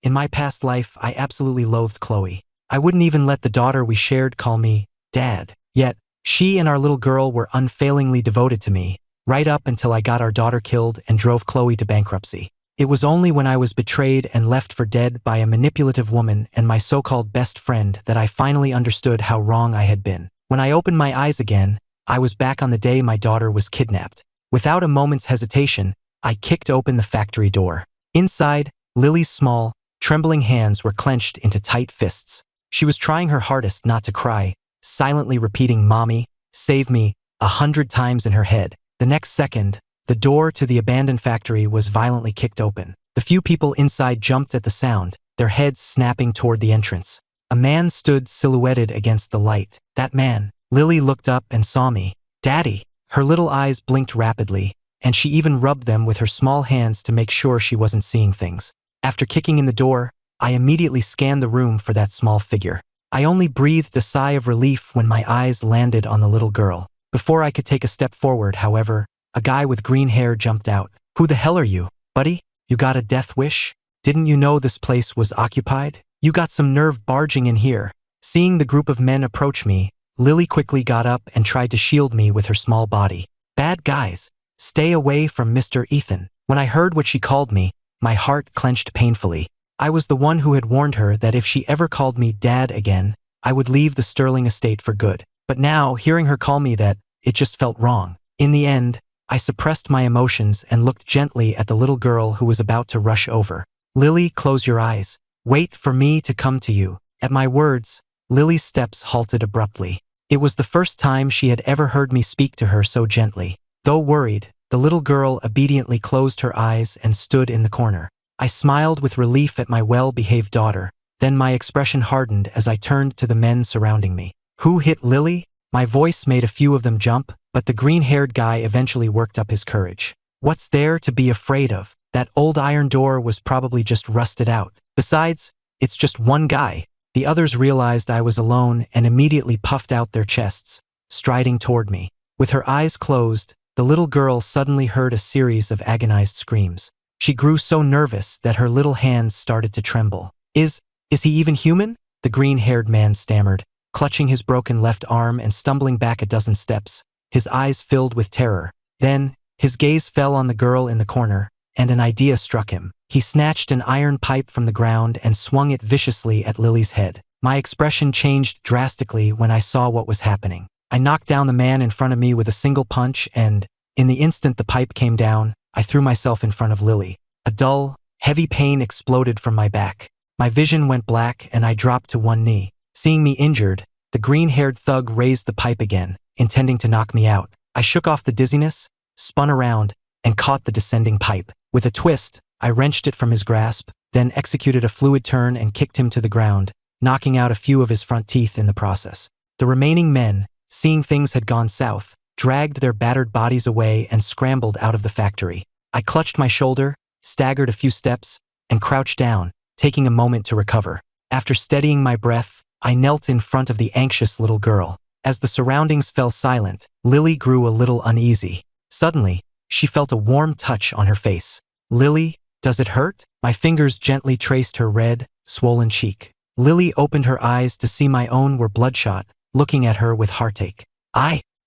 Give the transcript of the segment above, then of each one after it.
In my past life, I absolutely loathed Chloe. I wouldn't even let the daughter we shared call me Dad. Yet, she and our little girl were unfailingly devoted to me, right up until I got our daughter killed and drove Chloe to bankruptcy. It was only when I was betrayed and left for dead by a manipulative woman and my so-called best friend that I finally understood how wrong I had been. When I opened my eyes again, I was back on the day my daughter was kidnapped. Without a moment's hesitation, I kicked open the factory door. Inside, Lily's small, trembling hands were clenched into tight fists. She was trying her hardest not to cry, silently repeating "Mommy, save me" 100 times in her head. The next second, the door to the abandoned factory was violently kicked open. The few people inside jumped at the sound, their heads snapping toward the entrance. A man stood silhouetted against the light. That man. Lily looked up and saw me. "Daddy!" Her little eyes blinked rapidly, and she even rubbed them with her small hands to make sure she wasn't seeing things. After kicking in the door, I immediately scanned the room for that small figure. I only breathed a sigh of relief when my eyes landed on the little girl. Before I could take a step forward, however, a guy with green hair jumped out. "Who the hell are you, buddy? You got a death wish? Didn't you know this place was occupied? You got some nerve barging in here." Seeing the group of men approach me, Lily quickly got up and tried to shield me with her small body. "Bad guys, stay away from Mr. Ethan." When I heard what she called me, my heart clenched painfully. I was the one who had warned her that if she ever called me Dad again, I would leave the Sterling estate for good. But now, hearing her call me that, it just felt wrong. In the end, I suppressed my emotions and looked gently at the little girl who was about to rush over. "Lily, close your eyes. Wait for me to come to you." At my words, Lily's steps halted abruptly. It was the first time she had ever heard me speak to her so gently. Though worried, the little girl obediently closed her eyes and stood in the corner. I smiled with relief at my well-behaved daughter, then my expression hardened as I turned to the men surrounding me. "Who hit Lily?" My voice made a few of them jump, but the green-haired guy eventually worked up his courage. "What's there to be afraid of? That old iron door was probably just rusted out. Besides, it's just one guy." The others realized I was alone and immediately puffed out their chests, striding toward me. With her eyes closed, the little girl suddenly heard a series of agonized screams. She grew so nervous that her little hands started to tremble. Is he even human?" the green-haired man stammered, clutching his broken left arm and stumbling back a dozen steps, his eyes filled with terror. Then, his gaze fell on the girl in the corner, and an idea struck him. He snatched an iron pipe from the ground and swung it viciously at Lily's head. My expression changed drastically when I saw what was happening. I knocked down the man in front of me with a single punch and, in the instant the pipe came down, I threw myself in front of Lily. A dull, heavy pain exploded from my back. My vision went black and I dropped to one knee. Seeing me injured, the green-haired thug raised the pipe again, intending to knock me out. I shook off the dizziness, spun around, and caught the descending pipe. With a twist, I wrenched it from his grasp, then executed a fluid turn and kicked him to the ground, knocking out a few of his front teeth in the process. The remaining men, seeing things had gone south, dragged their battered bodies away and scrambled out of the factory. I clutched my shoulder, staggered a few steps, and crouched down, taking a moment to recover. After steadying my breath, I knelt in front of the anxious little girl. As the surroundings fell silent, Lily grew a little uneasy. Suddenly, she felt a warm touch on her face. "Lily, does it hurt?" My fingers gently traced her red, swollen cheek. Lily opened her eyes to see my own were bloodshot, looking at her with heartache.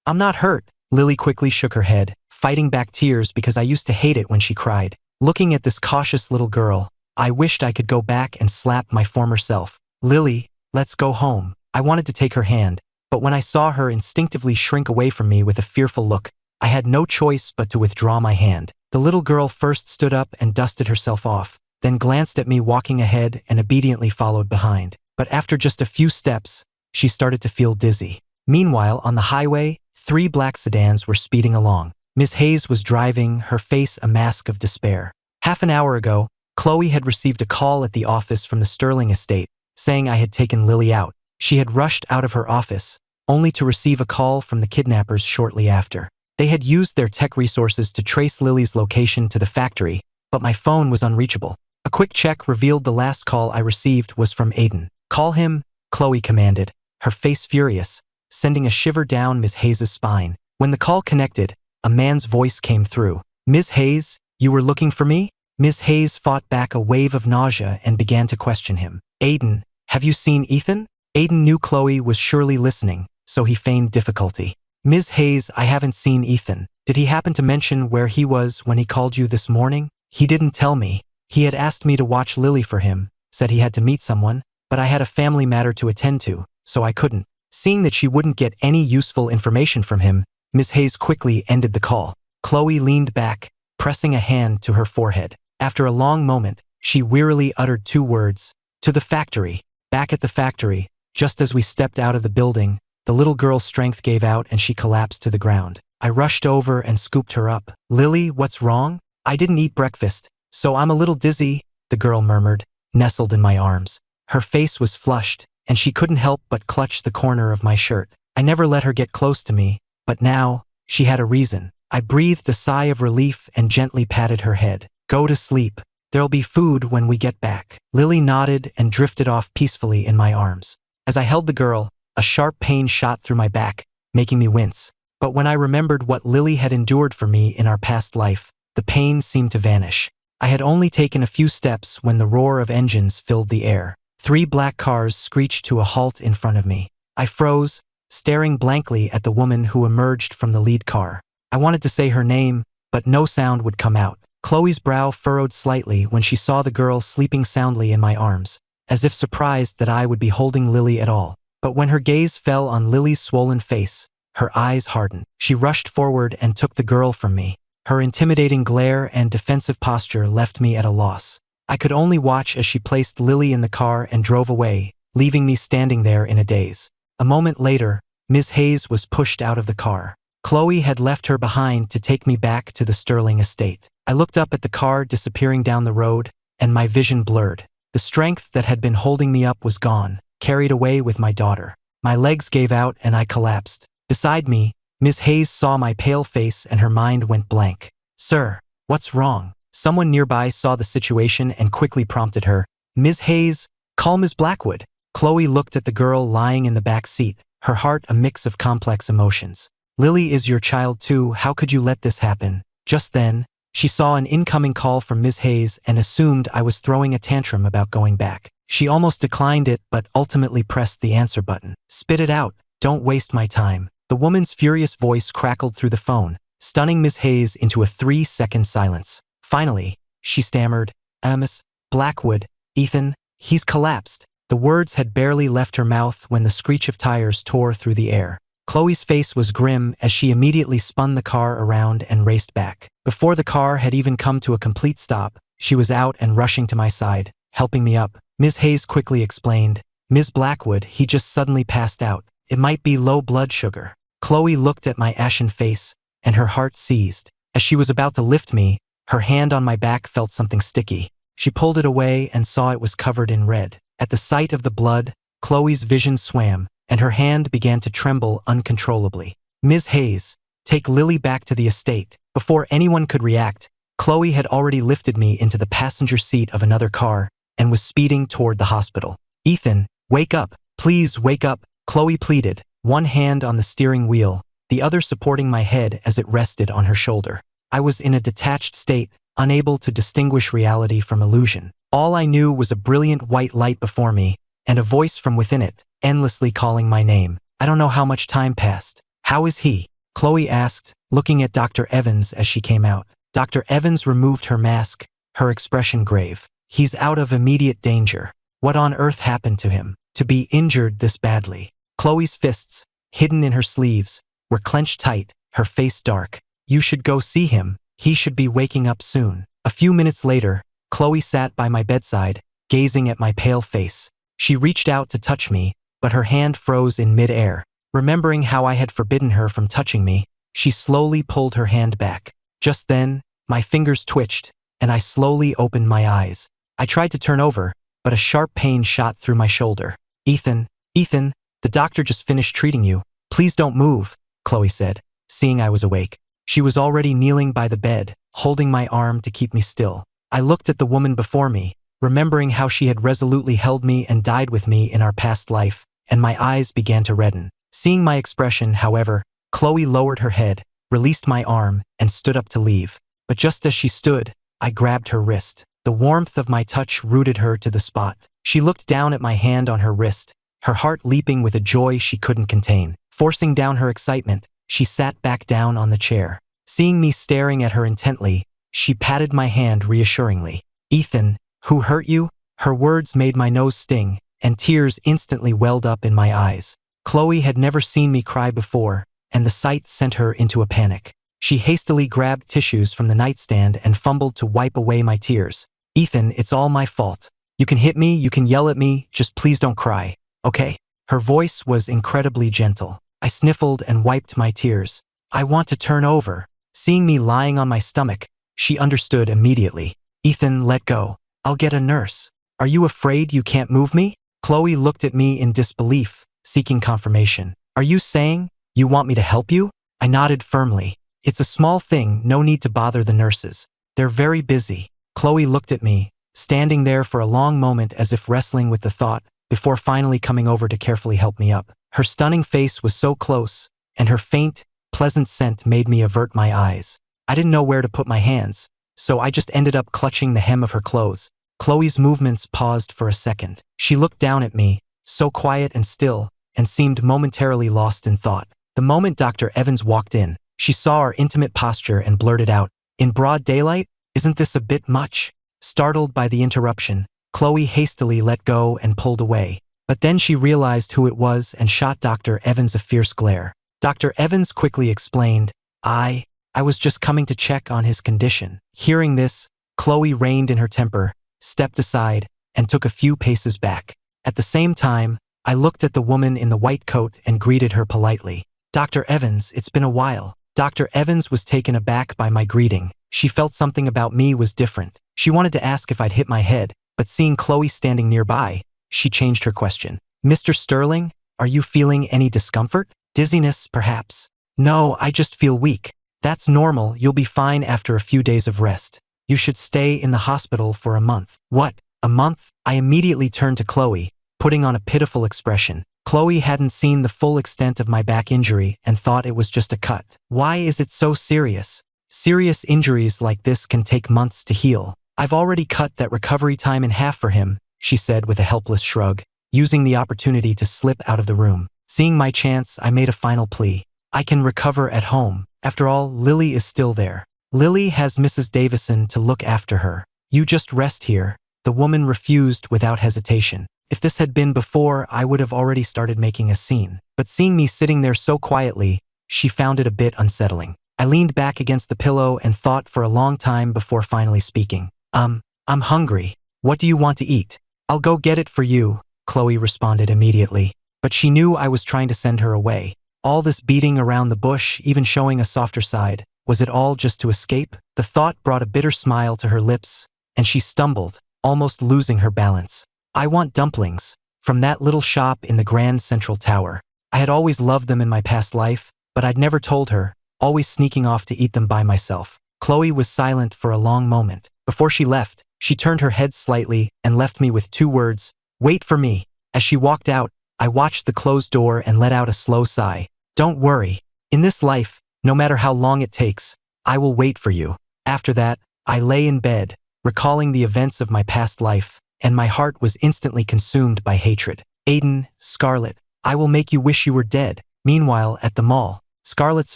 I'm not hurt." Lily quickly shook her head, fighting back tears because I used to hate it when she cried. Looking at this cautious little girl, I wished I could go back and slap my former self. "Lily, let's go home." I wanted to take her hand, but when I saw her instinctively shrink away from me with a fearful look, I had no choice but to withdraw my hand. The little girl first stood up and dusted herself off, then glanced at me walking ahead and obediently followed behind. But after just a few steps, she started to feel dizzy. Meanwhile, on the highway, 3 black sedans were speeding along. Miss Hayes was driving, her face a mask of despair. Half an hour ago, Chloe had received a call at the office from the Sterling estate, saying I had taken Lily out. She had rushed out of her office, only to receive a call from the kidnappers shortly after. They had used their tech resources to trace Lily's location to the factory, but my phone was unreachable. A quick check revealed the last call I received was from Aiden. "Call him," Chloe commanded, her face furious, sending a shiver down Ms. Hayes' spine. When the call connected, a man's voice came through. "Ms. Hayes, you were looking for me?" Ms. Hayes fought back a wave of nausea and began to question him. Aiden, have you seen Ethan? Aiden knew Chloe was surely listening, so he feigned difficulty. Ms. Hayes, I haven't seen Ethan. Did he happen to mention where he was when he called you this morning? He didn't tell me. He had asked me to watch Lily for him, said he had to meet someone, but I had a family matter to attend to, so I couldn't. Seeing that she wouldn't get any useful information from him, Ms. Hayes quickly ended the call. Chloe leaned back, pressing a hand to her forehead. After a long moment, she wearily uttered 2 words. To the factory. Back at the factory, just as we stepped out of the building, the little girl's strength gave out and she collapsed to the ground. I rushed over and scooped her up. Lily, what's wrong? I didn't eat breakfast, so I'm a little dizzy, the girl murmured, nestled in my arms. Her face was flushed, and she couldn't help but clutch the corner of my shirt. I never let her get close to me, but now, she had a reason. I breathed a sigh of relief and gently patted her head. Go to sleep. There'll be food when we get back. Lily nodded and drifted off peacefully in my arms. As I held the girl, a sharp pain shot through my back, making me wince. But when I remembered what Lily had endured for me in our past life, the pain seemed to vanish. I had only taken a few steps when the roar of engines filled the air. 3 black cars screeched to a halt in front of me. I froze, staring blankly at the woman who emerged from the lead car. I wanted to say her name, but no sound would come out. Chloe's brow furrowed slightly when she saw the girl sleeping soundly in my arms, as if surprised that I would be holding Lily at all. But when her gaze fell on Lily's swollen face, her eyes hardened. She rushed forward and took the girl from me. Her intimidating glare and defensive posture left me at a loss. I could only watch as she placed Lily in the car and drove away, leaving me standing there in a daze. A moment later, Ms. Hayes was pushed out of the car. Chloe had left her behind to take me back to the Sterling estate. I looked up at the car disappearing down the road, and my vision blurred. The strength that had been holding me up was gone, carried away with my daughter. My legs gave out and I collapsed. Beside me, Ms. Hayes saw my pale face and her mind went blank. Sir, what's wrong? Someone nearby saw the situation and quickly prompted her. Ms. Hayes, call Ms. Blackwood. Chloe looked at the girl lying in the back seat, her heart a mix of complex emotions. Lily is your child too, how could you let this happen? Just then, she saw an incoming call from Ms. Hayes and assumed I was throwing a tantrum about going back. She almost declined it but ultimately pressed the answer button. Spit it out, don't waste my time. The woman's furious voice crackled through the phone, stunning Ms. Hayes into a 3-second silence. Finally, she stammered, Miss Blackwood, Ethan, he's collapsed. The words had barely left her mouth when the screech of tires tore through the air. Chloe's face was grim as she immediately spun the car around and raced back. Before the car had even come to a complete stop, she was out and rushing to my side, helping me up. Ms. Hayes quickly explained, Ms. Blackwood, he just suddenly passed out. It might be low blood sugar. Chloe looked at my ashen face, and her heart seized. As she was about to lift me, her hand on my back felt something sticky. She pulled it away and saw it was covered in red. At the sight of the blood, Chloe's vision swam, and her hand began to tremble uncontrollably. Ms. Hayes, take Lily back to the estate. Before anyone could react, Chloe had already lifted me into the passenger seat of another car and was speeding toward the hospital. Ethan, wake up. Please wake up, Chloe pleaded, one hand on the steering wheel, the other supporting my head as it rested on her shoulder. I was in a detached state, unable to distinguish reality from illusion. All I knew was a brilliant white light before me, and a voice from within it, endlessly calling my name. I don't know how much time passed. How is he? Chloe asked, looking at Dr. Evans as she came out. Dr. Evans removed her mask, her expression grave. He's out of immediate danger. What on earth happened to him? To be injured this badly? Chloe's fists, hidden in her sleeves, were clenched tight, her face dark. You should go see him. He should be waking up soon. A few minutes later, Chloe sat by my bedside, gazing at my pale face. She reached out to touch me, but her hand froze in mid-air. Remembering how I had forbidden her from touching me, she slowly pulled her hand back. Just then, my fingers twitched, and I slowly opened my eyes. I tried to turn over, but a sharp pain shot through my shoulder. Ethan, the doctor just finished treating you. Please don't move, Chloe said, seeing I was awake. She was already kneeling by the bed, holding my arm to keep me still. I looked at the woman before me, remembering how she had resolutely held me and died with me in our past life, and my eyes began to redden. Seeing my expression, however, Chloe lowered her head, released my arm, and stood up to leave. But just as she stood, I grabbed her wrist. The warmth of my touch rooted her to the spot. She looked down at my hand on her wrist, her heart leaping with a joy she couldn't contain. Forcing down her excitement, she sat back down on the chair. Seeing me staring at her intently, she patted my hand reassuringly. "Ethan, who hurt you?" Her words made my nose sting, and tears instantly welled up in my eyes. Chloe had never seen me cry before, and the sight sent her into a panic. She hastily grabbed tissues from the nightstand and fumbled to wipe away my tears. "Ethan, it's all my fault. You can hit me, you can yell at me, just please don't cry, okay?" Her voice was incredibly gentle. I sniffled and wiped my tears. "I want to turn over." Seeing me lying on my stomach, she understood immediately. "Ethan, let go. I'll get a nurse. Are you afraid you can't move me?" Chloe looked at me in disbelief, seeking confirmation. "Are you saying you want me to help you?" I nodded firmly. "It's a small thing, no need to bother the nurses. They're very busy." Chloe looked at me, standing there for a long moment as if wrestling with the thought, before finally coming over to carefully help me up. Her stunning face was so close, and her faint, pleasant scent made me avert my eyes. I didn't know where to put my hands, so I just ended up clutching the hem of her clothes. Chloe's movements paused for a second. She looked down at me, so quiet and still, and seemed momentarily lost in thought. The moment Dr. Evans walked in, she saw our intimate posture and blurted out, "In broad daylight? Isn't this a bit much?" Startled by the interruption, Chloe hastily let go and pulled away. But then she realized who it was and shot Dr. Evans a fierce glare. Dr. Evans quickly explained, I was just coming to check on his condition." Hearing this, Chloe reined in her temper, stepped aside, and took a few paces back. At the same time, I looked at the woman in the white coat and greeted her politely. "Dr. Evans, it's been a while." Dr. Evans was taken aback by my greeting. She felt something about me was different. She wanted to ask if I'd hit my head, but seeing Chloe standing nearby, she changed her question. "Mr. Sterling, are you feeling any discomfort? Dizziness, perhaps?" "No, I just feel weak." "That's normal, you'll be fine after a few days of rest. You should stay in the hospital for a month." "What, a month?" I immediately turned to Chloe, putting on a pitiful expression. Chloe hadn't seen the full extent of my back injury and thought it was just a cut. "Why is it so serious?" "Serious injuries like this can take months to heal. I've already cut that recovery time in half for him," she said with a helpless shrug, using the opportunity to slip out of the room. Seeing my chance, I made a final plea. "I can recover at home. After all, Lily is still there. Lily has Mrs. Davison to look after her. You just rest here." The woman refused without hesitation. If this had been before, I would have already started making a scene. But seeing me sitting there so quietly, she found it a bit unsettling. I leaned back against the pillow and thought for a long time before finally speaking. I'm hungry. What do you want to eat?" "I'll go get it for you," Chloe responded immediately. But she knew I was trying to send her away. All this beating around the bush, even showing a softer side, was it all just to escape? The thought brought a bitter smile to her lips, and she stumbled, almost losing her balance. "I want dumplings. From that little shop in the Grand Central Tower." I had always loved them in my past life, but I'd never told her, always sneaking off to eat them by myself. Chloe was silent for a long moment. Before she left, she turned her head slightly and left me with 2 words, "Wait for me." As she walked out, I watched the closed door and let out a slow sigh. "Don't worry. In this life, no matter how long it takes, I will wait for you." After that, I lay in bed, recalling the events of my past life, and my heart was instantly consumed by hatred. "Aiden, Scarlett, I will make you wish you were dead." Meanwhile, at the mall, Scarlett's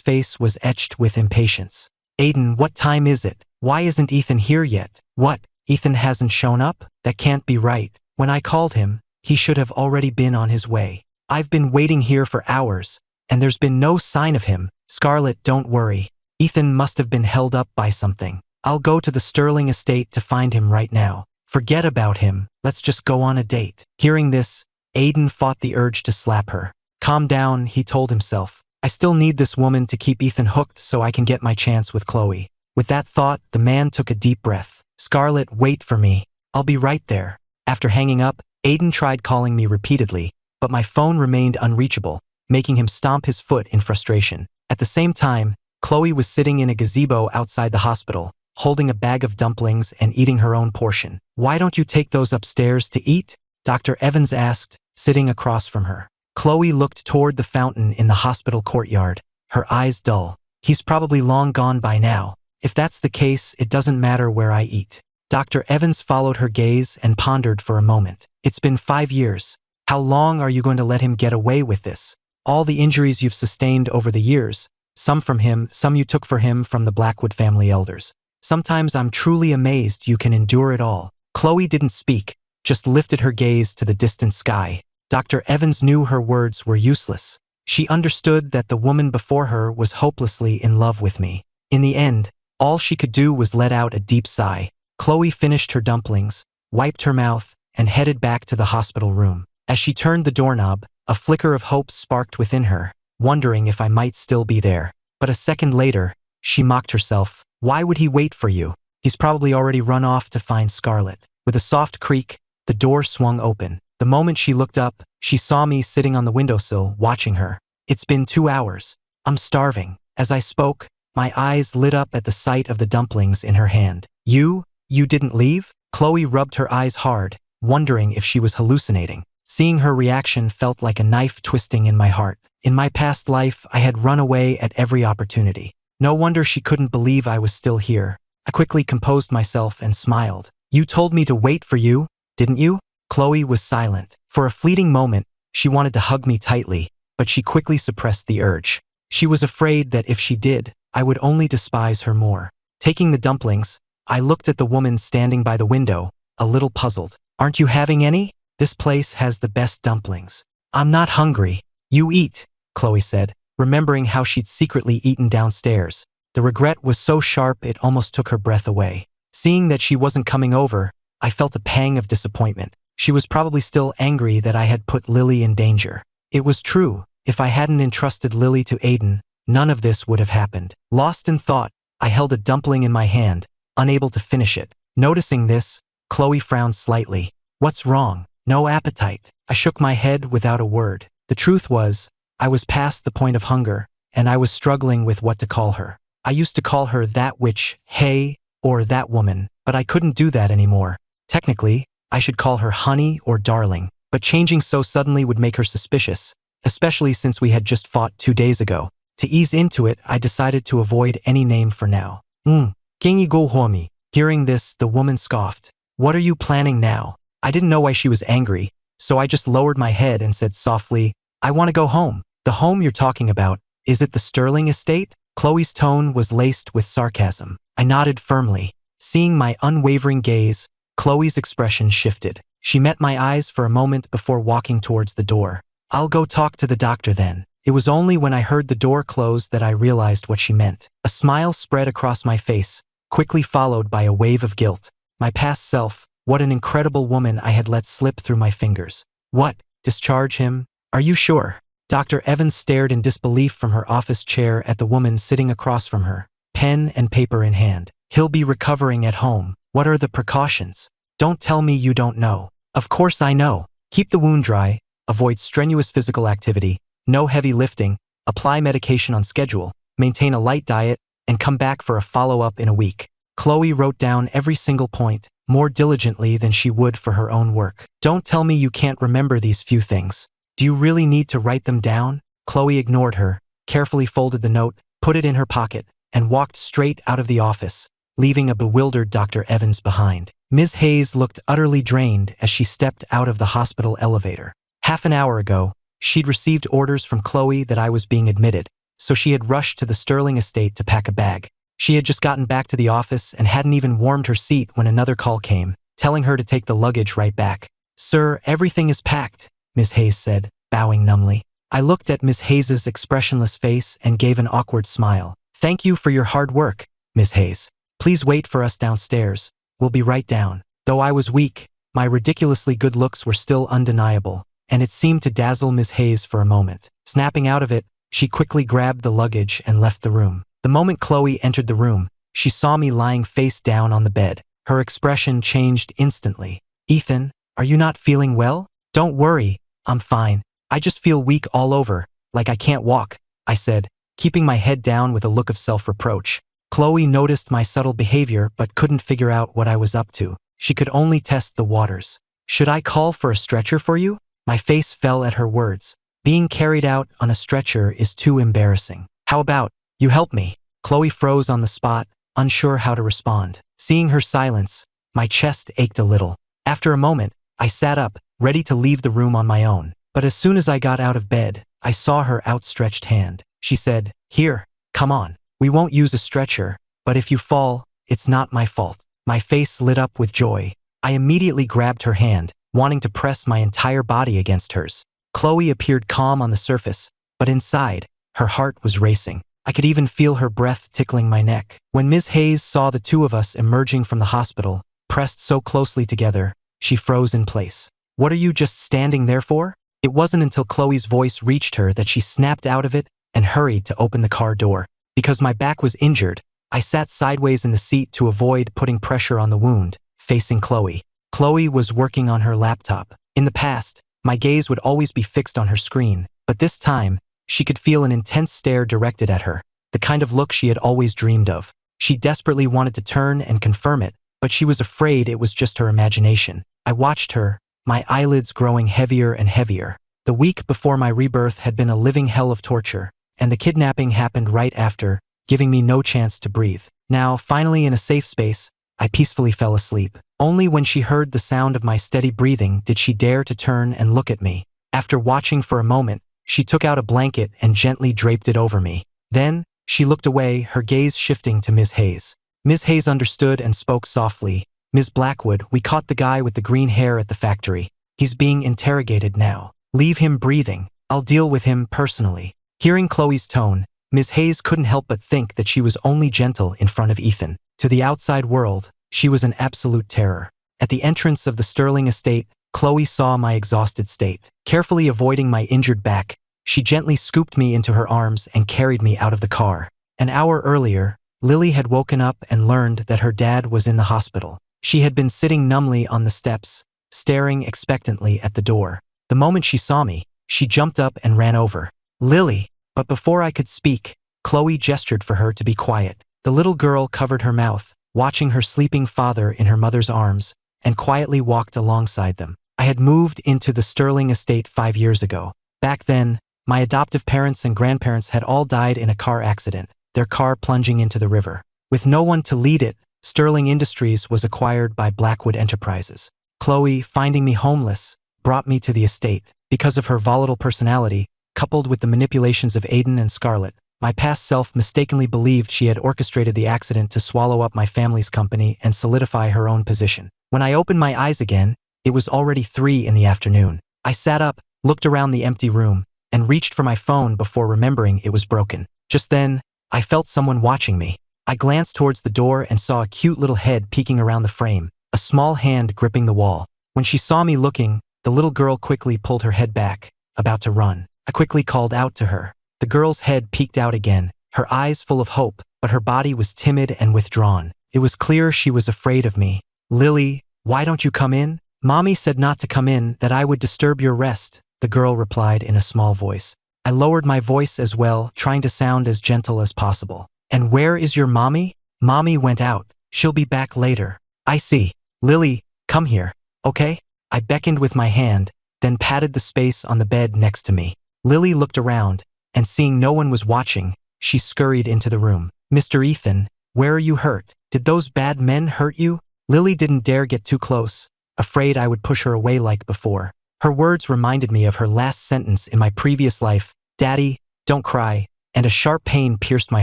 face was etched with impatience. "Aiden, what time is it? Why isn't Ethan here yet?" "What? Ethan hasn't shown up? That can't be right. When I called him, he should have already been on his way. I've been waiting here for hours, and there's been no sign of him." "Scarlett, don't worry. Ethan must have been held up by something. I'll go to the Sterling estate to find him right now. Forget about him, let's just go on a date." Hearing this, Aiden fought the urge to slap her. "Calm down," he told himself. "I still need this woman to keep Ethan hooked so I can get my chance with Chloe." With that thought, the man took a deep breath. "Scarlett, wait for me. I'll be right there." After hanging up, Aiden tried calling me repeatedly, but my phone remained unreachable, making him stomp his foot in frustration. At the same time, Chloe was sitting in a gazebo outside the hospital, holding a bag of dumplings and eating her own portion. "Why don't you take those upstairs to eat?" Dr. Evans asked, sitting across from her. Chloe looked toward the fountain in the hospital courtyard, her eyes dull. "He's probably long gone by now." If that's the case, it doesn't matter where I eat. Dr. Evans followed her gaze and pondered for a moment. It's been 5 years. How long are you going to let him get away with this? All the injuries you've sustained over the years, some from him, some you took for him from the Blackwood family elders. Sometimes I'm truly amazed you can endure it all. Chloe didn't speak, just lifted her gaze to the distant sky. Dr. Evans knew her words were useless. She understood that the woman before her was hopelessly in love with me. In the end, all she could do was let out a deep sigh. Chloe finished her dumplings, wiped her mouth, and headed back to the hospital room. As she turned the doorknob, a flicker of hope sparked within her, wondering if I might still be there. But a second later, she mocked herself. Why would he wait for you? He's probably already run off to find Scarlett. With a soft creak, the door swung open. The moment she looked up, she saw me sitting on the windowsill, watching her. It's been 2 hours. I'm starving. As I spoke, my eyes lit up at the sight of the dumplings in her hand. You didn't leave? Chloe rubbed her eyes hard, wondering if she was hallucinating. Seeing her reaction felt like a knife twisting in my heart. In my past life, I had run away at every opportunity. No wonder she couldn't believe I was still here. I quickly composed myself and smiled. You told me to wait for you, didn't you? Chloe was silent. For a fleeting moment, she wanted to hug me tightly, but she quickly suppressed the urge. She was afraid that if she did, I would only despise her more. Taking the dumplings, I looked at the woman standing by the window, a little puzzled. Aren't you having any? This place has the best dumplings. I'm not hungry. You eat, Chloe said, remembering how she'd secretly eaten downstairs. The regret was so sharp it almost took her breath away. Seeing that she wasn't coming over, I felt a pang of disappointment. She was probably still angry that I had put Lily in danger. It was true. If I hadn't entrusted Lily to Aiden, none of this would have happened. Lost in thought, I held a dumpling in my hand, unable to finish it. Noticing this, Chloe frowned slightly. What's wrong? No appetite. I shook my head without a word. The truth was, I was past the point of hunger, and I was struggling with what to call her. I used to call her that witch, hey, or that woman, but I couldn't do that anymore. Technically, I should call her honey or darling, but changing so suddenly would make her suspicious, especially since we had just fought 2 days ago. To ease into it, I decided to avoid any name for now. Gengi go homi. Hearing this, the woman scoffed. What are you planning now? I didn't know why she was angry, so I just lowered my head and said softly, I want to go home. The home you're talking about, is it the Sterling estate? Chloe's tone was laced with sarcasm. I nodded firmly. Seeing my unwavering gaze, Chloe's expression shifted. She met my eyes for a moment before walking towards the door. I'll go talk to the doctor then. It was only when I heard the door close that I realized what she meant. A smile spread across my face, quickly followed by a wave of guilt. My past self, what an incredible woman I had let slip through my fingers. What? Discharge him? Are you sure? Dr. Evans stared in disbelief from her office chair at the woman sitting across from her, pen and paper in hand. He'll be recovering at home. What are the precautions? Don't tell me you don't know. Of course I know. Keep the wound dry, avoid strenuous physical activity, no heavy lifting, apply medication on schedule, maintain a light diet, and come back for a follow-up in a week. Chloe wrote down every single point, more diligently than she would for her own work. Don't tell me you can't remember these few things. Do you really need to write them down? Chloe ignored her, carefully folded the note, put it in her pocket, and walked straight out of the office, leaving a bewildered Dr. Evans behind. Ms. Hayes looked utterly drained as she stepped out of the hospital elevator. Half an hour ago, she'd received orders from Chloe that I was being admitted, so she had rushed to the Sterling estate to pack a bag. She had just gotten back to the office and hadn't even warmed her seat when another call came, telling her to take the luggage right back. Sir, everything is packed, Ms. Hayes said, bowing numbly. I looked at Ms. Hayes's expressionless face and gave an awkward smile. Thank you for your hard work, Ms. Hayes. Please wait for us downstairs. We'll be right down. Though I was weak, my ridiculously good looks were still undeniable, and it seemed to dazzle Ms. Hayes for a moment. Snapping out of it, she quickly grabbed the luggage and left the room. The moment Chloe entered the room, she saw me lying face down on the bed. Her expression changed instantly. Ethan, are you not feeling well? Don't worry, I'm fine. I just feel weak all over, like I can't walk, I said, keeping my head down with a look of self-reproach. Chloe noticed my subtle behavior but couldn't figure out what I was up to. She could only test the waters. Should I call for a stretcher for you? My face fell at her words. Being carried out on a stretcher is too embarrassing. How about, you help me? Chloe froze on the spot, unsure how to respond. Seeing her silence, my chest ached a little. After a moment, I sat up, ready to leave the room on my own. But as soon as I got out of bed, I saw her outstretched hand. She said, "Here, come on. We won't use a stretcher, but if you fall, it's not my fault." My face lit up with joy. I immediately grabbed her hand, wanting to press my entire body against hers. Chloe appeared calm on the surface, but inside, her heart was racing. I could even feel her breath tickling my neck. When Ms. Hayes saw the two of us emerging from the hospital, pressed so closely together, she froze in place. "What are you just standing there for?" It wasn't until Chloe's voice reached her that she snapped out of it and hurried to open the car door. Because my back was injured, I sat sideways in the seat to avoid putting pressure on the wound, facing Chloe. Chloe was working on her laptop. In the past, my gaze would always be fixed on her screen, but this time, she could feel an intense stare directed at her, the kind of look she had always dreamed of. She desperately wanted to turn and confirm it, but she was afraid it was just her imagination. I watched her, my eyelids growing heavier and heavier. The week before my rebirth had been a living hell of torture, and the kidnapping happened right after, giving me no chance to breathe. Now, finally in a safe space, I peacefully fell asleep. Only when she heard the sound of my steady breathing did she dare to turn and look at me. After watching for a moment, she took out a blanket and gently draped it over me. Then, she looked away, her gaze shifting to Ms. Hayes. Ms. Hayes understood and spoke softly. "Ms. Blackwood, we caught the guy with the green hair at the factory. He's being interrogated now. Leave him breathing. I'll deal with him personally." Hearing Chloe's tone, Ms. Hayes couldn't help but think that she was only gentle in front of Ethan. To the outside world, she was an absolute terror. At the entrance of the Sterling estate, Chloe saw my exhausted state. Carefully avoiding my injured back, she gently scooped me into her arms and carried me out of the car. An hour earlier, Lily had woken up and learned that her dad was in the hospital. She had been sitting numbly on the steps, staring expectantly at the door. The moment she saw me, she jumped up and ran over. "Lily!" But before I could speak, Chloe gestured for her to be quiet. The little girl covered her mouth, watching her sleeping father in her mother's arms, and quietly walked alongside them. I had moved into the Sterling estate 5 years ago. Back then, my adoptive parents and grandparents had all died in a car accident, their car plunging into the river. With no one to lead it, Sterling Industries was acquired by Blackwood Enterprises. Chloe, finding me homeless, brought me to the estate. Because of her volatile personality, coupled with the manipulations of Aiden and Scarlett, my past self mistakenly believed she had orchestrated the accident to swallow up my family's company and solidify her own position. When I opened my eyes again, it was already 3 in the afternoon. I sat up, looked around the empty room, and reached for my phone before remembering it was broken. Just then, I felt someone watching me. I glanced towards the door and saw a cute little head peeking around the frame, a small hand gripping the wall. When she saw me looking, the little girl quickly pulled her head back, about to run. I quickly called out to her. The girl's head peeked out again, her eyes full of hope, but her body was timid and withdrawn. It was clear she was afraid of me. "Lily, why don't you come in? Mommy said not to come in, that I would disturb your rest," the girl replied in a small voice. I lowered my voice as well, trying to sound as gentle as possible. "And where is your mommy?" "Mommy went out. She'll be back later." "I see. Lily, come here, okay?" I beckoned with my hand, then patted the space on the bed next to me. Lily looked around, and seeing no one was watching, she scurried into the room. "Mr. Ethan, where are you hurt? Did those bad men hurt you?" Lily didn't dare get too close, afraid I would push her away like before. Her words reminded me of her last sentence in my previous life, "Daddy, don't cry," and a sharp pain pierced my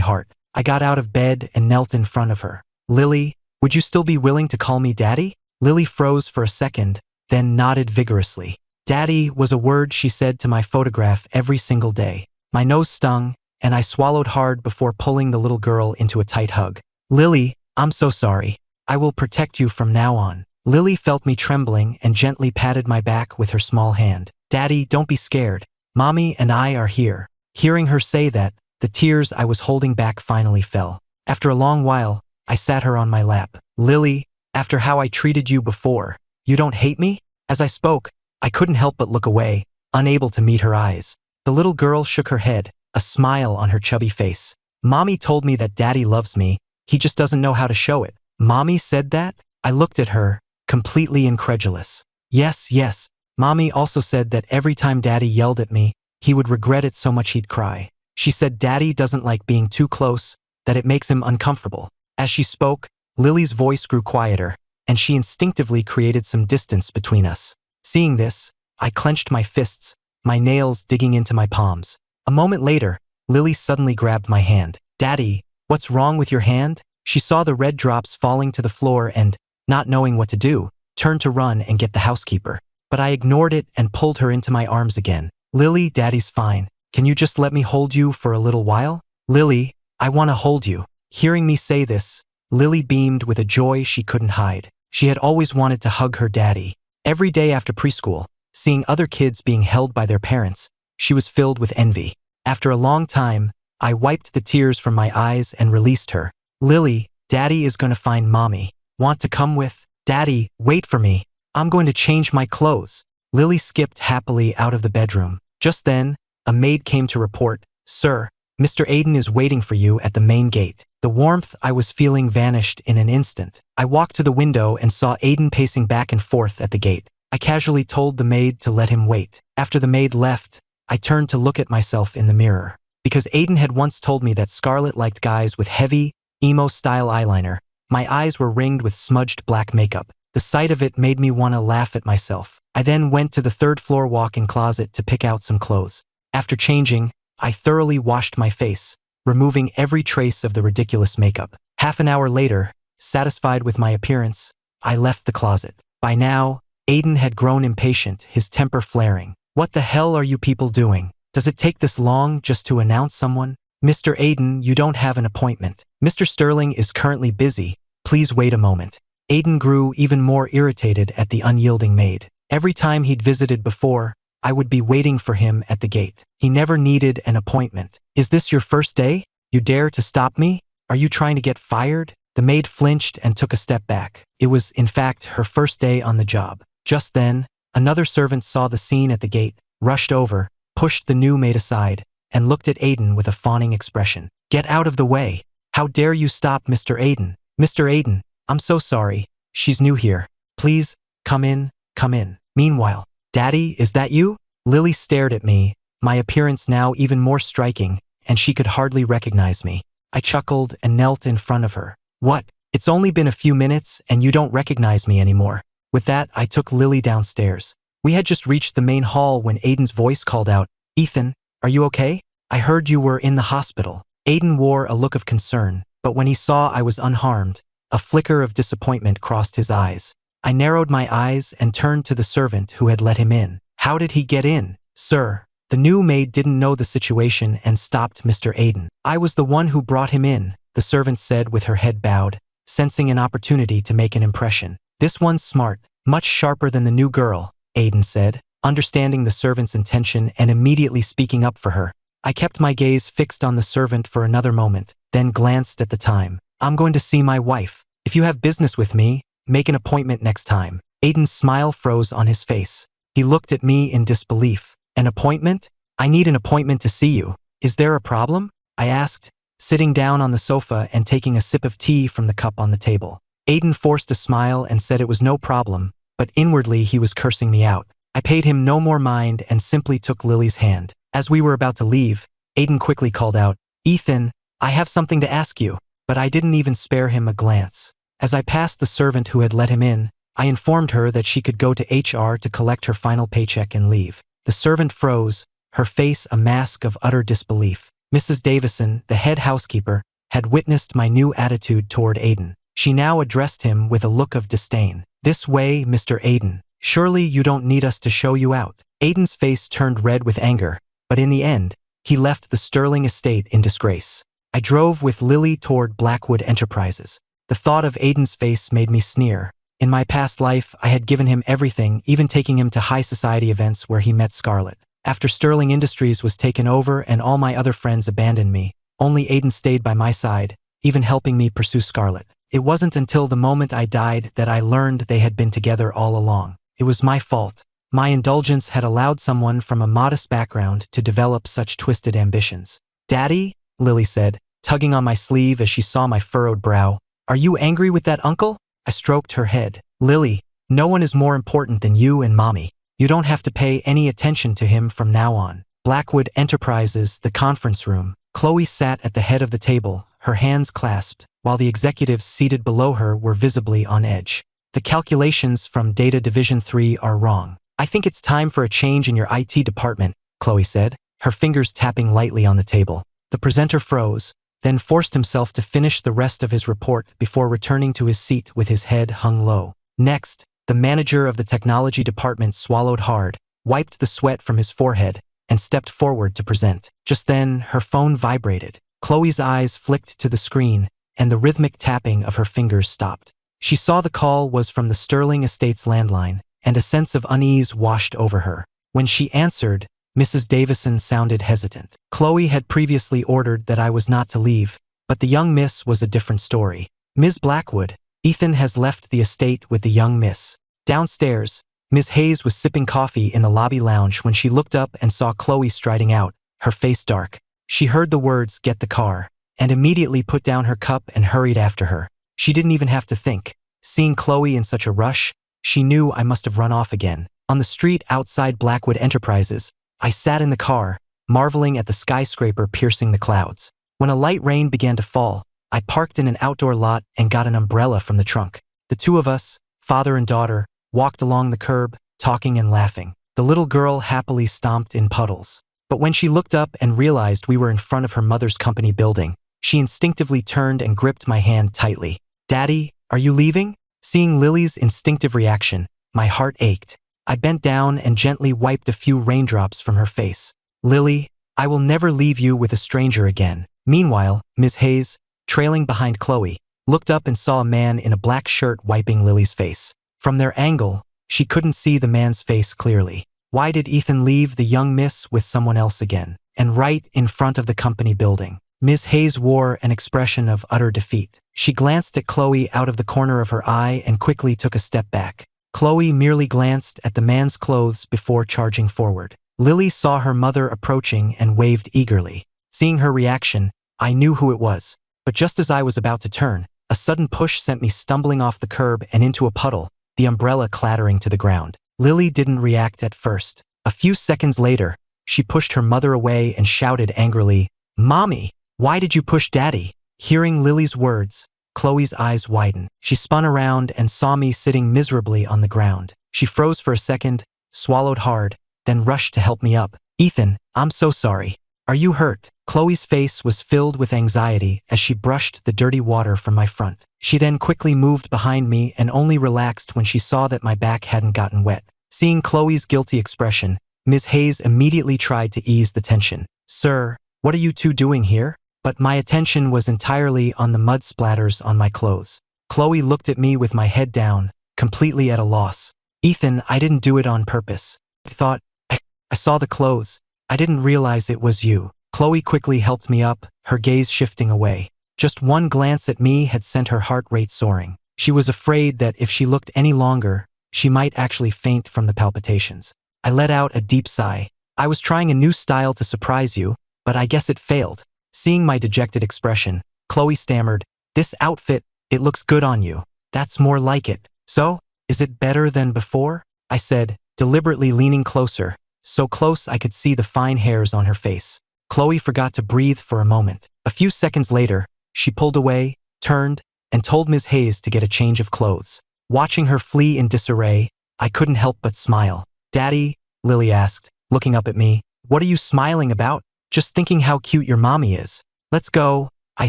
heart. I got out of bed and knelt in front of her. "Lily, would you still be willing to call me Daddy?" Lily froze for a second, then nodded vigorously. Daddy was a word she said to my photograph every single day. My nose stung, and I swallowed hard before pulling the little girl into a tight hug. "Lily, I'm so sorry. I will protect you from now on." Lily felt me trembling and gently patted my back with her small hand. "Daddy, don't be scared. Mommy and I are here." Hearing her say that, the tears I was holding back finally fell. After a long while, I sat her on my lap. "Lily, after how I treated you before, you don't hate me?" As I spoke, I couldn't help but look away, unable to meet her eyes. The little girl shook her head, a smile on her chubby face. "Mommy told me that Daddy loves me, he just doesn't know how to show it." "Mommy said that?" I looked at her, completely incredulous. Yes. Mommy also said that every time Daddy yelled at me, he would regret it so much he'd cry. She said Daddy doesn't like being too close, that it makes him uncomfortable. As she spoke, Lily's voice grew quieter, and she instinctively created some distance between us. Seeing this, I clenched my fists, my nails digging into my palms. A moment later, Lily suddenly grabbed my hand. "Daddy, what's wrong with your hand?" She saw the red drops falling to the floor and, not knowing what to do, turned to run and get the housekeeper. But I ignored it and pulled her into my arms again. "Lily, Daddy's fine. Can you just let me hold you for a little while?" "Lily, I want to hold you." Hearing me say this, Lily beamed with a joy she couldn't hide. She had always wanted to hug her daddy. Every day after preschool, seeing other kids being held by their parents, she was filled with envy. After a long time, I wiped the tears from my eyes and released her. "Lily, Daddy is going to find Mommy. Want to come with?" "Daddy, wait for me. I'm going to change my clothes." Lily skipped happily out of the bedroom. Just then, a maid came to report, "Sir, Mr. Aiden is waiting for you at the main gate." The warmth I was feeling vanished in an instant. I walked to the window and saw Aiden pacing back and forth at the gate. I casually told the maid to let him wait. After the maid left, I turned to look at myself in the mirror. Because Aiden had once told me that Scarlett liked guys with heavy, emo-style eyeliner, my eyes were ringed with smudged black makeup. The sight of it made me want to laugh at myself. I then went to the third-floor walk-in closet to pick out some clothes. After changing, I thoroughly washed my face, removing every trace of the ridiculous makeup. Half an hour later, satisfied with my appearance, I left the closet. By now, Aiden had grown impatient, his temper flaring. "What the hell are you people doing? Does it take this long just to announce someone?" "Mr. Aiden, you don't have an appointment. Mr. Sterling is currently busy. Please wait a moment." Aiden grew even more irritated at the unyielding maid. Every time he'd visited before, I would be waiting for him at the gate. He never needed an appointment. "Is this your first day? You dare to stop me? Are you trying to get fired?" The maid flinched and took a step back. It was, in fact, her first day on the job. Just then, another servant saw the scene at the gate, rushed over, pushed the new maid aside, and looked at Aiden with a fawning expression. "Get out of the way. How dare you stop Mr. Aiden?" "Mr. Aiden, I'm so sorry. She's new here. Please, come in, come in." Meanwhile, "Daddy, is that you?" Lily stared at me, my appearance now even more striking, and she could hardly recognize me. I chuckled and knelt in front of her. "What? It's only been a few minutes and you don't recognize me anymore." With that, I took Lily downstairs. We had just reached the main hall when Aiden's voice called out, "Ethan, are you okay? I heard you were in the hospital." Aiden wore a look of concern, but when he saw I was unharmed, a flicker of disappointment crossed his eyes. I narrowed my eyes and turned to the servant who had let him in. "How did he get in, sir?" The new maid didn't know the situation and stopped Mr. Aiden. "I was the one who brought him in," the servant said with her head bowed, sensing an opportunity to make an impression. "This one's smart, much sharper than the new girl," Aiden said, understanding the servant's intention and immediately speaking up for her. I kept my gaze fixed on the servant for another moment, then glanced at the time. "I'm going to see my wife. If you have business with me, make an appointment next time." Aiden's smile froze on his face. He looked at me in disbelief. "An appointment? I need an appointment to see you. Is there a problem?" I asked, sitting down on the sofa and taking a sip of tea from the cup on the table. Aiden forced a smile and said it was no problem, but inwardly he was cursing me out. I paid him no more mind and simply took Lily's hand. As we were about to leave, Aiden quickly called out, "Ethan, I have something to ask you," but I didn't even spare him a glance. As I passed the servant who had let him in, I informed her that she could go to HR to collect her final paycheck and leave. The servant froze, her face a mask of utter disbelief. Mrs. Davison, the head housekeeper, had witnessed my new attitude toward Aiden. She now addressed him with a look of disdain. "This way, Mr. Aiden. Surely you don't need us to show you out." Aiden's face turned red with anger, but in the end, he left the Sterling estate in disgrace. I drove with Lily toward Blackwood Enterprises. The thought of Aiden's face made me sneer. In my past life, I had given him everything, even taking him to high society events where he met Scarlett. After Sterling Industries was taken over and all my other friends abandoned me, only Aiden stayed by my side, even helping me pursue Scarlett. It wasn't until the moment I died that I learned they had been together all along. It was my fault. My indulgence had allowed someone from a modest background to develop such twisted ambitions. "Daddy," Lily said, tugging on my sleeve as she saw my furrowed brow, "are you angry with that uncle?" I stroked her head. "Lily, no one is more important than you and Mommy. You don't have to pay any attention to him from now on." Blackwood Enterprises, the conference room. Chloe sat at the head of the table, her hands clasped, while the executives seated below her were visibly on edge. The calculations from Data Division 3 are wrong. I think it's time for a change in your IT department, Chloe said, her fingers tapping lightly on the table. The presenter froze, then forced himself to finish the rest of his report before returning to his seat with his head hung low. Next, the manager of the technology department swallowed hard, wiped the sweat from his forehead, and stepped forward to present. Just then, her phone vibrated. Chloe's eyes flicked to the screen, and the rhythmic tapping of her fingers stopped. She saw the call was from the Sterling Estates landline, and a sense of unease washed over her. When she answered, Mrs. Davison sounded hesitant. Chloe had previously ordered that I was not to leave, but the young miss was a different story. Ms. Blackwood, Ethan has left the estate with the young miss. Downstairs, Ms. Hayes was sipping coffee in the lobby lounge when she looked up and saw Chloe striding out, her face dark. She heard the words, "Get the car," and immediately put down her cup and hurried after her. She didn't even have to think. Seeing Chloe in such a rush, she knew I must have run off again. On the street outside Blackwood Enterprises, I sat in the car, marveling at the skyscraper piercing the clouds. When a light rain began to fall, I parked in an outdoor lot and got an umbrella from the trunk. The two of us, father and daughter, walked along the curb, talking and laughing. The little girl happily stomped in puddles. But when she looked up and realized we were in front of her mother's company building, she instinctively turned and gripped my hand tightly. "Daddy, are you leaving?" Seeing Lily's instinctive reaction, my heart ached. I bent down and gently wiped a few raindrops from her face. "Lily, I will never leave you with a stranger again." Meanwhile, Ms. Hayes, trailing behind Chloe, looked up and saw a man in a black shirt wiping Lily's face. From their angle, she couldn't see the man's face clearly. Why did Ethan leave the young miss with someone else again? And right in front of the company building. Ms. Hayes wore an expression of utter defeat. She glanced at Chloe out of the corner of her eye and quickly took a step back. Chloe merely glanced at the man's clothes before charging forward. Lily saw her mother approaching and waved eagerly. Seeing her reaction, I knew who it was. But just as I was about to turn, a sudden push sent me stumbling off the curb and into a puddle, the umbrella clattering to the ground. Lily didn't react at first. A few seconds later, she pushed her mother away and shouted angrily, "Mommy, why did you push Daddy?" Hearing Lily's words, Chloe's eyes widened. She spun around and saw me sitting miserably on the ground. She froze for a second, swallowed hard, then rushed to help me up. "Ethan, I'm so sorry. Are you hurt?" Chloe's face was filled with anxiety as she brushed the dirty water from my front. She then quickly moved behind me and only relaxed when she saw that my back hadn't gotten wet. Seeing Chloe's guilty expression, Ms. Hayes immediately tried to ease the tension. "Sir, what are you two doing here?" But my attention was entirely on the mud splatters on my clothes. Chloe looked at me with my head down, completely at a loss. "Ethan, I didn't do it on purpose. I saw the clothes. I didn't realize it was you." Chloe quickly helped me up, her gaze shifting away. Just one glance at me had sent her heart rate soaring. She was afraid that if she looked any longer, she might actually faint from the palpitations. I let out a deep sigh. "I was trying a new style to surprise you, but I guess it failed." Seeing my dejected expression, Chloe stammered, "This outfit, it looks good on you. That's more like it. So, is it better than before?" I said, deliberately leaning closer, so close I could see the fine hairs on her face. Chloe forgot to breathe for a moment. A few seconds later, she pulled away, turned, and told Ms. Hayes to get a change of clothes. Watching her flee in disarray, I couldn't help but smile. "Daddy," Lily asked, looking up at me, "what are you smiling about?" "Just thinking how cute your mommy is." "Let's go," I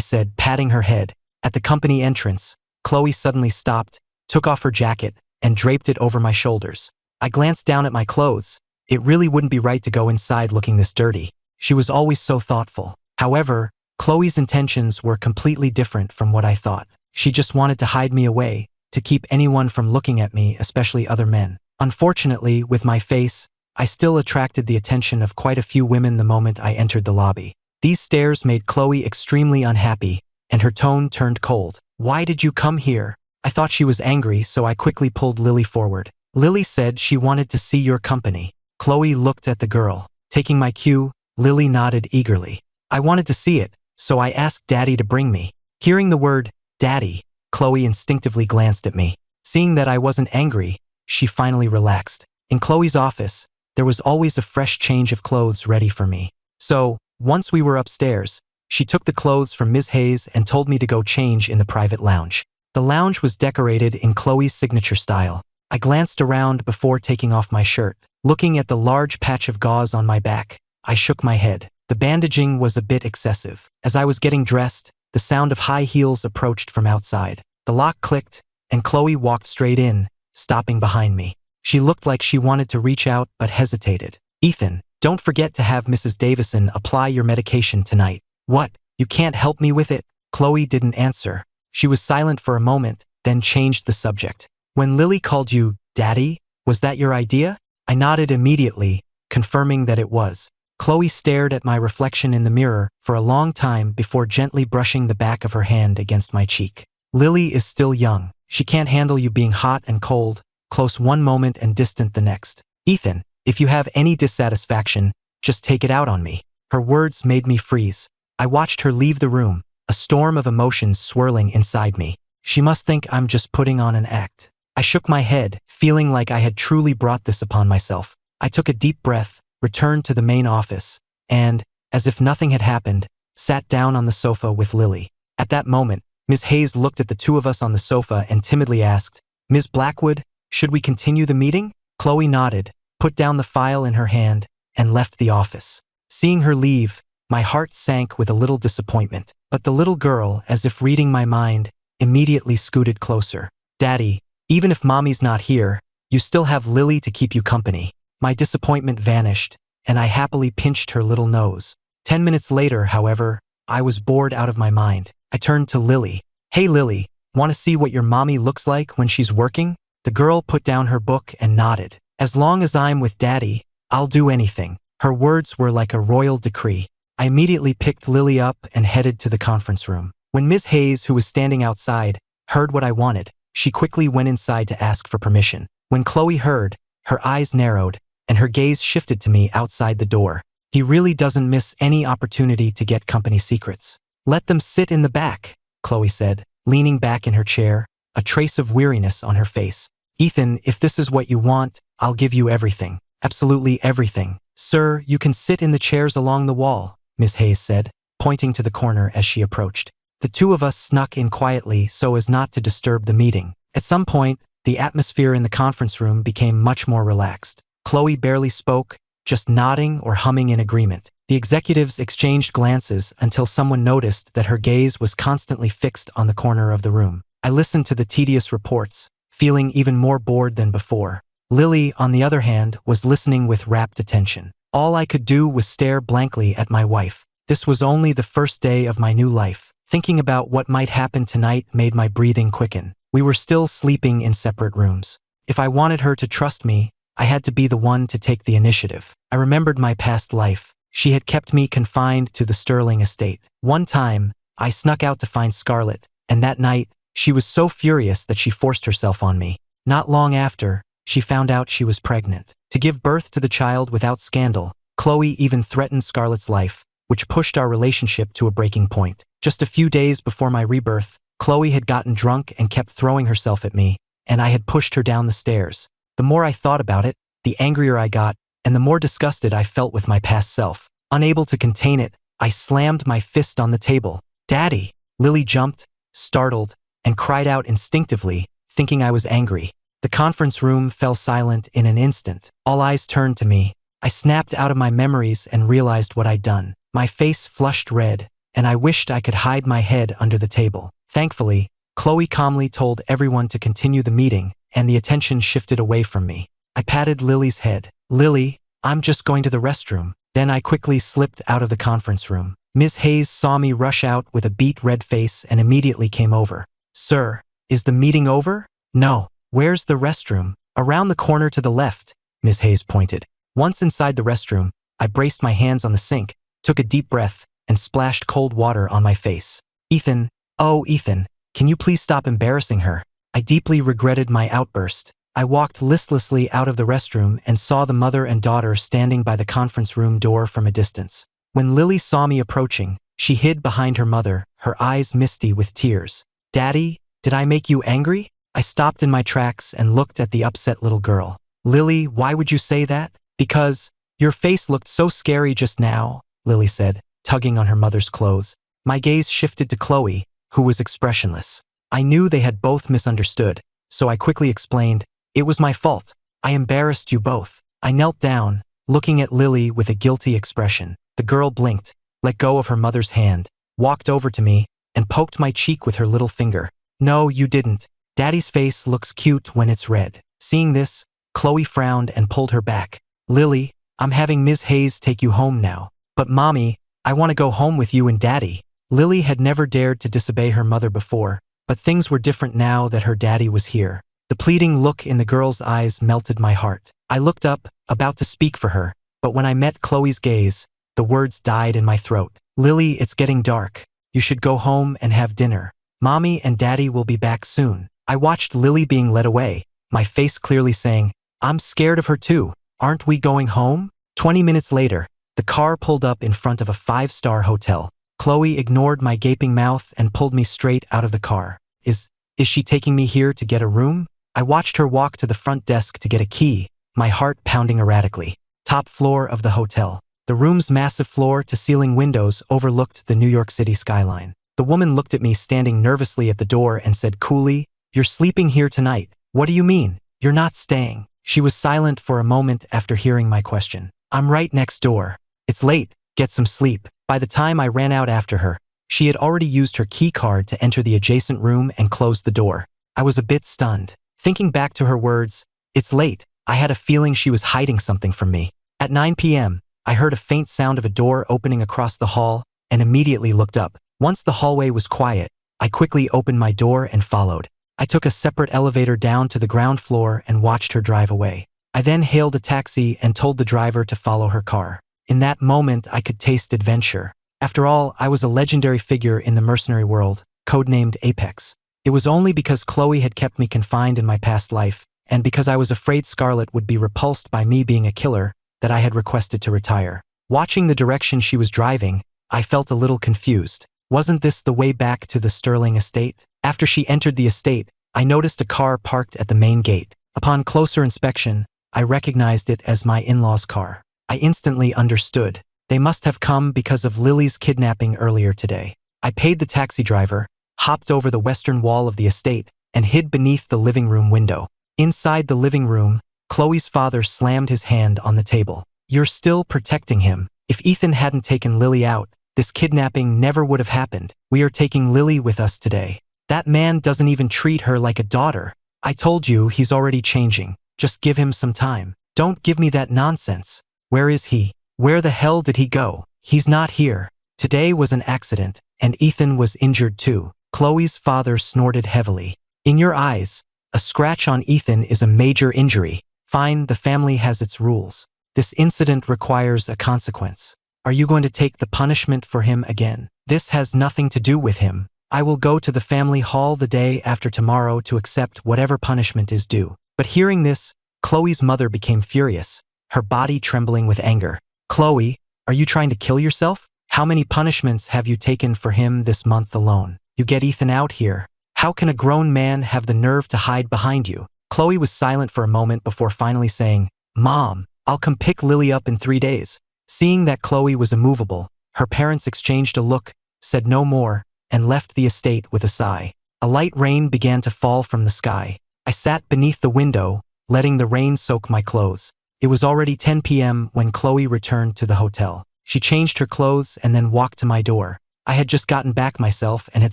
said, patting her head. At the company entrance, Chloe suddenly stopped, took off her jacket, and draped it over my shoulders. I glanced down at my clothes. It really wouldn't be right to go inside looking this dirty. She was always so thoughtful. However, Chloe's intentions were completely different from what I thought. She just wanted to hide me away, to keep anyone from looking at me, especially other men. Unfortunately, with my face, I still attracted the attention of quite a few women the moment I entered the lobby. These stares made Chloe extremely unhappy, and her tone turned cold. "Why did you come here?" I thought she was angry, so I quickly pulled Lily forward. "Lily said she wanted to see your company." Chloe looked at the girl. Taking my cue, Lily nodded eagerly. "I wanted to see it, so I asked Daddy to bring me." Hearing the word, "Daddy," Chloe instinctively glanced at me. Seeing that I wasn't angry, she finally relaxed. In Chloe's office, there was always a fresh change of clothes ready for me. So, once we were upstairs, She took the clothes from Ms. Hayes and told me to go change in the private lounge. The lounge was decorated in Chloe's signature style. I glanced around before taking off my shirt. Looking at the large patch of gauze on my back, I shook my head. The bandaging was a bit excessive. As I was getting dressed, the sound of high heels approached from outside. The lock clicked, and Chloe walked straight in, stopping behind me. She looked like she wanted to reach out but hesitated. "Ethan, don't forget to have Mrs. Davison apply your medication tonight." "What? You can't help me with it?" Chloe didn't answer. She was silent for a moment, then changed the subject. "When Lily called you Daddy, was that your idea?" I nodded immediately, confirming that it was. Chloe stared at my reflection in the mirror for a long time before gently brushing the back of her hand against my cheek. "Lily is still young. She can't handle you being hot and cold, close one moment and distant the next. Ethan, if you have any dissatisfaction, just take it out on me." Her words made me freeze. I watched her leave the room, a storm of emotions swirling inside me. She must think I'm just putting on an act. I shook my head, feeling like I had truly brought this upon myself. I took a deep breath, returned to the main office, and, as if nothing had happened, sat down on the sofa with Lily. At that moment, Ms. Hayes looked at the two of us on the sofa and timidly asked, "Ms. Blackwood, should we continue the meeting?" Chloe nodded, put down the file in her hand, and left the office. Seeing her leave, my heart sank with a little disappointment, but the little girl, as if reading my mind, immediately scooted closer. "Daddy, even if Mommy's not here, you still have Lily to keep you company." My disappointment vanished, and I happily pinched her little nose. 10 minutes later, however, I was bored out of my mind. I turned to Lily. "Hey Lily, want to see what your mommy looks like when she's working?" The girl put down her book and nodded. "As long as I'm with Daddy, I'll do anything." Her words were like a royal decree. I immediately picked Lily up and headed to the conference room. When Ms. Hayes, who was standing outside, heard what I wanted, she quickly went inside to ask for permission. When Chloe heard, her eyes narrowed, and her gaze shifted to me outside the door. "He really doesn't miss any opportunity to get company secrets." "Let them sit in the back," Chloe said, leaning back in her chair, a trace of weariness on her face. "Ethan, if this is what you want, I'll give you everything. Absolutely everything." "Sir, you can sit in the chairs along the wall," Ms. Hayes said, pointing to the corner as she approached. The two of us snuck in quietly so as not to disturb the meeting. At some point, the atmosphere in the conference room became much more relaxed. Chloe barely spoke, just nodding or humming in agreement. The executives exchanged glances until someone noticed that her gaze was constantly fixed on the corner of the room. I listened to the tedious reports, feeling even more bored than before. Lily, on the other hand, was listening with rapt attention. All I could do was stare blankly at my wife. This was only the first day of my new life. Thinking about what might happen tonight made my breathing quicken. We were still sleeping in separate rooms. If I wanted her to trust me, I had to be the one to take the initiative. I remembered my past life. She had kept me confined to the Sterling estate. One time, I snuck out to find Scarlett, and that night, she was so furious that she forced herself on me. Not long after, she found out she was pregnant. To give birth to the child without scandal, Chloe even threatened Scarlett's life, which pushed our relationship to a breaking point. Just a few days before my rebirth, Chloe had gotten drunk and kept throwing herself at me, and I had pushed her down the stairs. The more I thought about it, the angrier I got, and the more disgusted I felt with my past self. Unable to contain it, I slammed my fist on the table. "Daddy!" Lily jumped, startled, and cried out instinctively, thinking I was angry. The conference room fell silent in an instant. All eyes turned to me. I snapped out of my memories and realized what I'd done. My face flushed red, and I wished I could hide my head under the table. Thankfully, Chloe calmly told everyone to continue the meeting, and the attention shifted away from me. I patted Lily's head. "Lily, I'm just going to the restroom." Then I quickly slipped out of the conference room. Ms. Hayes saw me rush out with a beet red face and immediately came over. "Sir, is the meeting over?" "No. Where's the restroom?" "Around the corner to the left," Ms. Hayes pointed. Once inside the restroom, I braced my hands on the sink, took a deep breath, and splashed cold water on my face. "Ethan, oh Ethan, can you please stop embarrassing her?" I deeply regretted my outburst. I walked listlessly out of the restroom and saw the mother and daughter standing by the conference room door from a distance. When Lily saw me approaching, she hid behind her mother, her eyes misty with tears. "Daddy, did I make you angry?" I stopped in my tracks and looked at the upset little girl. "Lily, why would you say that?" "Because your face looked so scary just now," Lily said. tugging on her mother's clothes. My gaze shifted to Chloe, who was expressionless. I knew they had both misunderstood, so I quickly explained, "It was my fault. I embarrassed you both." I knelt down, looking at Lily with a guilty expression. The girl blinked, let go of her mother's hand, walked over to me, and poked my cheek with her little finger. "No, you didn't. Daddy's face looks cute when it's red." Seeing this, Chloe frowned and pulled her back. "Lily, I'm having Ms. Hayes take you home now." "But Mommy, I want to go home with you and Daddy." Lily had never dared to disobey her mother before, but things were different now that her daddy was here. The pleading look in the girl's eyes melted my heart. I looked up, about to speak for her, but when I met Chloe's gaze, the words died in my throat. "Lily, it's getting dark. You should go home and have dinner. Mommy and Daddy will be back soon." I watched Lily being led away, my face clearly saying, "I'm scared of her too. Aren't we going home?" 20 minutes later, the car pulled up in front of a 5-star hotel. Chloe ignored my gaping mouth and pulled me straight out of the car. Is she taking me here to get a room?" I watched her walk to the front desk to get a key, my heart pounding erratically. Top floor of the hotel. The room's massive floor-to-ceiling windows overlooked the New York City skyline. The woman looked at me standing nervously at the door and said coolly, "You're sleeping here tonight. What do you mean? You're not staying?" She was silent for a moment after hearing my question. "I'm right next door. It's late. Get some sleep." By the time I ran out after her, she had already used her key card to enter the adjacent room and closed the door. I was a bit stunned. Thinking back to her words, "It's late," I had a feeling she was hiding something from me. At 9 p.m., I heard a faint sound of a door opening across the hall and immediately looked up. Once the hallway was quiet, I quickly opened my door and followed. I took a separate elevator down to the ground floor and watched her drive away. I then hailed a taxi and told the driver to follow her car. In that moment, I could taste adventure. After all, I was a legendary figure in the mercenary world, codenamed Apex. It was only because Chloe had kept me confined in my past life, and because I was afraid Scarlett would be repulsed by me being a killer, that I had requested to retire. Watching the direction she was driving, I felt a little confused. Wasn't this the way back to the Sterling estate? After she entered the estate, I noticed a car parked at the main gate. Upon closer inspection, I recognized it as my in-laws' car. I instantly understood. They must have come because of Lily's kidnapping earlier today. I paid the taxi driver, hopped over the western wall of the estate, and hid beneath the living room window. Inside the living room, Chloe's father slammed his hand on the table. "You're still protecting him. If Ethan hadn't taken Lily out, this kidnapping never would have happened. We are taking Lily with us today. That man doesn't even treat her like a daughter. I told you he's already changing. Just give him some time. Don't give me that nonsense. Where is he? Where the hell did he go? He's not here. Today was an accident, and Ethan was injured too." Chloe's father snorted heavily. "In your eyes, a scratch on Ethan is a major injury. Fine, the family has its rules. This incident requires a consequence. Are you going to take the punishment for him again? This has nothing to do with him. I will go to the family hall the day after tomorrow to accept whatever punishment is due." But hearing this, Chloe's mother became furious, her body trembling with anger. "Chloe, are you trying to kill yourself? How many punishments have you taken for him this month alone? You get Ethan out here. How can a grown man have the nerve to hide behind you?" Chloe was silent for a moment before finally saying, "Mom, I'll come pick Lily up in 3 days." Seeing that Chloe was immovable, her parents exchanged a look, said no more, and left the estate with a sigh. A light rain began to fall from the sky. I sat beneath the window, letting the rain soak my clothes. It was already 10 p.m. when Chloe returned to the hotel. She changed her clothes and then walked to my door. I had just gotten back myself and had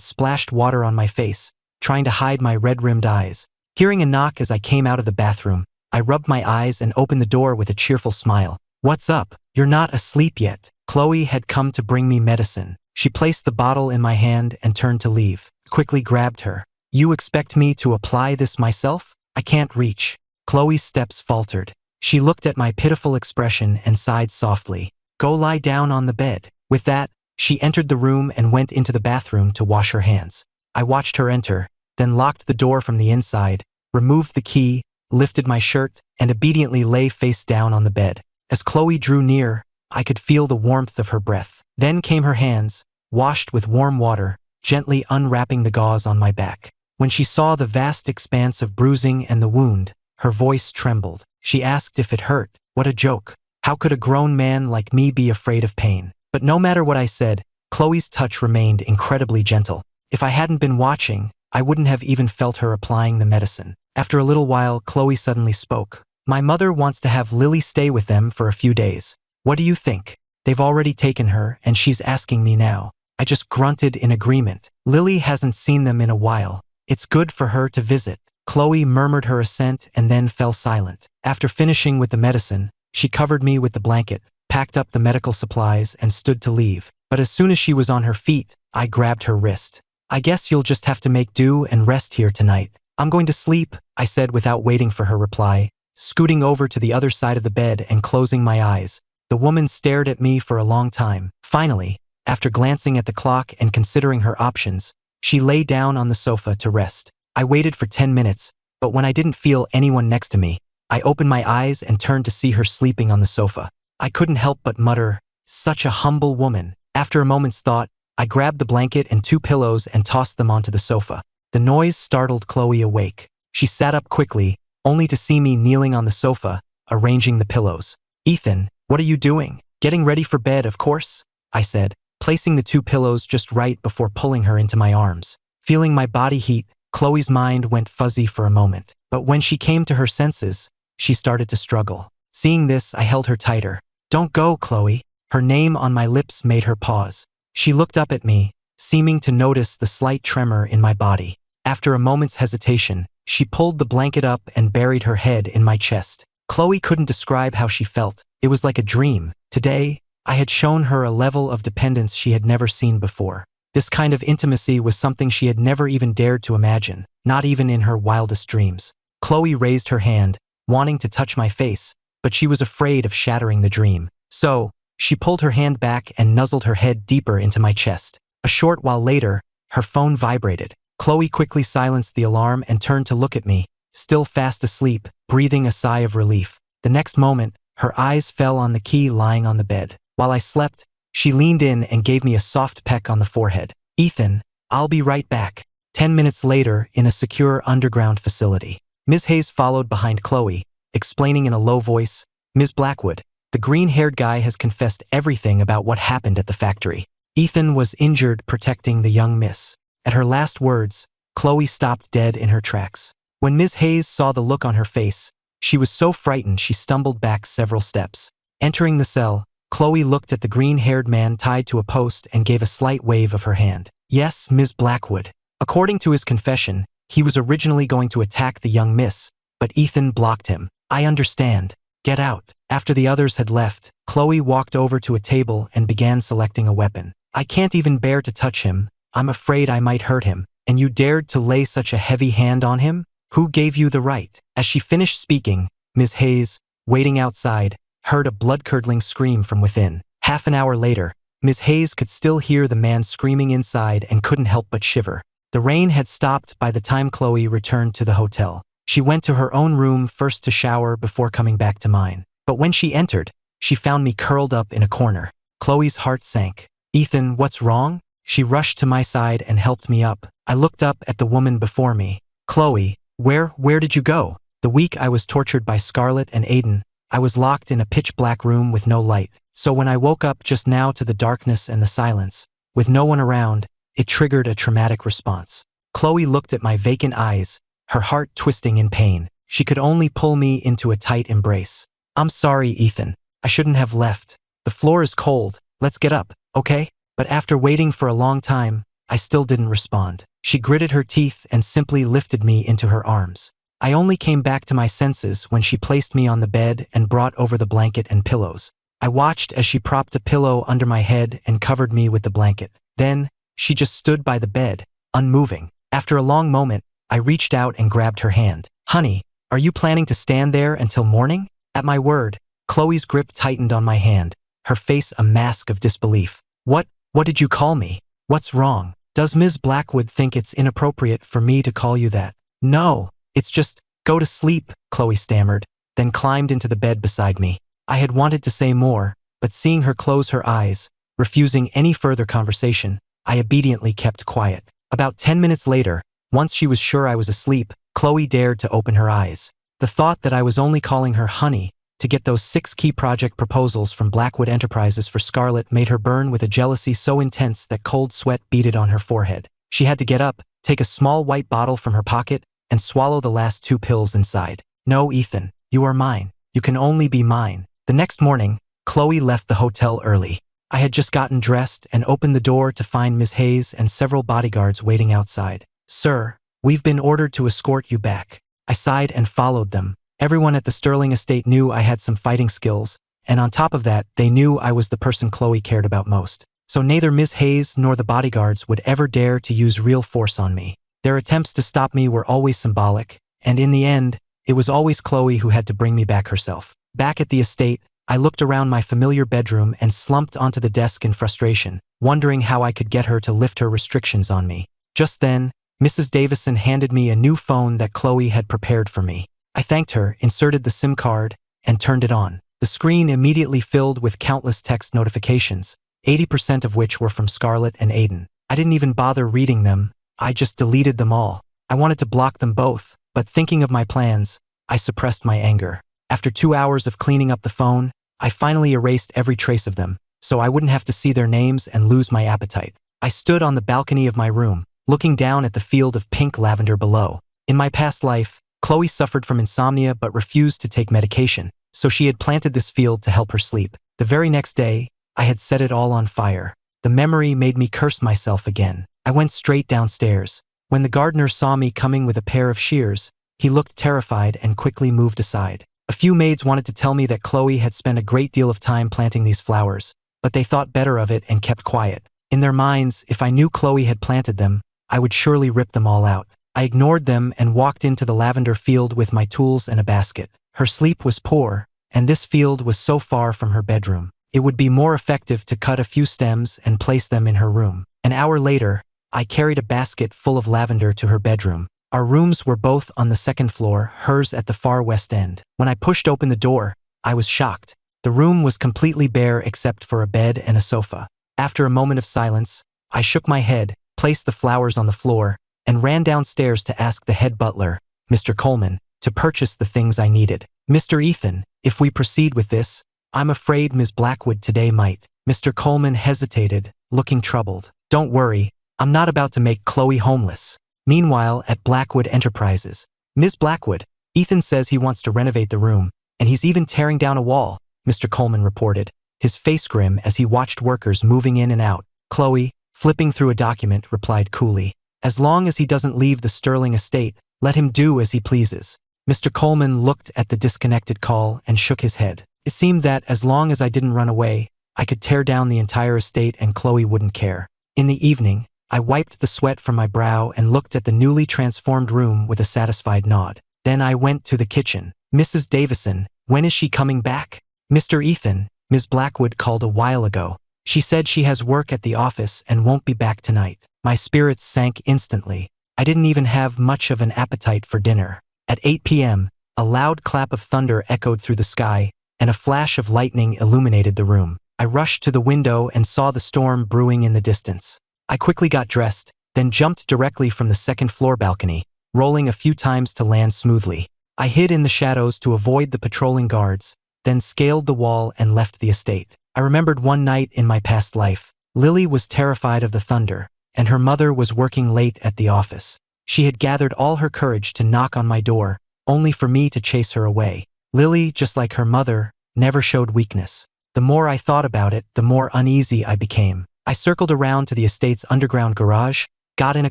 splashed water on my face, trying to hide my red-rimmed eyes. Hearing a knock as I came out of the bathroom, I rubbed my eyes and opened the door with a cheerful smile. "What's up? You're not asleep yet." Chloe had come to bring me medicine. She placed the bottle in my hand and turned to leave. Quickly grabbed her. "You expect me to apply this myself? I can't reach." Chloe's steps faltered. She looked at my pitiful expression and sighed softly. "Go lie down on the bed." With that, she entered the room and went into the bathroom to wash her hands. I watched her enter, then locked the door from the inside, removed the key, lifted my shirt, and obediently lay face down on the bed. As Chloe drew near, I could feel the warmth of her breath. Then came her hands, washed with warm water, gently unwrapping the gauze on my back. When she saw the vast expanse of bruising and the wound, her voice trembled. She asked if it hurt. What a joke. How could a grown man like me be afraid of pain? But no matter what I said, Chloe's touch remained incredibly gentle. If I hadn't been watching, I wouldn't have even felt her applying the medicine. After a little while, Chloe suddenly spoke. My mother wants to have Lily stay with them for a few days. What do you think? They've already taken her, and she's asking me now. I just grunted in agreement. Lily hasn't seen them in a while. It's good for her to visit. Chloe murmured her assent and then fell silent. After finishing with the medicine, she covered me with the blanket, packed up the medical supplies, and stood to leave. But as soon as she was on her feet, I grabbed her wrist. I guess you'll just have to make do and rest here tonight. I'm going to sleep, I said without waiting for her reply, scooting over to the other side of the bed and closing my eyes. The woman stared at me for a long time. Finally, after glancing at the clock and considering her options, she lay down on the sofa to rest. I waited for 10 minutes, but when I didn't feel anyone next to me, I opened my eyes and turned to see her sleeping on the sofa. I couldn't help but mutter, "Such a humble woman." After a moment's thought, I grabbed the blanket and 2 pillows and tossed them onto the sofa. The noise startled Chloe awake. She sat up quickly, only to see me kneeling on the sofa, arranging the pillows. "Ethan, what are you doing?" "Getting ready for bed, of course," I said, placing the 2 pillows just right before pulling her into my arms. Feeling my body heat, Chloe's mind went fuzzy for a moment. But when she came to her senses, she started to struggle. Seeing this, I held her tighter. "Don't go, Chloe." Her name on my lips made her pause. She looked up at me, seeming to notice the slight tremor in my body. After a moment's hesitation, she pulled the blanket up and buried her head in my chest. Chloe couldn't describe how she felt. It was like a dream. Today, I had shown her a level of dependence she had never seen before. This kind of intimacy was something she had never even dared to imagine, not even in her wildest dreams. Chloe raised her hand, wanting to touch my face, but she was afraid of shattering the dream. So, she pulled her hand back and nuzzled her head deeper into my chest. A short while later, her phone vibrated. Chloe quickly silenced the alarm and turned to look at me, still fast asleep, breathing a sigh of relief. The next moment, her eyes fell on the key lying on the bed. While I slept, she leaned in and gave me a soft peck on the forehead. "Ethan, I'll be right back." 10 minutes later, in a secure underground facility, Ms. Hayes followed behind Chloe, explaining in a low voice, "Ms. Blackwood, the green-haired guy has confessed everything about what happened at the factory. Ethan was injured protecting the young miss." At her last words, Chloe stopped dead in her tracks. When Ms. Hayes saw the look on her face, she was so frightened she stumbled back several steps. Entering the cell, Chloe looked at the green-haired man tied to a post and gave a slight wave of her hand. "Yes, Ms. Blackwood. According to his confession, he was originally going to attack the young miss, but Ethan blocked him. I understand. Get out." After the others had left, Chloe walked over to a table and began selecting a weapon. "I can't even bear to touch him. I'm afraid I might hurt him. And you dared to lay such a heavy hand on him? Who gave you the right?" As she finished speaking, Ms. Hayes, waiting outside, heard a blood-curdling scream from within. Half an hour later, Ms. Hayes could still hear the man screaming inside and couldn't help but shiver. The rain had stopped by the time Chloe returned to the hotel. She went to her own room first to shower before coming back to mine. But when she entered, she found me curled up in a corner. Chloe's heart sank. "Ethan, what's wrong?" She rushed to my side and helped me up. I looked up at the woman before me. "Chloe, where did you go?" The week I was tortured by Scarlett and Aiden, I was locked in a pitch-black room with no light. So when I woke up just now to the darkness and the silence, with no one around, it triggered a traumatic response. Chloe looked at my vacant eyes, her heart twisting in pain. She could only pull me into a tight embrace. "I'm sorry, Ethan. I shouldn't have left. The floor is cold. Let's get up, okay?" But after waiting for a long time, I still didn't respond. She gritted her teeth and simply lifted me into her arms. I only came back to my senses when she placed me on the bed and brought over the blanket and pillows. I watched as she propped a pillow under my head and covered me with the blanket. Then, she just stood by the bed, unmoving. After a long moment, I reached out and grabbed her hand. "Honey, are you planning to stand there until morning?" At my word, Chloe's grip tightened on my hand, her face a mask of disbelief. What did you call me? What's wrong? Does Ms. Blackwood think it's inappropriate for me to call you that?" "No, it's just, go to sleep," Chloe stammered, then climbed into the bed beside me. I had wanted to say more, but seeing her close her eyes, refusing any further conversation, I obediently kept quiet. About 10 minutes later, once she was sure I was asleep, Chloe dared to open her eyes. The thought that I was only calling her honey to get those 6 key project proposals from Blackwood Enterprises for Scarlett made her burn with a jealousy so intense that cold sweat beaded on her forehead. She had to get up, take a small white bottle from her pocket, and swallow the last 2 pills inside. No, Ethan, you are mine. You can only be mine. The next morning, Chloe left the hotel early. I had just gotten dressed and opened the door to find Ms. Hayes and several bodyguards waiting outside. Sir, we've been ordered to escort you back. I sighed and followed them. Everyone at the Sterling estate knew I had some fighting skills, and on top of that, they knew I was the person Chloe cared about most. So neither Ms. Hayes nor the bodyguards would ever dare to use real force on me. Their attempts to stop me were always symbolic, and in the end, it was always Chloe who had to bring me back herself. Back at the estate, I looked around my familiar bedroom and slumped onto the desk in frustration, wondering how I could get her to lift her restrictions on me. Just then, Mrs. Davison handed me a new phone that Chloe had prepared for me. I thanked her, inserted the SIM card, and turned it on. The screen immediately filled with countless text notifications, 80% of which were from Scarlett and Aiden. I didn't even bother reading them, I just deleted them all. I wanted to block them both, but thinking of my plans, I suppressed my anger. After 2 hours of cleaning up the phone, I finally erased every trace of them, so I wouldn't have to see their names and lose my appetite. I stood on the balcony of my room, looking down at the field of pink lavender below. In my past life, Chloe suffered from insomnia but refused to take medication, so she had planted this field to help her sleep. The very next day, I had set it all on fire. The memory made me curse myself again. I went straight downstairs. When the gardener saw me coming with a pair of shears, he looked terrified and quickly moved aside. A few maids wanted to tell me that Chloe had spent a great deal of time planting these flowers, but they thought better of it and kept quiet. In their minds, if I knew Chloe had planted them, I would surely rip them all out. I ignored them and walked into the lavender field with my tools and a basket. Her sleep was poor, and this field was so far from her bedroom. It would be more effective to cut a few stems and place them in her room. An hour later, I carried a basket full of lavender to her bedroom. Our rooms were both on the 2nd floor, hers at the far west end. When I pushed open the door, I was shocked. The room was completely bare except for a bed and a sofa. After a moment of silence, I shook my head, placed the flowers on the floor, and ran downstairs to ask the head butler, Mr. Coleman, to purchase the things I needed. Mr. Ethan, if we proceed with this, I'm afraid Ms. Blackwood today might. Mr. Coleman hesitated, looking troubled. Don't worry, I'm not about to make Chloe homeless. Meanwhile, at Blackwood Enterprises, Ms. Blackwood, Ethan says he wants to renovate the room, and he's even tearing down a wall, Mr. Coleman reported, his face grim as he watched workers moving in and out. Chloe, flipping through a document, replied coolly, as long as he doesn't leave the Sterling estate, let him do as he pleases. Mr. Coleman looked at the disconnected call and shook his head. It seemed that as long as I didn't run away, I could tear down the entire estate and Chloe wouldn't care. In the evening, I wiped the sweat from my brow and looked at the newly transformed room with a satisfied nod. Then I went to the kitchen. Mrs. Davison, when is she coming back? Mr. Ethan, Ms. Blackwood called a while ago. She said she has work at the office and won't be back tonight. My spirits sank instantly. I didn't even have much of an appetite for dinner. At 8 p.m., a loud clap of thunder echoed through the sky, and a flash of lightning illuminated the room. I rushed to the window and saw the storm brewing in the distance. I quickly got dressed, then jumped directly from the 2nd floor balcony, rolling a few times to land smoothly. I hid in the shadows to avoid the patrolling guards, then scaled the wall and left the estate. I remembered one night in my past life. Lily was terrified of the thunder, and her mother was working late at the office. She had gathered all her courage to knock on my door, only for me to chase her away. Lily, just like her mother, never showed weakness. The more I thought about it, the more uneasy I became. I circled around to the estate's underground garage, got in a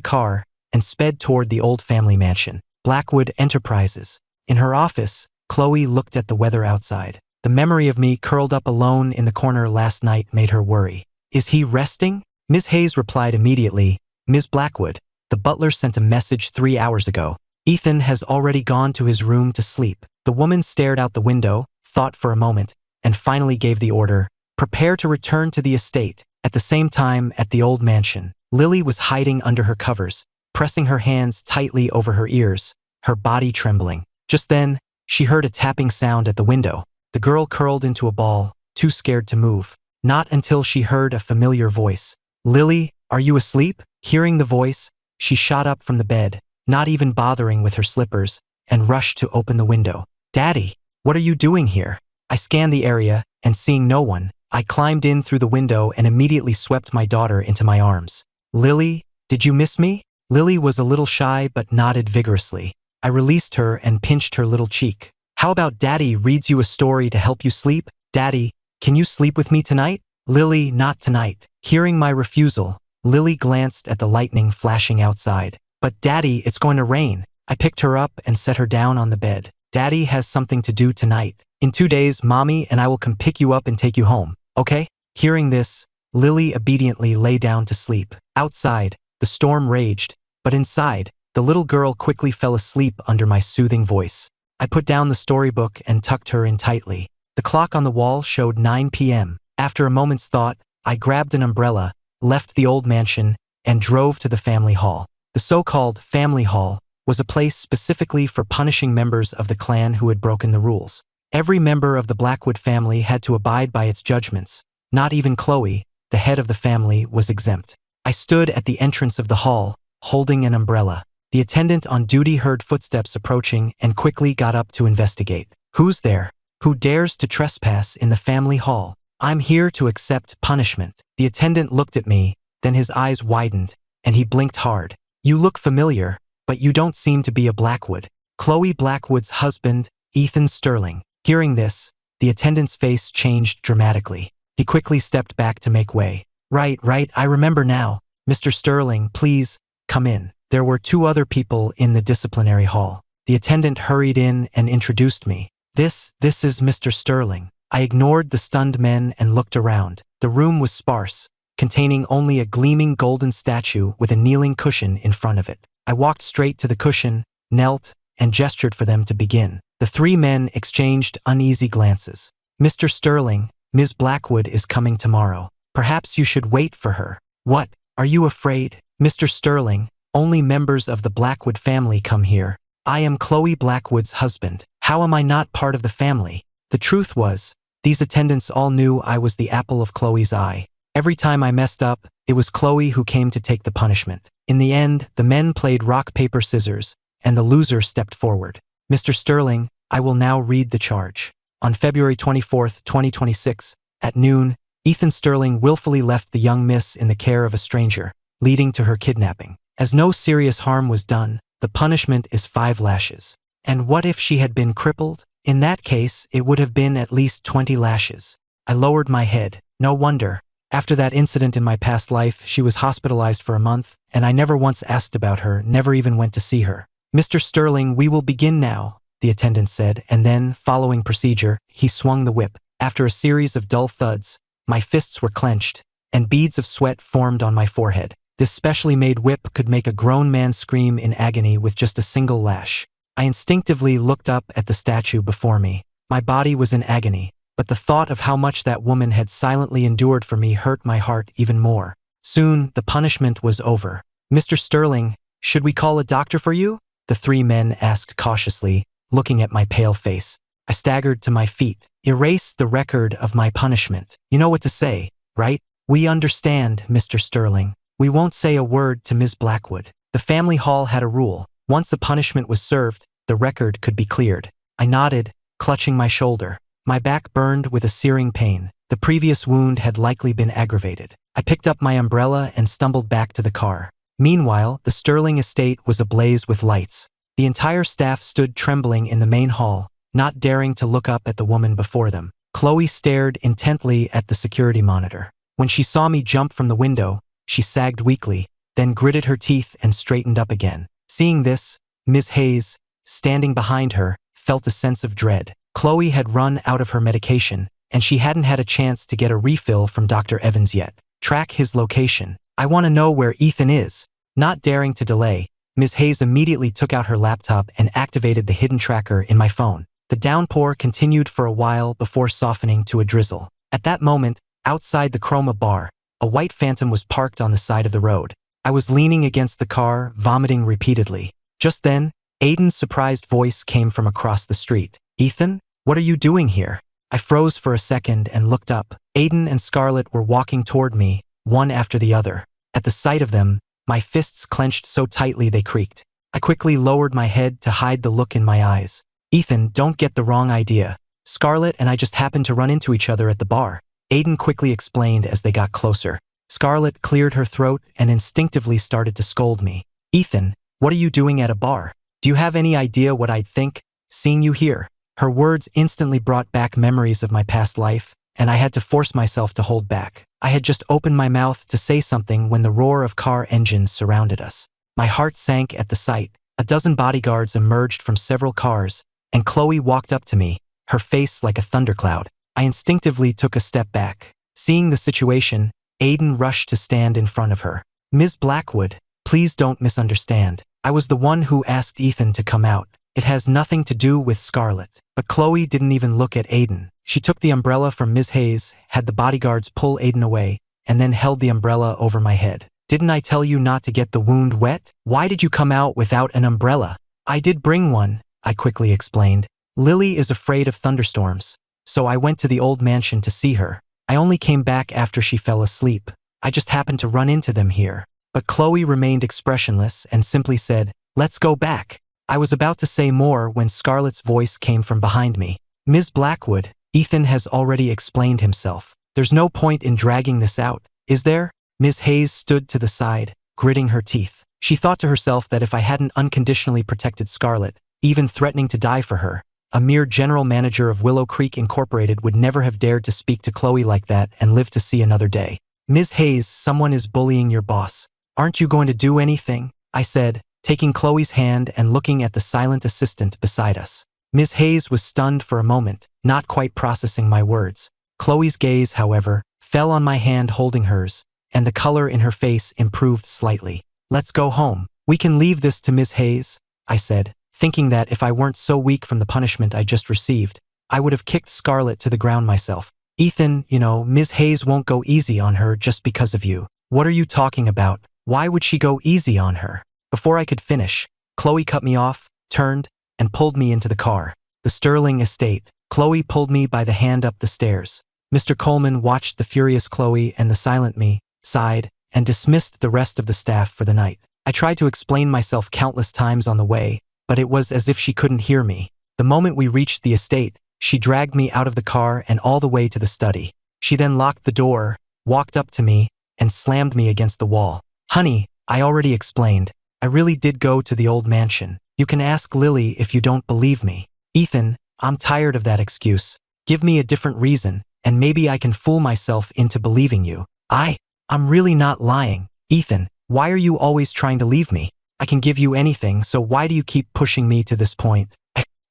car, and sped toward the old family mansion, Blackwood Enterprises. In her office, Chloe looked at the weather outside. The memory of me curled up alone in the corner last night made her worry. Is he resting? Ms. Hayes replied immediately, Ms. Blackwood, the butler sent a message 3 hours ago. Ethan has already gone to his room to sleep. The woman stared out the window, thought for a moment, and finally gave the order, prepare to return to the estate. At the same time, at the old mansion, Lily was hiding under her covers, pressing her hands tightly over her ears, her body trembling. Just then, she heard a tapping sound at the window. The girl curled into a ball, too scared to move. Not until she heard a familiar voice. Lily, are you asleep? Hearing the voice, she shot up from the bed, not even bothering with her slippers, and rushed to open the window. Daddy, what are you doing here? I scanned the area, and seeing no one, I climbed in through the window and immediately swept my daughter into my arms. Lily, did you miss me? Lily was a little shy but nodded vigorously. I released her and pinched her little cheek. How about Daddy reads you a story to help you sleep? Daddy, can you sleep with me tonight? Lily, not tonight. Hearing my refusal, Lily glanced at the lightning flashing outside. But Daddy, it's going to rain. I picked her up and set her down on the bed. Daddy has something to do tonight. In 2 days, Mommy and I will come pick you up and take you home, okay? Hearing this, Lily obediently lay down to sleep. Outside, the storm raged, but inside, the little girl quickly fell asleep under my soothing voice. I put down the storybook and tucked her in tightly. The clock on the wall showed 9 p.m. After a moment's thought, I grabbed an umbrella, left the old mansion, and drove to the family hall. The so-called family hall was a place specifically for punishing members of the clan who had broken the rules. Every member of the Blackwood family had to abide by its judgments. Not even Chloe, the head of the family, was exempt. I stood at the entrance of the hall, holding an umbrella. The attendant on duty heard footsteps approaching and quickly got up to investigate. Who's there? Who dares to trespass in the family hall? I'm here to accept punishment. The attendant looked at me, then his eyes widened, and he blinked hard. You look familiar, but you don't seem to be a Blackwood. Chloe Blackwood's husband, Ethan Sterling. Hearing this, the attendant's face changed dramatically. He quickly stepped back to make way. Right, I remember now. Mr. Sterling, please, come in. There were 2 other people in the disciplinary hall. The attendant hurried in and introduced me. This is Mr. Sterling. I ignored the stunned men and looked around. The room was sparse, containing only a gleaming golden statue with a kneeling cushion in front of it. I walked straight to the cushion, knelt, and gestured for them to begin. The 3 men exchanged uneasy glances. Mr. Sterling, Ms. Blackwood is coming tomorrow. Perhaps you should wait for her. What? Are you afraid? Mr. Sterling, only members of the Blackwood family come here. I am Chloe Blackwood's husband. How am I not part of the family? The truth was, these attendants all knew I was the apple of Chloe's eye. Every time I messed up, it was Chloe who came to take the punishment. In the end, the men played rock, paper, scissors, and the loser stepped forward. Mr. Sterling, I will now read the charge. On February 24, 2026, at noon, Ethan Sterling willfully left the young miss in the care of a stranger, leading to her kidnapping. As no serious harm was done, the punishment is 5 lashes. And what if she had been crippled? In that case, it would have been at least 20 lashes. I lowered my head. No wonder. After that incident in my past life, she was hospitalized for a month, and I never once asked about her, never even went to see her. Mr. Sterling, we will begin now, the attendant said, and then, following procedure, he swung the whip. After a series of dull thuds, my fists were clenched, and beads of sweat formed on my forehead. This specially made whip could make a grown man scream in agony with just a single lash. I instinctively looked up at the statue before me. My body was in agony, but the thought of how much that woman had silently endured for me hurt my heart even more. Soon, the punishment was over. Mr. Sterling, should we call a doctor for you? The 3 men asked cautiously, looking at my pale face. I staggered to my feet. Erase the record of my punishment. You know what to say, right? We understand, Mr. Sterling. We won't say a word to Ms. Blackwood. The family hall had a rule. Once a punishment was served, the record could be cleared. I nodded, clutching my shoulder. My back burned with a searing pain. The previous wound had likely been aggravated. I picked up my umbrella and stumbled back to the car. Meanwhile, the Sterling estate was ablaze with lights. The entire staff stood trembling in the main hall, not daring to look up at the woman before them. Chloe stared intently at the security monitor. When she saw me jump from the window, she sagged weakly, then gritted her teeth and straightened up again. Seeing this, Ms. Hayes, standing behind her, felt a sense of dread. Chloe had run out of her medication, and she hadn't had a chance to get a refill from Dr. Evans yet. Track his location. I want to know where Ethan is. Not daring to delay, Ms. Hayes immediately took out her laptop and activated the hidden tracker in my phone. The downpour continued for a while before softening to a drizzle. At that moment, outside the Chroma bar, a white Phantom was parked on the side of the road. I was leaning against the car, vomiting repeatedly. Just then, Aiden's surprised voice came from across the street. Ethan, what are you doing here? I froze for a second and looked up. Aiden and Scarlett were walking toward me, one after the other. At the sight of them, my fists clenched so tightly they creaked. I quickly lowered my head to hide the look in my eyes. Ethan, don't get the wrong idea. Scarlett and I just happened to run into each other at the bar, Aiden quickly explained as they got closer. Scarlett cleared her throat and instinctively started to scold me. Ethan, what are you doing at a bar? Do you have any idea what I'd think, seeing you here? Her words instantly brought back memories of my past life, and I had to force myself to hold back. I had just opened my mouth to say something when the roar of car engines surrounded us. My heart sank at the sight. A dozen bodyguards emerged from several cars, and Chloe walked up to me, her face like a thundercloud. I instinctively took a step back. Seeing the situation, Aiden rushed to stand in front of her. Ms. Blackwood, please don't misunderstand. I was the one who asked Ethan to come out. It has nothing to do with Scarlett. But Chloe didn't even look at Aiden. She took the umbrella from Ms. Hayes, had the bodyguards pull Aiden away, and then held the umbrella over my head. Didn't I tell you not to get the wound wet? Why did you come out without an umbrella? I did bring one, I quickly explained. Lily is afraid of thunderstorms, so I went to the old mansion to see her. I only came back after she fell asleep. I just happened to run into them here. But Chloe remained expressionless and simply said, let's go back. I was about to say more when Scarlett's voice came from behind me. Ms. Blackwood, Ethan has already explained himself. There's no point in dragging this out, is there? Ms. Hayes stood to the side, gritting her teeth. She thought to herself that if I hadn't unconditionally protected Scarlett, even threatening to die for her, a mere general manager of Willow Creek Incorporated would never have dared to speak to Chloe like that and live to see another day. Ms. Hayes, someone is bullying your boss. Aren't you going to do anything? I said, taking Chloe's hand and looking at the silent assistant beside us. Ms. Hayes was stunned for a moment, not quite processing my words. Chloe's gaze, however, fell on my hand holding hers, and the color in her face improved slightly. Let's go home. We can leave this to Ms. Hayes, I said, thinking that if I weren't so weak from the punishment I just received, I would have kicked Scarlett to the ground myself. Ethan, Ms. Hayes won't go easy on her just because of you. What are you talking about? Why would she go easy on her? Before I could finish, Chloe cut me off, turned, and pulled me into the car. The Sterling estate. Chloe pulled me by the hand up the stairs. Mr. Coleman watched the furious Chloe and the silent me, sighed, and dismissed the rest of the staff for the night. I tried to explain myself countless times on the way, but it was as if she couldn't hear me. The moment we reached the estate, she dragged me out of the car and all the way to the study. She then locked the door, walked up to me, and slammed me against the wall. Honey, I already explained. I really did go to the old mansion. You can ask Lily if you don't believe me. Ethan, I'm tired of that excuse. Give me a different reason, and maybe I can fool myself into believing you. I'm really not lying. Ethan, why are you always trying to leave me? I can give you anything, so why do you keep pushing me to this point?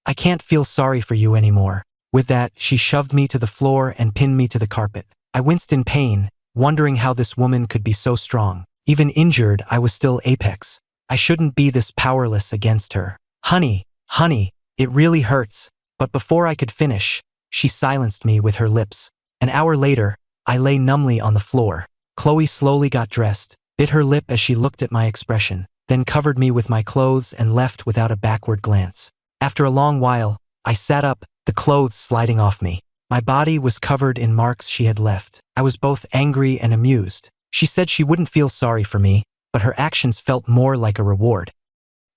I can't feel sorry for you anymore. With that, she shoved me to the floor and pinned me to the carpet. I winced in pain, wondering how this woman could be so strong. Even injured, I was still Apex. I shouldn't be this powerless against her. Honey, it really hurts. But before I could finish, she silenced me with her lips. An hour later, I lay numbly on the floor. Chloe slowly got dressed, bit her lip as she looked at my expression, then covered me with my clothes and left without a backward glance. After a long while, I sat up, the clothes sliding off me. My body was covered in marks she had left. I was both angry and amused. She said she wouldn't feel sorry for me, but her actions felt more like a reward.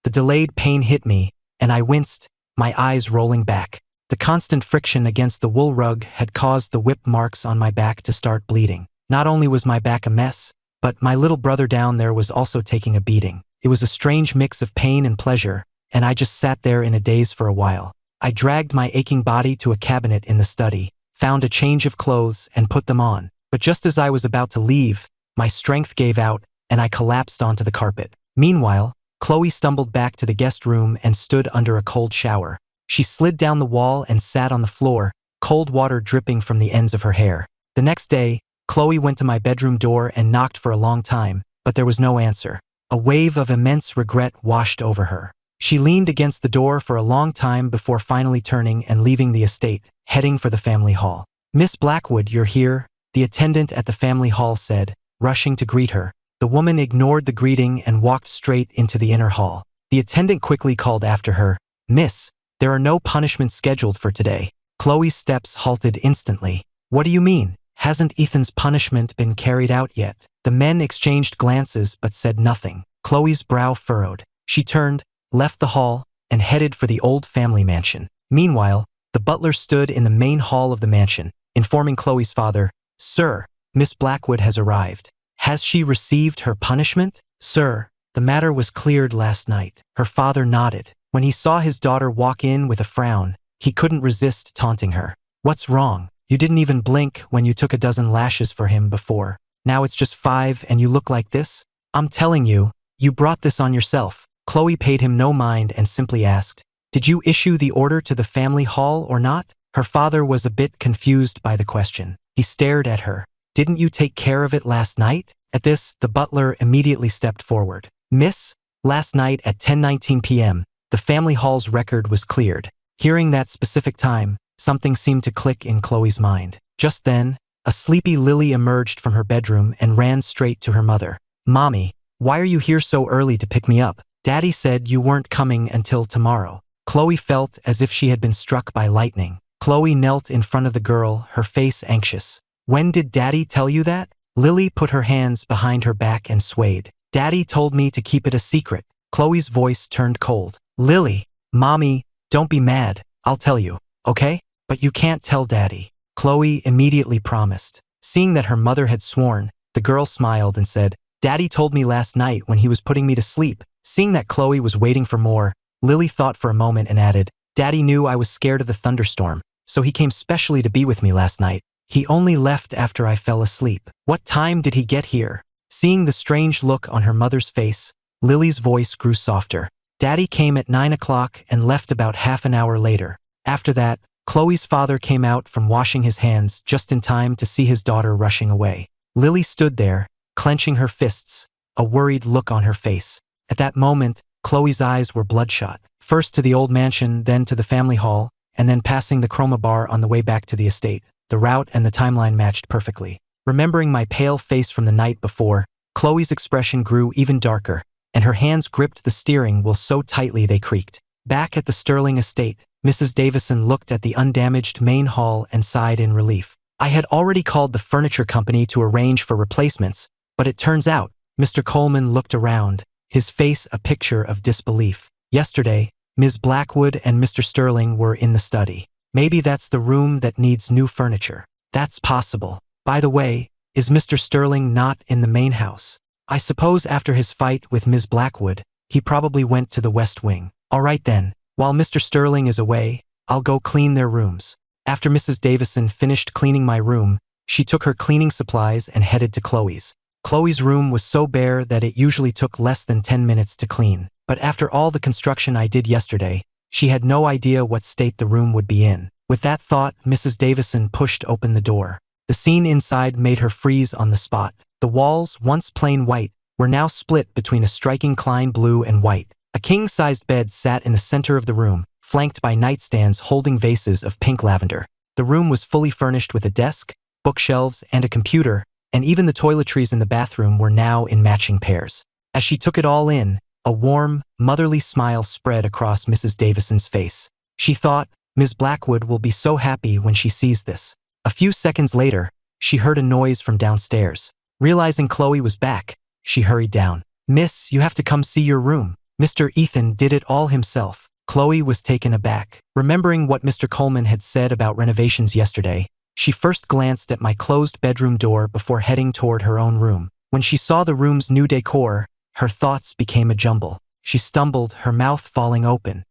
The delayed pain hit me, and I winced, my eyes rolling back. The constant friction against the wool rug had caused the whip marks on my back to start bleeding. Not only was my back a mess, but my little brother down there was also taking a beating. It was a strange mix of pain and pleasure, and I just sat there in a daze for a while. I dragged my aching body to a cabinet in the study, found a change of clothes, and put them on. But just as I was about to leave, my strength gave out, and I collapsed onto the carpet. Meanwhile, Chloe stumbled back to the guest room and stood under a cold shower. She slid down the wall and sat on the floor, cold water dripping from the ends of her hair. The next day, Chloe went to my bedroom door and knocked for a long time, but there was no answer. A wave of immense regret washed over her. She leaned against the door for a long time before finally turning and leaving the estate, heading for the family hall. Miss Blackwood, you're here, the attendant at the family hall said, rushing to greet her. The woman ignored the greeting and walked straight into the inner hall. The attendant quickly called after her, Miss, there are no punishments scheduled for today. Chloe's steps halted instantly. What do you mean? Hasn't Ethan's punishment been carried out yet? The men exchanged glances but said nothing. Chloe's brow furrowed. She turned, left the hall, and headed for the old family mansion. Meanwhile, the the butler stood in the main hall of the mansion, informing Chloe's father, "Sir, Miss Blackwood has arrived. Has she received her punishment?" "Sir, the matter was cleared last night." Her father nodded. When he saw his daughter walk in with a frown, he couldn't resist taunting her. "What's wrong? You didn't even blink when you took a dozen lashes for him before. Now it's just 5 and you look like this? I'm telling you, you brought this on yourself." Chloe paid him no mind and simply asked, "Did you issue the order to the family hall or not?" Her father was a bit confused by the question. He stared at her. "Didn't you take care of it last night?" At this, the butler immediately stepped forward. "Miss, last night at 10:19 p.m., the family hall's record was cleared." Hearing that specific time, something seemed to click in Chloe's mind. Just then, a sleepy Lily emerged from her bedroom and ran straight to her mother. "Mommy, why are you here so early to pick me up? Daddy said you weren't coming until tomorrow." Chloe felt as if she had been struck by lightning. Chloe knelt in front of the girl, her face anxious. "When did Daddy tell you that?" Lily put her hands behind her back and swayed. "Daddy told me to keep it a secret." Chloe's voice turned cold. "Lily, Mommy, don't be mad. I'll tell you, okay? But you can't tell Daddy." Chloe immediately promised. Seeing that her mother had sworn, the girl smiled and said, "Daddy told me last night when he was putting me to sleep." Seeing that Chloe was waiting for more, Lily thought for a moment and added, "Daddy knew I was scared of the thunderstorm, so he came specially to be with me last night. He only left after I fell asleep." "What time did he get here?" Seeing the strange look on her mother's face, Lily's voice grew softer. "Daddy came at 9 o'clock and left about half an hour later." After that, Chloe's father came out from washing his hands just in time to see his daughter rushing away. Lily stood there, clenching her fists, a worried look on her face. At that moment, Chloe's eyes were bloodshot. First to the old mansion, then to the family hall, and then passing the chroma bar on the way back to the estate. The route and the timeline matched perfectly. Remembering my pale face from the night before, Chloe's expression grew even darker, and her hands gripped the steering wheel so tightly they creaked. Back at the Sterling estate, Mrs. Davison looked at the undamaged main hall and sighed in relief. "I had already called the furniture company to arrange for replacements, but it turns out," Mr. Coleman looked around, his face a picture of disbelief. "Yesterday, Ms. Blackwood and Mr. Sterling were in the study. Maybe that's the room that needs new furniture." "That's possible. By the way, is Mr. Sterling not in the main house? I suppose after his fight with Ms. Blackwood, he probably went to the West Wing." "All right then, while Mr. Sterling is away, I'll go clean their rooms." After Mrs. Davison finished cleaning my room, she took her cleaning supplies and headed to Chloe's. Chloe's room was so bare that it usually took less than 10 minutes to clean. But after all the construction I did yesterday, she had no idea what state the room would be in. With that thought, Mrs. Davison pushed open the door. The scene inside made her freeze on the spot. The walls, once plain white, were now split between a striking Klein blue and white. A king-sized bed sat in the center of the room, flanked by nightstands holding vases of pink lavender. The room was fully furnished with a desk, bookshelves, and a computer, and even the toiletries in the bathroom were now in matching pairs. As she took it all in, a warm, motherly smile spread across Mrs. Davison's face. She thought, "Ms. Blackwood will be so happy when she sees this." A few seconds later, she heard a noise from downstairs. Realizing Chloe was back, she hurried down. "Miss, you have to come see your room. Mr. Ethan did it all himself." Chloe was taken aback. Remembering what Mr. Coleman had said about renovations yesterday, she first glanced at my closed bedroom door before heading toward her own room. When she saw the room's new decor, her thoughts became a jumble. She stumbled, her mouth falling open.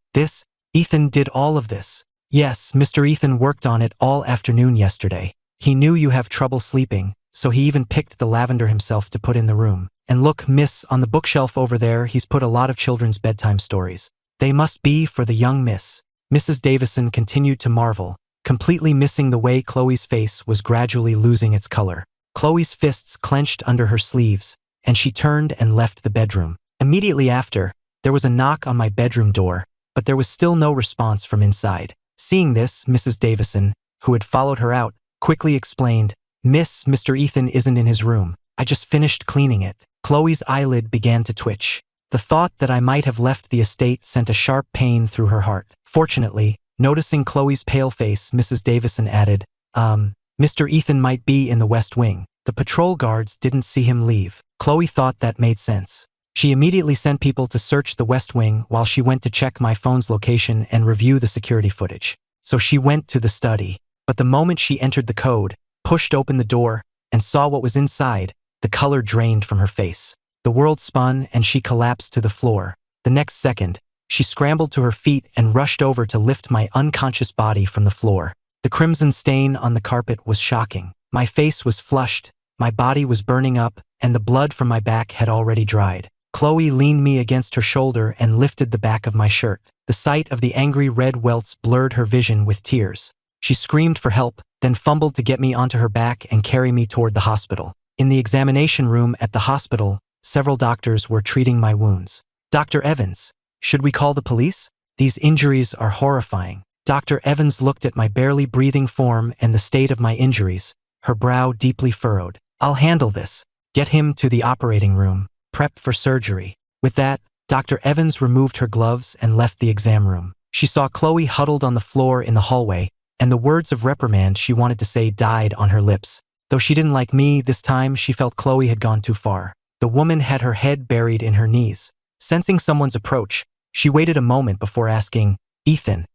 Ethan did all of this?" "Yes, Mr. Ethan worked on it all afternoon yesterday. He knew you have trouble sleeping, so he even picked the lavender himself to put in the room. And look, miss, on the bookshelf over there, he's put a lot of children's bedtime stories. They must be for the young miss." Mrs. Davison continued to marvel, completely missing the way Chloe's face was gradually losing its color. Chloe's fists clenched under her sleeves, and she turned and left the bedroom. Immediately after, there was a knock on my bedroom door, but there was still no response from inside. Seeing this, Mrs. Davison, who had followed her out, quickly explained, "Miss, Mr. Ethan isn't in his room. I just finished cleaning it." Chloe's eyelid began to twitch. The thought that I might have left the estate sent a sharp pain through her heart. Fortunately, noticing Chloe's pale face, Mrs. Davison added, Mr. Ethan might be in the West Wing. The patrol guards didn't see him leave." Chloe thought that made sense. She immediately sent people to search the West Wing while she went to check my phone's location and review the security footage. so she went to the study. But the moment she entered the code, pushed open the door, and saw what was inside, the color drained from her face. The world spun and she collapsed to the floor. The next second, she scrambled to her feet and rushed over to lift my unconscious body from the floor. The crimson stain on the carpet was shocking. My face was flushed, my body was burning up, and the blood from my back had already dried. Chloe leaned me against her shoulder and lifted the back of my shirt. The sight of the angry red welts blurred her vision with tears. She screamed for help, then fumbled to get me onto her back and carry me toward the hospital. In the examination room at the hospital, several doctors were treating my wounds. "Dr. Evans, should we call the police? These injuries are horrifying." Dr. Evans looked at my barely breathing form and the state of my injuries, her brow deeply furrowed. "I'll handle this. Get him to the operating room. Prep for surgery." With that, Dr. Evans removed her gloves and left the exam room. She saw Chloe huddled on the floor in the hallway, and the words of reprimand she wanted to say died on her lips. Though she didn't like me this time, she felt Chloe had gone too far. The woman had her head buried in her knees. Sensing someone's approach, she waited a moment before asking, "Ethan,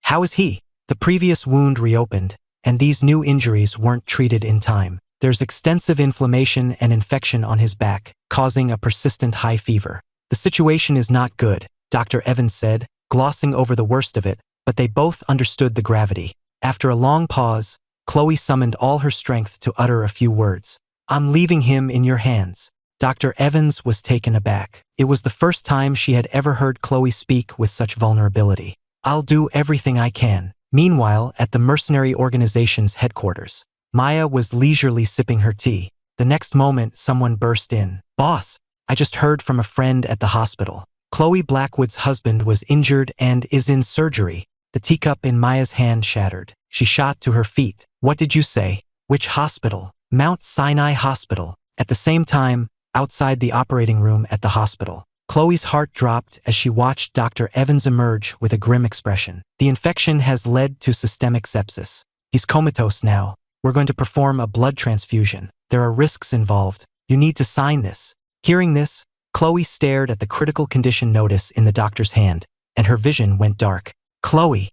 how is he?" The previous wound reopened, and these new injuries weren't treated in time. There's extensive inflammation and infection on his back, causing a persistent high fever. "The situation is not good," Dr. Evans said, glossing over the worst of it, but they both understood the gravity. After a long pause, Chloe summoned all her strength to utter a few words. "I'm leaving him in your hands." Dr. Evans was taken aback. It was the first time she had ever heard Chloe speak with such vulnerability. "I'll do everything I can." Meanwhile, at the mercenary organization's headquarters, Maya was leisurely sipping her tea. The next moment, someone burst in. "Boss, I just heard from a friend at the hospital. Chloe Blackwood's husband was injured and is in surgery." The teacup in Maya's hand shattered. She shot to her feet. "What did you say? Which hospital?" "Mount Sinai Hospital." At the same time, outside the operating room at the hospital, Chloe's heart dropped as she watched Dr. Evans emerge with a grim expression. "The infection has led to systemic sepsis. He's comatose now. We're going to perform a blood transfusion. There are risks involved. You need to sign this." Hearing this, Chloe stared at the critical condition notice in the doctor's hand, and her vision went dark. Chloe,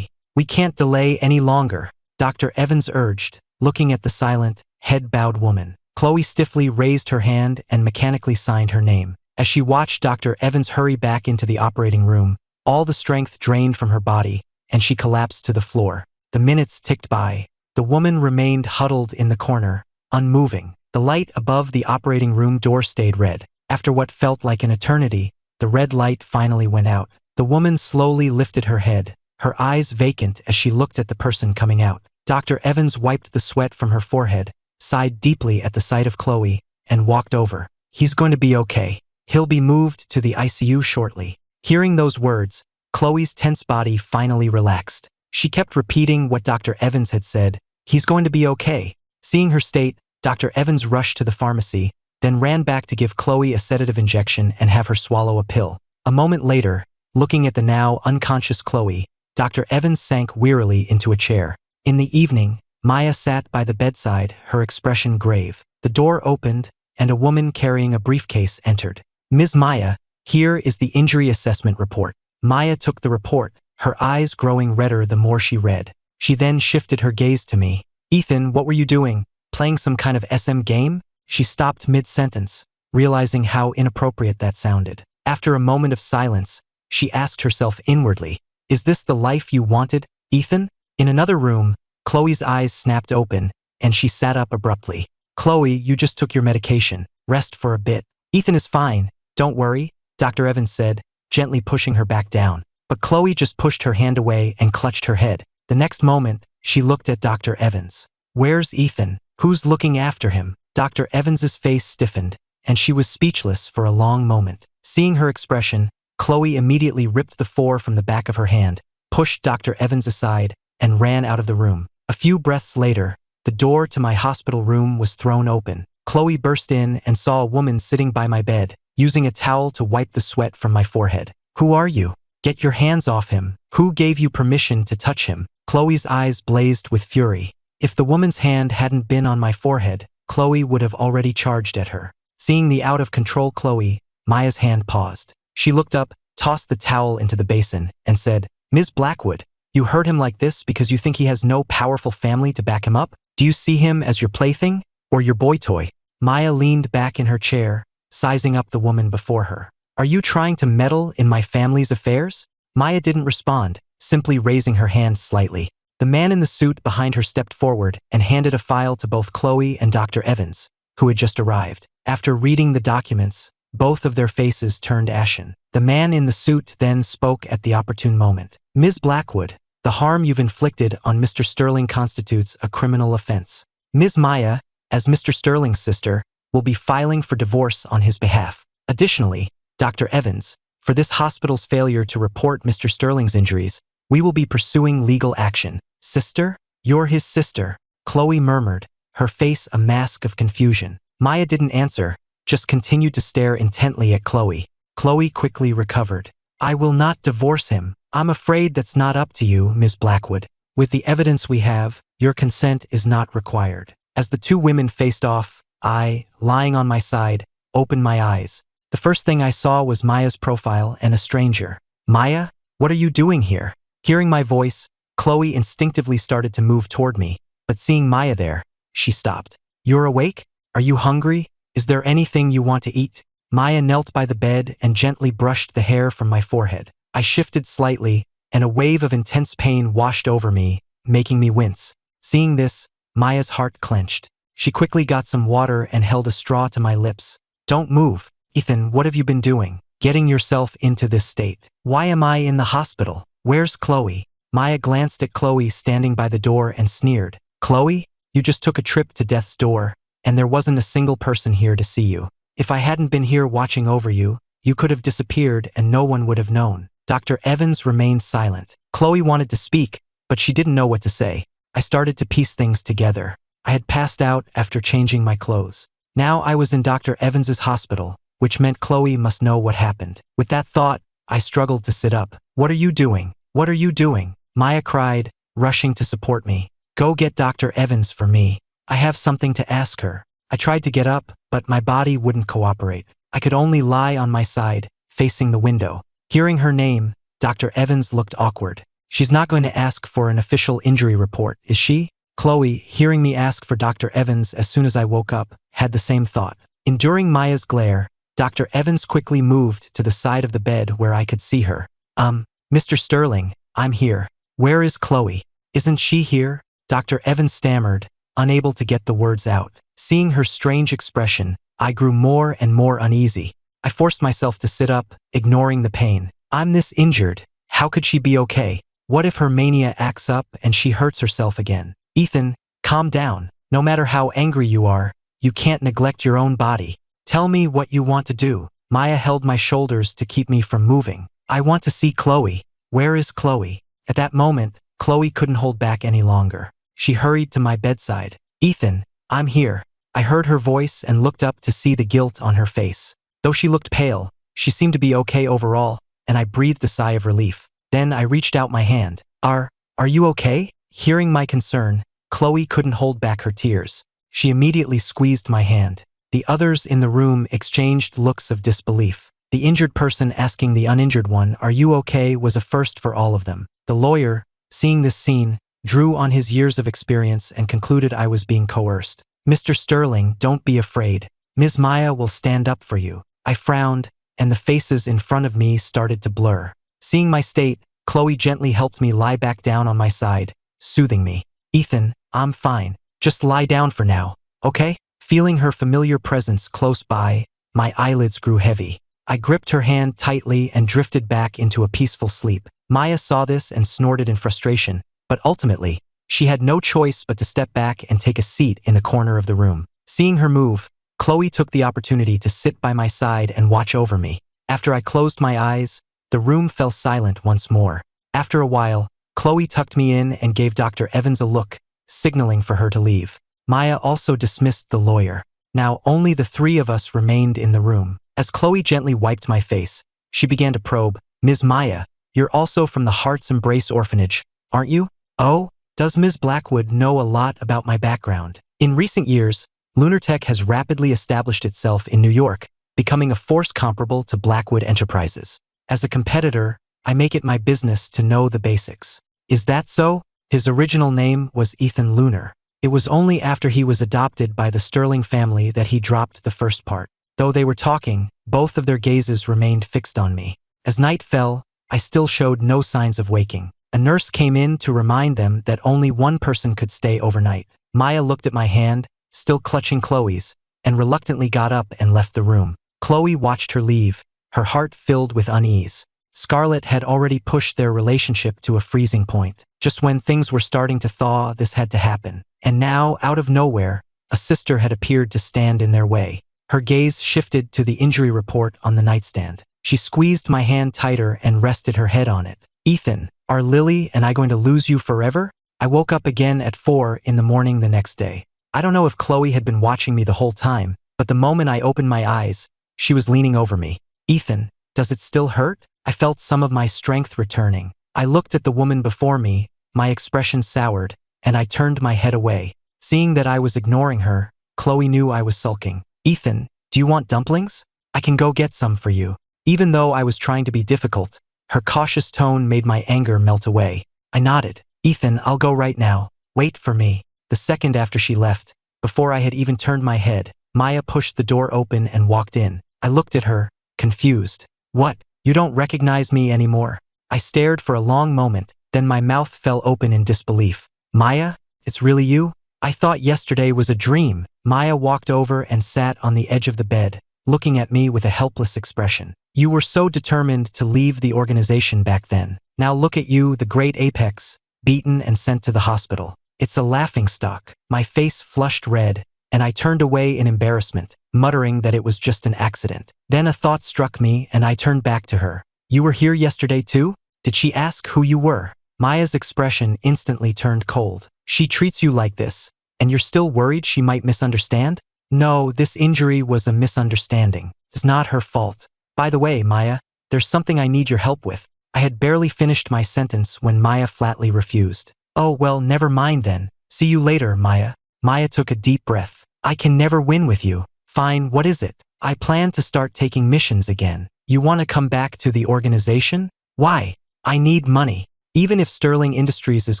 we can't delay any longer," Dr. Evans urged, looking at the silent, head-bowed woman. Chloe stiffly raised her hand and mechanically signed her name. As she watched Dr. Evans hurry back into the operating room, all the strength drained from her body, and she collapsed to the floor. The minutes ticked by. The woman remained huddled in the corner, unmoving. The light above the operating room door stayed red. After what felt like an eternity, the red light finally went out. The woman slowly lifted her head, her eyes vacant as she looked at the person coming out. Dr. Evans wiped the sweat from her forehead, sighed deeply at the sight of Chloe, and walked over. "He's going to be okay. He'll be moved to the ICU shortly." Hearing those words, Chloe's tense body finally relaxed. She kept repeating what Dr. Evans had said, "He's going to be okay." Seeing her state, Dr. Evans rushed to the pharmacy, then ran back to give Chloe a sedative injection and have her swallow a pill. A moment later, looking at the now unconscious Chloe, Dr. Evans sank wearily into a chair. In the evening, Maya sat by the bedside, her expression grave. The door opened, and a woman carrying a briefcase entered. "Ms. Maya, here is the injury assessment report." Maya took the report, her eyes growing redder the more she read. She then shifted her gaze to me. "Ethan, what were you doing? Playing some kind of SM game?" She stopped mid-sentence, realizing how inappropriate that sounded. After a moment of silence, she asked herself inwardly, "Is this the life you wanted, Ethan?" In another room, Chloe's eyes snapped open, and she sat up abruptly. "Chloe, you just took your medication. Rest for a bit." "Ethan is fine. Don't worry," Dr. Evans said, gently pushing her back down. But Chloe just pushed her hand away and clutched her head. The next moment, she looked at Dr. Evans. "Where's Ethan? Who's looking after him?" Dr. Evans's face stiffened, and she was speechless for a long moment. Seeing her expression, Chloe immediately ripped the four from the back of her hand, pushed Dr. Evans aside, and ran out of the room. A few breaths later, the door to my hospital room was thrown open. Chloe burst in and saw a woman sitting by my bed, using a towel to wipe the sweat from my forehead. "Who are you? Get your hands off him. Who gave you permission to touch him?" Chloe's eyes blazed with fury. If the woman's hand hadn't been on my forehead, Chloe would have already charged at her. Seeing the out-of-control Chloe, Maya's hand paused. She looked up, tossed the towel into the basin, and said, "Ms. Blackwood, You hurt him like this because you think he has no powerful family to back him up? Do you see him as your plaything or your boy toy? Maya leaned back in her chair, sizing up the woman before her. Are you trying to meddle in my family's affairs? Maya didn't respond, simply raising her hand slightly. The man in the suit behind her stepped forward and handed a file to both Chloe and Dr. Evans, who had just arrived. After reading the documents, both of their faces turned ashen. The man in the suit then spoke at the opportune moment. Ms. Blackwood, the harm you've inflicted on Mr. Sterling constitutes a criminal offense. Ms. Maya, as Mr. Sterling's sister, will be filing for divorce on his behalf. Additionally, Dr. Evans, for this hospital's failure to report Mr. Sterling's injuries, we will be pursuing legal action. Sister? You're his sister, Chloe murmured, her face a mask of confusion. Maya didn't answer, just continued to stare intently at Chloe. Chloe quickly recovered. I will not divorce him. I'm afraid that's not up to you, Ms. Blackwood. With the evidence we have, your consent is not required. As the two women faced off, I, lying on my side, opened my eyes. The first thing I saw was Maya's profile and a stranger. Maya, what are you doing here? Hearing my voice, Chloe instinctively started to move toward me, but seeing Maya there, she stopped. You're awake? Are you hungry? Is there anything you want to eat? Maya knelt by the bed and gently brushed the hair from my forehead. I shifted slightly, and a wave of intense pain washed over me, making me wince. Seeing this, Maya's heart clenched. She quickly got some water and held a straw to my lips. Don't move. Ethan, what have you been doing? Getting yourself into this state. Why am I in the hospital? Where's Chloe? Maya glanced at Chloe standing by the door and sneered. Chloe, you just took a trip to death's door, and there wasn't a single person here to see you. If I hadn't been here watching over you, you could have disappeared and no one would have known. Dr. Evans remained silent. Chloe wanted to speak, but she didn't know what to say. I started to piece things together. I had passed out after changing my clothes. Now I was in Dr. Evans's hospital, which meant Chloe must know what happened. With that thought, I struggled to sit up. What are you doing? What are you doing? Maya cried, rushing to support me. Go get Dr. Evans for me. I have something to ask her. I tried to get up, but my body wouldn't cooperate. I could only lie on my side, facing the window. Hearing her name, Dr. Evans looked awkward. She's not going to ask for an official injury report, is she? Chloe, hearing me ask for Dr. Evans as soon as I woke up, had the same thought. Enduring Maya's glare, Dr. Evans quickly moved to the side of the bed where I could see her. Mr. Sterling, I'm here. Where is Chloe? Isn't she here? Dr. Evans stammered, unable to get the words out. Seeing her strange expression, I grew more and more uneasy. I forced myself to sit up, ignoring the pain. I'm this injured. How could she be okay? What if her mania acts up and she hurts herself again? Ethan, calm down. No matter how angry you are, you can't neglect your own body. Tell me what you want to do. Maya held my shoulders to keep me from moving. I want to see Chloe. Where is Chloe? At that moment, Chloe couldn't hold back any longer. She hurried to my bedside. Ethan, I'm here. I heard her voice and looked up to see the guilt on her face. Though she looked pale, she seemed to be okay overall, and I breathed a sigh of relief. Then I reached out my hand. Are you okay? Hearing my concern, Chloe couldn't hold back her tears. She immediately squeezed my hand. The others in the room exchanged looks of disbelief. The injured person asking the uninjured one, "Are you okay?" was a first for all of them. The lawyer, seeing this scene, drew on his years of experience and concluded I was being coerced. Mr. Sterling, don't be afraid. Ms. Maya will stand up for you. I frowned, and the faces in front of me started to blur. Seeing my state, Chloe gently helped me lie back down on my side, soothing me. Ethan, I'm fine. Just lie down for now, okay? Feeling her familiar presence close by, my eyelids grew heavy. I gripped her hand tightly and drifted back into a peaceful sleep. Maya saw this and snorted in frustration, but ultimately, she had no choice but to step back and take a seat in the corner of the room. Seeing her move, Chloe took the opportunity to sit by my side and watch over me. After I closed my eyes, the room fell silent once more. After a while, Chloe tucked me in and gave Dr. Evans a look, signaling for her to leave. Maya also dismissed the lawyer. Now only the three of us remained in the room. As Chloe gently wiped my face, she began to probe. Ms. Maya, you're also from the Heart's Embrace Orphanage, aren't you? Oh, does Ms. Blackwood know a lot about my background? In recent years, Lunartech has rapidly established itself in New York, becoming a force comparable to Blackwood Enterprises. As a competitor, I make it my business to know the basics. Is that so? His original name was Ethan Lunar. It was only after he was adopted by the Sterling family that he dropped the first part. Though they were talking, both of their gazes remained fixed on me. As night fell, I still showed no signs of waking. A nurse came in to remind them that only one person could stay overnight. Maya looked at my hand, still clutching Chloe's, and reluctantly got up and left the room. Chloe watched her leave, her heart filled with unease. Scarlett had already pushed their relationship to a freezing point. Just when things were starting to thaw, this had to happen. And now, out of nowhere, a sister had appeared to stand in their way. Her gaze shifted to the injury report on the nightstand. She squeezed my hand tighter and rested her head on it. Ethan, are Lily and I going to lose you forever? I woke up again at 4 in the morning the next day. I don't know if Chloe had been watching me the whole time, but the moment I opened my eyes, she was leaning over me. Ethan, does it still hurt? I felt some of my strength returning. I looked at the woman before me, my expression soured, and I turned my head away. Seeing that I was ignoring her, Chloe knew I was sulking. Ethan, do you want dumplings? I can go get some for you. Even though I was trying to be difficult, her cautious tone made my anger melt away. I nodded. Ethan, I'll go right now. Wait for me. The second after she left, before I had even turned my head, Maya pushed the door open and walked in. I looked at her, confused. What? You don't recognize me anymore? I stared for a long moment, then my mouth fell open in disbelief. Maya? It's really you? I thought yesterday was a dream. Maya walked over and sat on the edge of the bed, looking at me with a helpless expression. You were so determined to leave the organization back then. Now look at you, the great apex, beaten and sent to the hospital. It's a laughingstock. My face flushed red, and I turned away in embarrassment, muttering that it was just an accident. Then a thought struck me, and I turned back to her. You were here yesterday too? Did she ask who you were? Maya's expression instantly turned cold. She treats you like this, and you're still worried she might misunderstand? No, this injury was a misunderstanding. It's not her fault. By the way, Maya, there's something I need your help with. I had barely finished my sentence when Maya flatly refused. Oh, well, never mind then. See you later, Maya. Maya took a deep breath. I can never win with you. Fine, what is it? I plan to start taking missions again. You want to come back to the organization? Why? I need money. Even if Sterling Industries is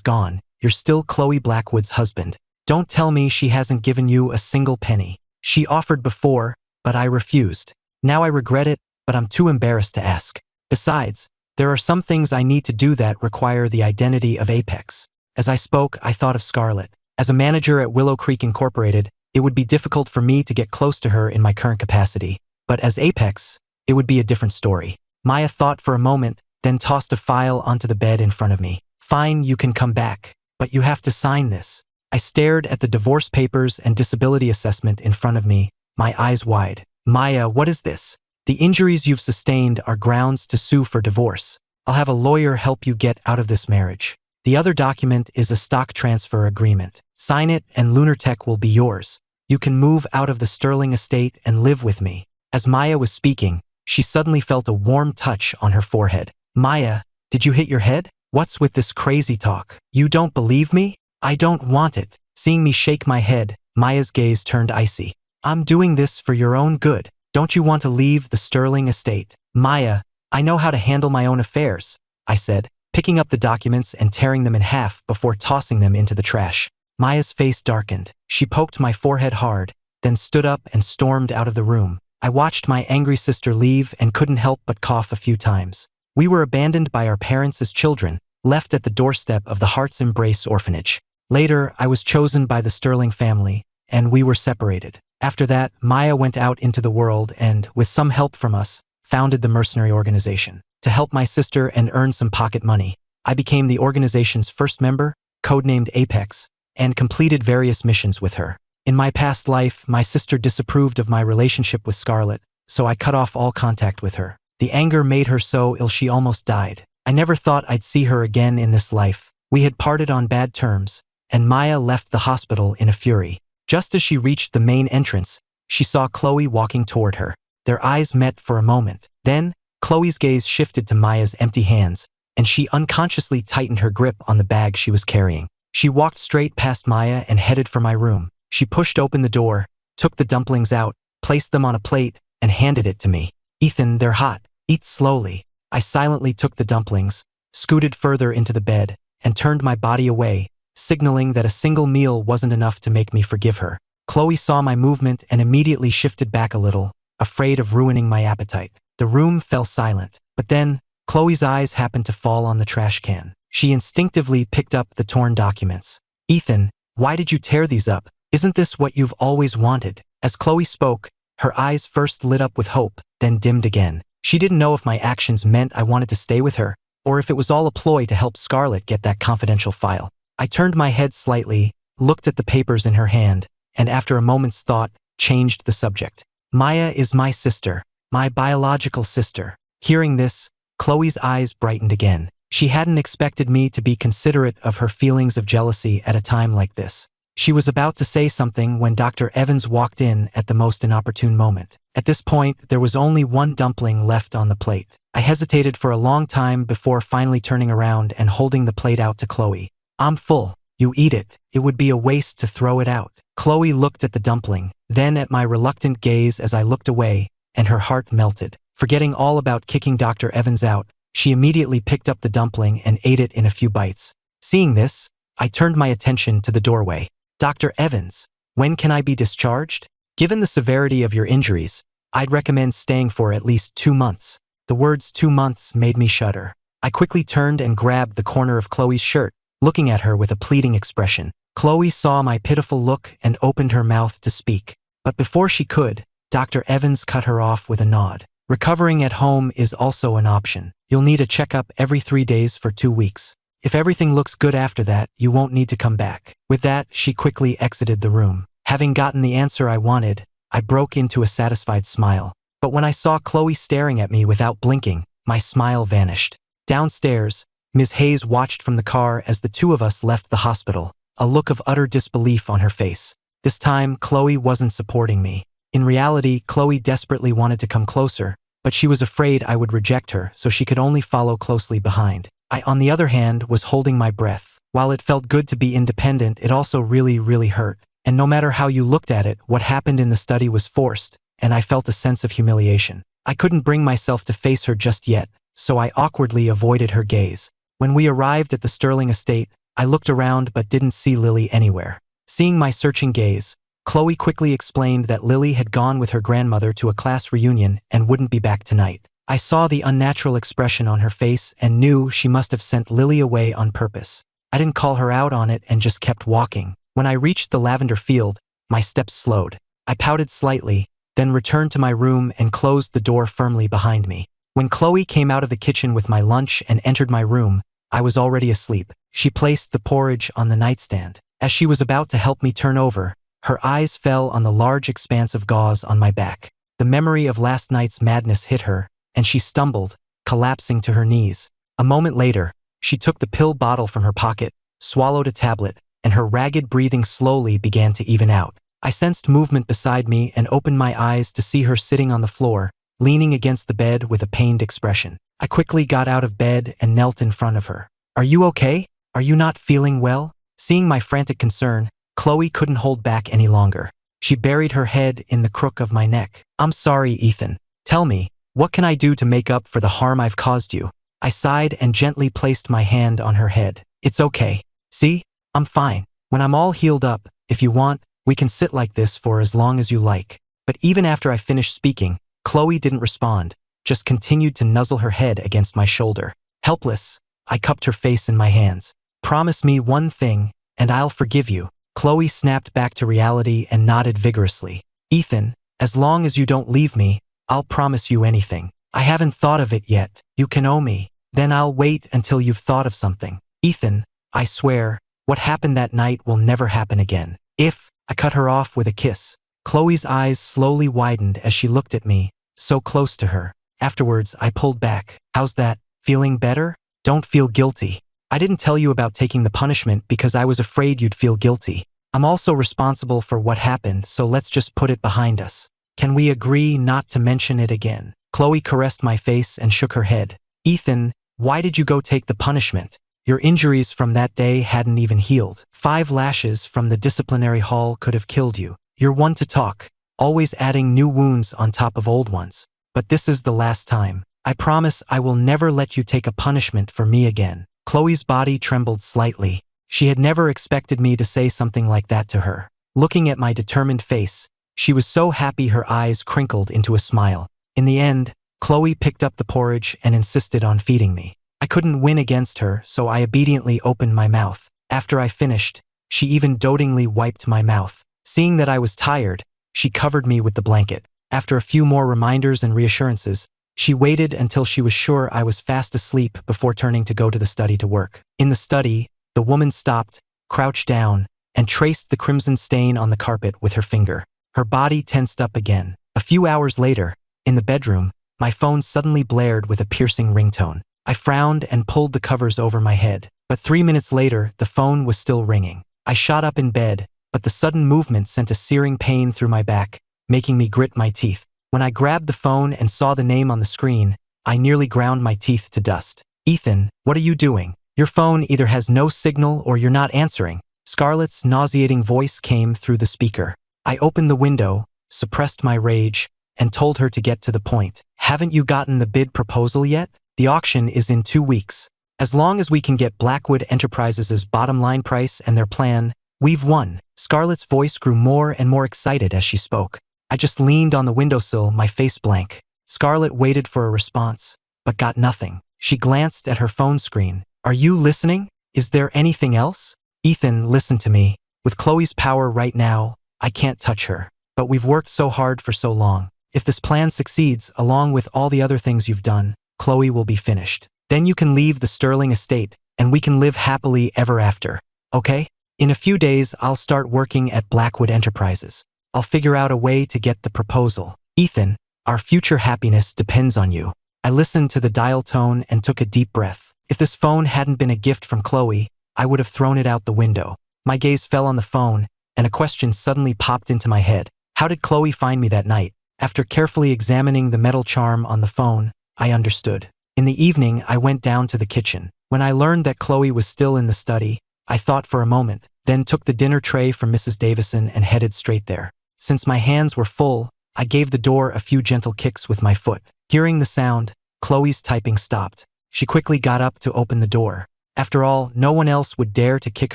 gone, you're still Chloe Blackwood's husband. Don't tell me she hasn't given you a single penny. She offered before, but I refused. Now I regret it, but I'm too embarrassed to ask. Besides, there are some things I need to do that require the identity of Apex. As I spoke, I thought of Scarlett. As a manager at Willow Creek Incorporated, it would be difficult for me to get close to her in my current capacity. But as Apex, it would be a different story. Maya thought for a moment, then tossed a file onto the bed in front of me. Fine, you can come back, but you have to sign this. I stared at the divorce papers and disability assessment in front of me, my eyes wide. Maya, what is this? The injuries you've sustained are grounds to sue for divorce. I'll have a lawyer help you get out of this marriage. The other document is a stock transfer agreement. Sign it and Lunartech will be yours. You can move out of the Sterling estate and live with me. As Maya was speaking, she suddenly felt a warm touch on her forehead. Maya, did you hit your head? What's with this crazy talk? You don't believe me? I don't want it. Seeing me shake my head, Maya's gaze turned icy. I'm doing this for your own good. Don't you want to leave the Sterling estate? Maya, I know how to handle my own affairs, I said, picking up the documents and tearing them in half before tossing them into the trash. Maya's face darkened. She poked my forehead hard, then stood up and stormed out of the room. I watched my angry sister leave and couldn't help but cough a few times. We were abandoned by our parents as children, left at the doorstep of the Heart's Embrace orphanage. Later, I was chosen by the Sterling family, and we were separated. After that, Maya went out into the world and, with some help from us, founded the mercenary organization. To help my sister and earn some pocket money, I became the organization's first member, codenamed Apex, and completed various missions with her. In my past life, my sister disapproved of my relationship with Scarlett, so I cut off all contact with her. The anger made her so ill she almost died. I never thought I'd see her again in this life. We had parted on bad terms, and Maya left the hospital in a fury. Just as she reached the main entrance, she saw Chloe walking toward her. Their eyes met for a moment. Then, Chloe's gaze shifted to Maya's empty hands, and she unconsciously tightened her grip on the bag she was carrying. She walked straight past Maya and headed for my room. She pushed open the door, took the dumplings out, placed them on a plate, and handed it to me. Ethan, they're hot. Eat slowly. I silently took the dumplings, scooted further into the bed, and turned my body away, signaling that a single meal wasn't enough to make me forgive her. Chloe saw my movement and immediately shifted back a little, afraid of ruining my appetite. The room fell silent, but then Chloe's eyes happened to fall on the trash can. She instinctively picked up the torn documents. "Ethan, why did you tear these up? Isn't this what you've always wanted?" As Chloe spoke, her eyes first lit up with hope, then dimmed again. She didn't know if my actions meant I wanted to stay with her, or if it was all a ploy to help Scarlett get that confidential file. I turned my head slightly, looked at the papers in her hand, and after a moment's thought, changed the subject. "Maya is my sister, my biological sister." Hearing this, Chloe's eyes brightened again. She hadn't expected me to be considerate of her feelings of jealousy at a time like this. She was about to say something when Dr. Evans walked in at the most inopportune moment. At this point, there was only one dumpling left on the plate. I hesitated for a long time before finally turning around and holding the plate out to Chloe. "I'm full. You eat it. It would be a waste to throw it out." Chloe looked at the dumpling, then at my reluctant gaze as I looked away, and her heart melted. Forgetting all about kicking Dr. Evans out, she immediately picked up the dumpling and ate it in a few bites. Seeing this, I turned my attention to the doorway. "Dr. Evans, when can I be discharged? Given the severity of your injuries, I'd recommend staying for at least 2 months." The words 2 months made me shudder. I quickly turned and grabbed the corner of Chloe's shirt, looking at her with a pleading expression. Chloe saw my pitiful look and opened her mouth to speak. But before she could, Dr. Evans cut her off with a nod. "Recovering at home is also an option. You'll need a checkup every 3 days for 2 weeks. If everything looks good after that, you won't need to come back." With that, she quickly exited the room. Having gotten the answer I wanted, I broke into a satisfied smile. But when I saw Chloe staring at me without blinking, my smile vanished. Downstairs, Ms. Hayes watched from the car as the two of us left the hospital, a look of utter disbelief on her face. This time, Chloe wasn't supporting me. In reality, Chloe desperately wanted to come closer, but she was afraid I would reject her, so she could only follow closely behind. I, on the other hand, was holding my breath. While it felt good to be independent, it also really hurt. And no matter how you looked at it, what happened in the study was forced, and I felt a sense of humiliation. I couldn't bring myself to face her just yet, so I awkwardly avoided her gaze. When we arrived at the Sterling estate, I looked around but didn't see Lily anywhere. Seeing my searching gaze, Chloe quickly explained that Lily had gone with her grandmother to a class reunion and wouldn't be back tonight. I saw the unnatural expression on her face and knew she must have sent Lily away on purpose. I didn't call her out on it and just kept walking. When I reached the lavender field, my steps slowed. I pouted slightly, then returned to my room and closed the door firmly behind me. When Chloe came out of the kitchen with my lunch and entered my room, I was already asleep. She placed the porridge on the nightstand. As she was about to help me turn over, her eyes fell on the large expanse of gauze on my back. The memory of last night's madness hit her, and she stumbled, collapsing to her knees. A moment later, she took the pill bottle from her pocket, swallowed a tablet, and her ragged breathing slowly began to even out. I sensed movement beside me and opened my eyes to see her sitting on the floor, leaning against the bed with a pained expression. I quickly got out of bed and knelt in front of her. "Are you okay? Are you not feeling well?" Seeing my frantic concern, Chloe couldn't hold back any longer. She buried her head in the crook of my neck. "I'm sorry, Ethan. Tell me, what can I do to make up for the harm I've caused you?" I sighed and gently placed my hand on her head. "It's okay. See? I'm fine. When I'm all healed up, if you want, we can sit like this for as long as you like." But even after I finished speaking, Chloe didn't respond, just continued to nuzzle her head against my shoulder. Helpless, I cupped her face in my hands. "Promise me one thing, and I'll forgive you." Chloe snapped back to reality and nodded vigorously. "Ethan, as long as you don't leave me, I'll promise you anything. I haven't thought of it yet. You can owe me. Then I'll wait until you've thought of something. Ethan, I swear, what happened that night will never happen again. If..." I cut her off with a kiss. Chloe's eyes slowly widened as she looked at me, so close to her. Afterwards, I pulled back. "How's that? Feeling better? Don't feel guilty. I didn't tell you about taking the punishment because I was afraid you'd feel guilty. I'm also responsible for what happened, so let's just put it behind us. Can we agree not to mention it again?" Chloe caressed my face and shook her head. "Ethan, why did you go take the punishment? Your injuries from that day hadn't even healed. 5 lashes from the disciplinary hall could have killed you. You're one to talk, always adding new wounds on top of old ones. But this is the last time. I promise I will never let you take a punishment for me again." Chloe's body trembled slightly. She had never expected me to say something like that to her. Looking at my determined face, she was so happy her eyes crinkled into a smile. In the end, Chloe picked up the porridge and insisted on feeding me. I couldn't win against her, so I obediently opened my mouth. After I finished, she even dotingly wiped my mouth. Seeing that I was tired, she covered me with the blanket. After a few more reminders and reassurances, she waited until she was sure I was fast asleep before turning to go to the study to work. In the study, the woman stopped, crouched down, and traced the crimson stain on the carpet with her finger. Her body tensed up again. A few hours later, in the bedroom, my phone suddenly blared with a piercing ringtone. I frowned and pulled the covers over my head. But 3 minutes later, the phone was still ringing. I shot up in bed, but the sudden movement sent a searing pain through my back, making me grit my teeth. When I grabbed the phone and saw the name on the screen, I nearly ground my teeth to dust. "Ethan, what are you doing? Your phone either has no signal or you're not answering." Scarlett's nauseating voice came through the speaker. I opened the window, suppressed my rage, and told her to get to the point. "Haven't you gotten the bid proposal yet? The auction is in 2 weeks. As long as we can get Blackwood Enterprises' bottom line price and their plan, we've won." Scarlett's voice grew more and more excited as she spoke. I just leaned on the windowsill, my face blank. Scarlett waited for a response, but got nothing. She glanced at her phone screen. "Are you listening? Is there anything else?" "Ethan, listen to me. With Chloe's power right now, I can't touch her. But we've worked so hard for so long. If this plan succeeds, along with all the other things you've done, Chloe will be finished. Then you can leave the Sterling estate, and we can live happily ever after. Okay? In a few days, I'll start working at Blackwood Enterprises. I'll figure out a way to get the proposal. Ethan, our future happiness depends on you." I listened to the dial tone and took a deep breath. If this phone hadn't been a gift from Chloe, I would have thrown it out the window. My gaze fell on the phone, and a question suddenly popped into my head. How did Chloe find me that night? After carefully examining the metal charm on the phone, I understood. In the evening, I went down to the kitchen. When I learned that Chloe was still in the study, I thought for a moment, then took the dinner tray from Mrs. Davison and headed straight there. Since my hands were full, I gave the door a few gentle kicks with my foot. Hearing the sound, Chloe's typing stopped. She quickly got up to open the door. After all, no one else would dare to kick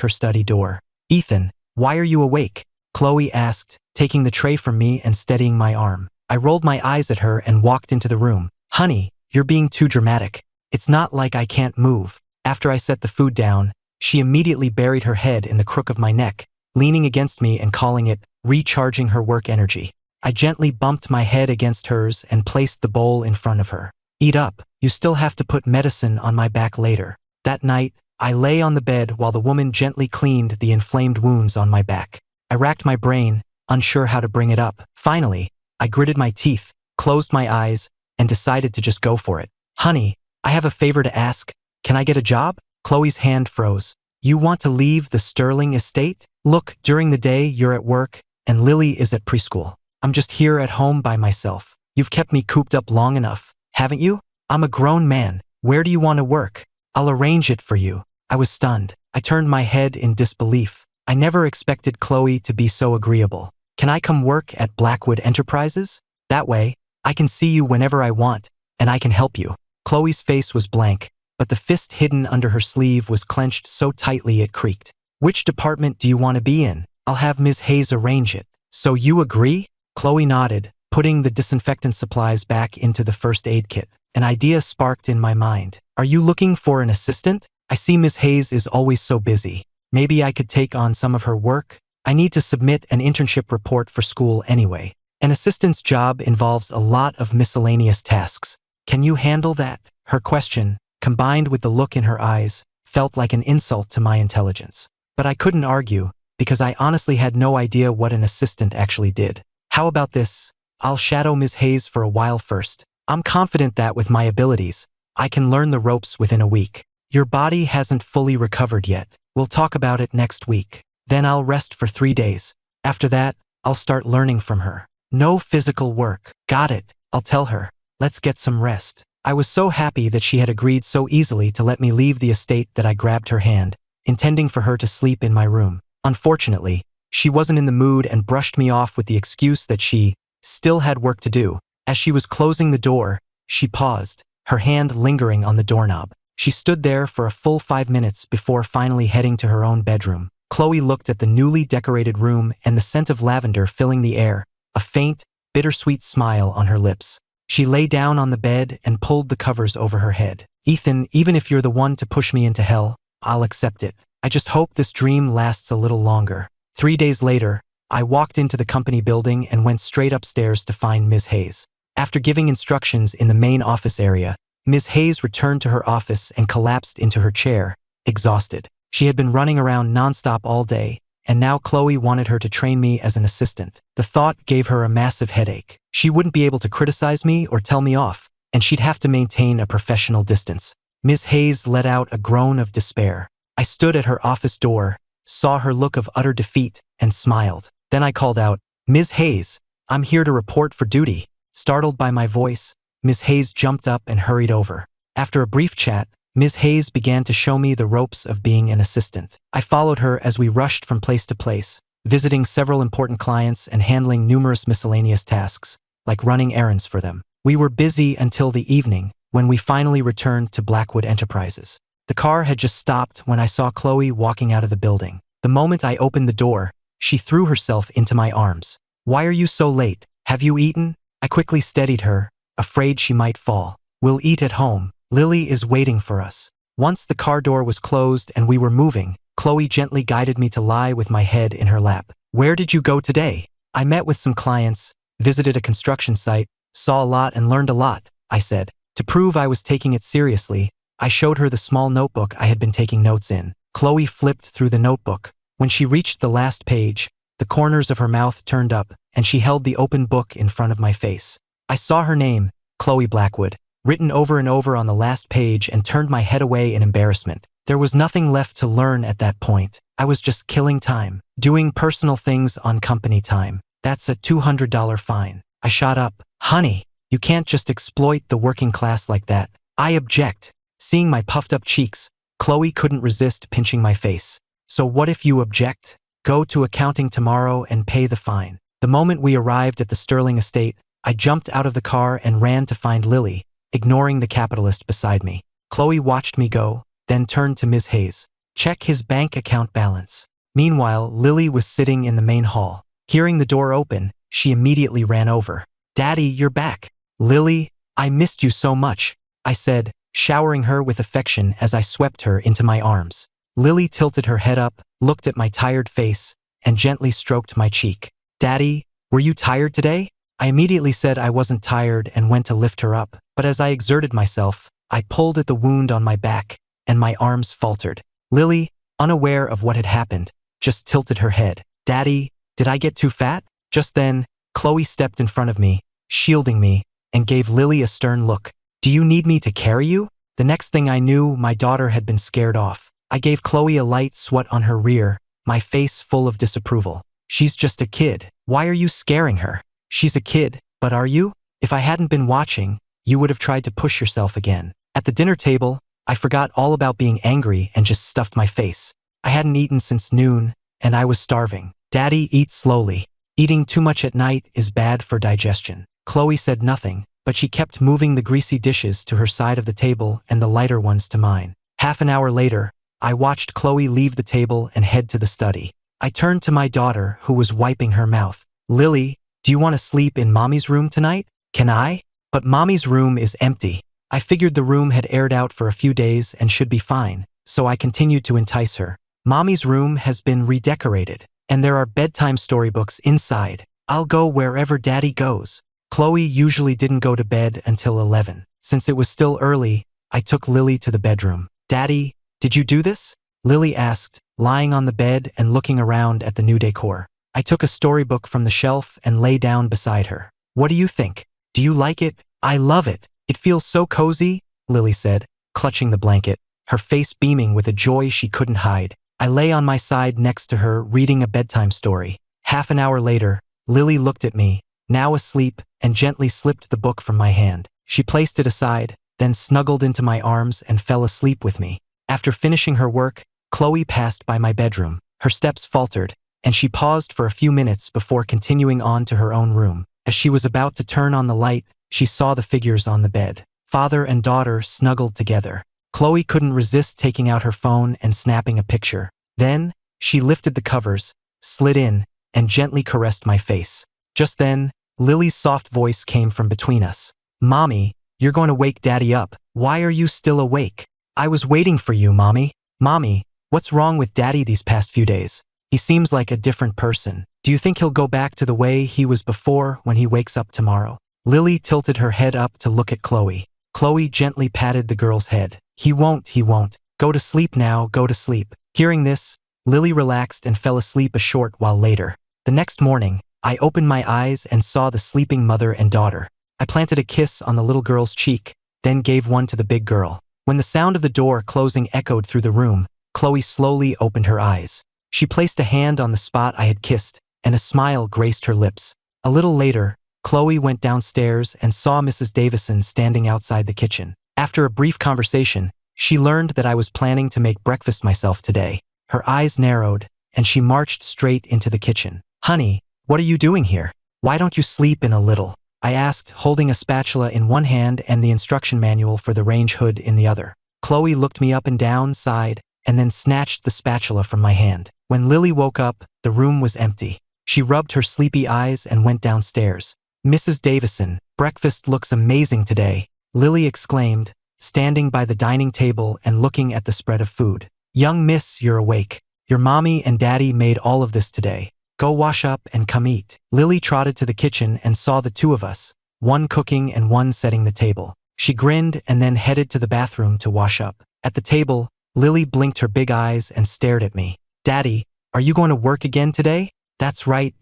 her study door. "Ethan, why are you awake?" Chloe asked, taking the tray from me and steadying my arm. I rolled my eyes at her and walked into the room. "Honey, you're being too dramatic. It's not like I can't move." After I set the food down, she immediately buried her head in the crook of my neck, leaning against me and calling it recharging her work energy. I gently bumped my head against hers and placed the bowl in front of her. "Eat up. You still have to put medicine on my back later." That night, I lay on the bed while the woman gently cleaned the inflamed wounds on my back. I racked my brain, unsure how to bring it up. Finally, I gritted my teeth, closed my eyes, and decided to just go for it. "Honey, I have a favor to ask. Can I get a job?" Chloe's hand froze. "You want to leave the Sterling estate? Look, during the day you're at work, and Lily is at preschool. I'm just here at home by myself. You've kept me cooped up long enough, haven't you? I'm a grown man. Where do you want to work? I'll arrange it for you." I was stunned. I turned my head in disbelief. I never expected Chloe to be so agreeable. "Can I come work at Blackwood Enterprises? That way, I can see you whenever I want, and I can help you." Chloe's face was blank, but the fist hidden under her sleeve was clenched so tightly it creaked. "Which department do you want to be in? I'll have Ms. Hayes arrange it." "So you agree?" Chloe nodded, putting the disinfectant supplies back into the first aid kit. An idea sparked in my mind. "Are you looking for an assistant? I see Ms. Hayes is always so busy. Maybe I could take on some of her work? I need to submit an internship report for school anyway. An assistant's job involves a lot of miscellaneous tasks. Can you handle that?" Her question, combined with the look in her eyes, felt like an insult to my intelligence. But I couldn't argue, because I honestly had no idea what an assistant actually did. "How about this? I'll shadow Ms. Hayes for a while first. I'm confident that with my abilities, I can learn the ropes within a week. Your body hasn't fully recovered yet. We'll talk about it next week. Then I'll rest for 3 days. After that, I'll start learning from her. No physical work." "Got it," I'll tell her. "Let's get some rest." I was so happy that she had agreed so easily to let me leave the estate that I grabbed her hand, intending for her to sleep in my room. Unfortunately, she wasn't in the mood and brushed me off with the excuse that she still had work to do. As she was closing the door, she paused, her hand lingering on the doorknob. She stood there for a full 5 minutes before finally heading to her own bedroom. Chloe looked at the newly decorated room and the scent of lavender filling the air, a faint, bittersweet smile on her lips. She lay down on the bed and pulled the covers over her head. Ethan, even if you're the one to push me into hell, I'll accept it. I just hope this dream lasts a little longer. 3 days later, I walked into the company building and went straight upstairs to find Ms. Hayes. After giving instructions in the main office area, Ms. Hayes returned to her office and collapsed into her chair, exhausted. She had been running around nonstop all day, and now Chloe wanted her to train me as an assistant. The thought gave her a massive headache. She wouldn't be able to criticize me or tell me off, and she'd have to maintain a professional distance. Ms. Hayes let out a groan of despair. I stood at her office door, saw her look of utter defeat, and smiled. Then I called out, "Ms. Hayes, I'm here to report for duty." Startled by my voice, Ms. Hayes jumped up and hurried over. After a brief chat, Ms. Hayes began to show me the ropes of being an assistant. I followed her as we rushed from place to place, visiting several important clients and handling numerous miscellaneous tasks, like running errands for them. We were busy until the evening, when we finally returned to Blackwood Enterprises. The car had just stopped when I saw Chloe walking out of the building. The moment I opened the door, she threw herself into my arms. "Why are you so late? Have you eaten?" I quickly steadied her, afraid she might fall. "We'll eat at home. Lily is waiting for us." Once the car door was closed and we were moving, Chloe gently guided me to lie with my head in her lap. "Where did you go today?" "I met with some clients, visited a construction site, saw a lot and learned a lot," I said. To prove I was taking it seriously, I showed her the small notebook I had been taking notes in. Chloe flipped through the notebook. When she reached the last page, the corners of her mouth turned up, and she held the open book in front of my face. I saw her name, Chloe Blackwood, written over and over on the last page, and turned my head away in embarrassment. There was nothing left to learn at that point. I was just killing time, doing personal things on company time. "That's a $200 fine." I shot up. "Honey, you can't just exploit the working class like that." "I object." Seeing my puffed-up cheeks, Chloe couldn't resist pinching my face. "So what if you object? Go to accounting tomorrow and pay the fine." The moment we arrived at the Sterling estate, I jumped out of the car and ran to find Lily, ignoring the capitalist beside me. Chloe watched me go, then turned to Ms. Hayes. "Check his bank account balance." Meanwhile, Lily was sitting in the main hall. Hearing the door open, she immediately ran over. "Daddy, you're back." "Lily, I missed you so much," I said, showering her with affection as I swept her into my arms. Lily tilted her head up, looked at my tired face, and gently stroked my cheek. "Daddy, were you tired today?" I immediately said I wasn't tired and went to lift her up, but as I exerted myself, I pulled at the wound on my back, and my arms faltered. Lily, unaware of what had happened, just tilted her head. "Daddy, did I get too fat?" Just then, Chloe stepped in front of me, shielding me, and gave Lily a stern look. "Do you need me to carry you?" The next thing I knew, my daughter had been scared off. I gave Chloe a light swat on her rear, my face full of disapproval. "She's just a kid. Why are you scaring her?" "She's a kid, but are you? If I hadn't been watching, you would have tried to push yourself again." At the dinner table, I forgot all about being angry and just stuffed my face. I hadn't eaten since noon, and I was starving. "Daddy, eat slowly. Eating too much at night is bad for digestion." Chloe said nothing, but she kept moving the greasy dishes to her side of the table and the lighter ones to mine. Half an hour later, I watched Chloe leave the table and head to the study. I turned to my daughter, who was wiping her mouth. "Lily, do you want to sleep in Mommy's room tonight?" "Can I?" "But Mommy's room is empty." I figured the room had aired out for a few days and should be fine, so I continued to entice her. "Mommy's room has been redecorated, and there are bedtime storybooks inside. I'll go wherever Daddy goes." Chloe usually didn't go to bed until 11. Since it was still early, I took Lily to the bedroom. "Daddy, did you do this?" Lily asked, lying on the bed and looking around at the new decor. I took a storybook from the shelf and lay down beside her. "What do you think? Do you like it?" "I love it. It feels so cozy," Lily said, clutching the blanket, her face beaming with a joy she couldn't hide. I lay on my side next to her, reading a bedtime story. Half an hour later, Lily looked at me, now asleep, and gently slipped the book from my hand. She placed it aside, then snuggled into my arms and fell asleep with me. After finishing her work, Chloe passed by my bedroom. Her steps faltered, and she paused for a few minutes before continuing on to her own room. As she was about to turn on the light, she saw the figures on the bed. Father and daughter snuggled together. Chloe couldn't resist taking out her phone and snapping a picture. Then, she lifted the covers, slid in, and gently caressed my face. Just then, Lily's soft voice came from between us. "Mommy, you're going to wake Daddy up. Why are you still awake?" "I was waiting for you, Mommy." "Mommy, what's wrong with Daddy these past few days? He seems like a different person. Do you think he'll go back to the way he was before when he wakes up tomorrow?" Lily tilted her head up to look at Chloe. Chloe gently patted the girl's head. He won't. Go to sleep now, go to sleep." Hearing this, Lily relaxed and fell asleep a short while later. The next morning, I opened my eyes and saw the sleeping mother and daughter. I planted a kiss on the little girl's cheek, then gave one to the big girl. When the sound of the door closing echoed through the room, Chloe slowly opened her eyes. She placed a hand on the spot I had kissed, and a smile graced her lips. A little later, Chloe went downstairs and saw Mrs. Davison standing outside the kitchen. After a brief conversation, she learned that I was planning to make breakfast myself today. Her eyes narrowed, and she marched straight into the kitchen. "Honey, what are you doing here? Why don't you sleep in a little?" I asked, holding a spatula in one hand and the instruction manual for the range hood in the other. Chloe looked me up and down, sighed, and then snatched the spatula from my hand. When Lily woke up, the room was empty. She rubbed her sleepy eyes and went downstairs. "Mrs. Davison, breakfast looks amazing today," Lily exclaimed, standing by the dining table and looking at the spread of food. "Young miss, you're awake. Your mommy and daddy made all of this today. Go wash up and come eat." Lily trotted to the kitchen and saw the two of us, one cooking and one setting the table. She grinned and then headed to the bathroom to wash up. At the table, Lily blinked her big eyes and stared at me. "Daddy, are you going to work again today?" That's right.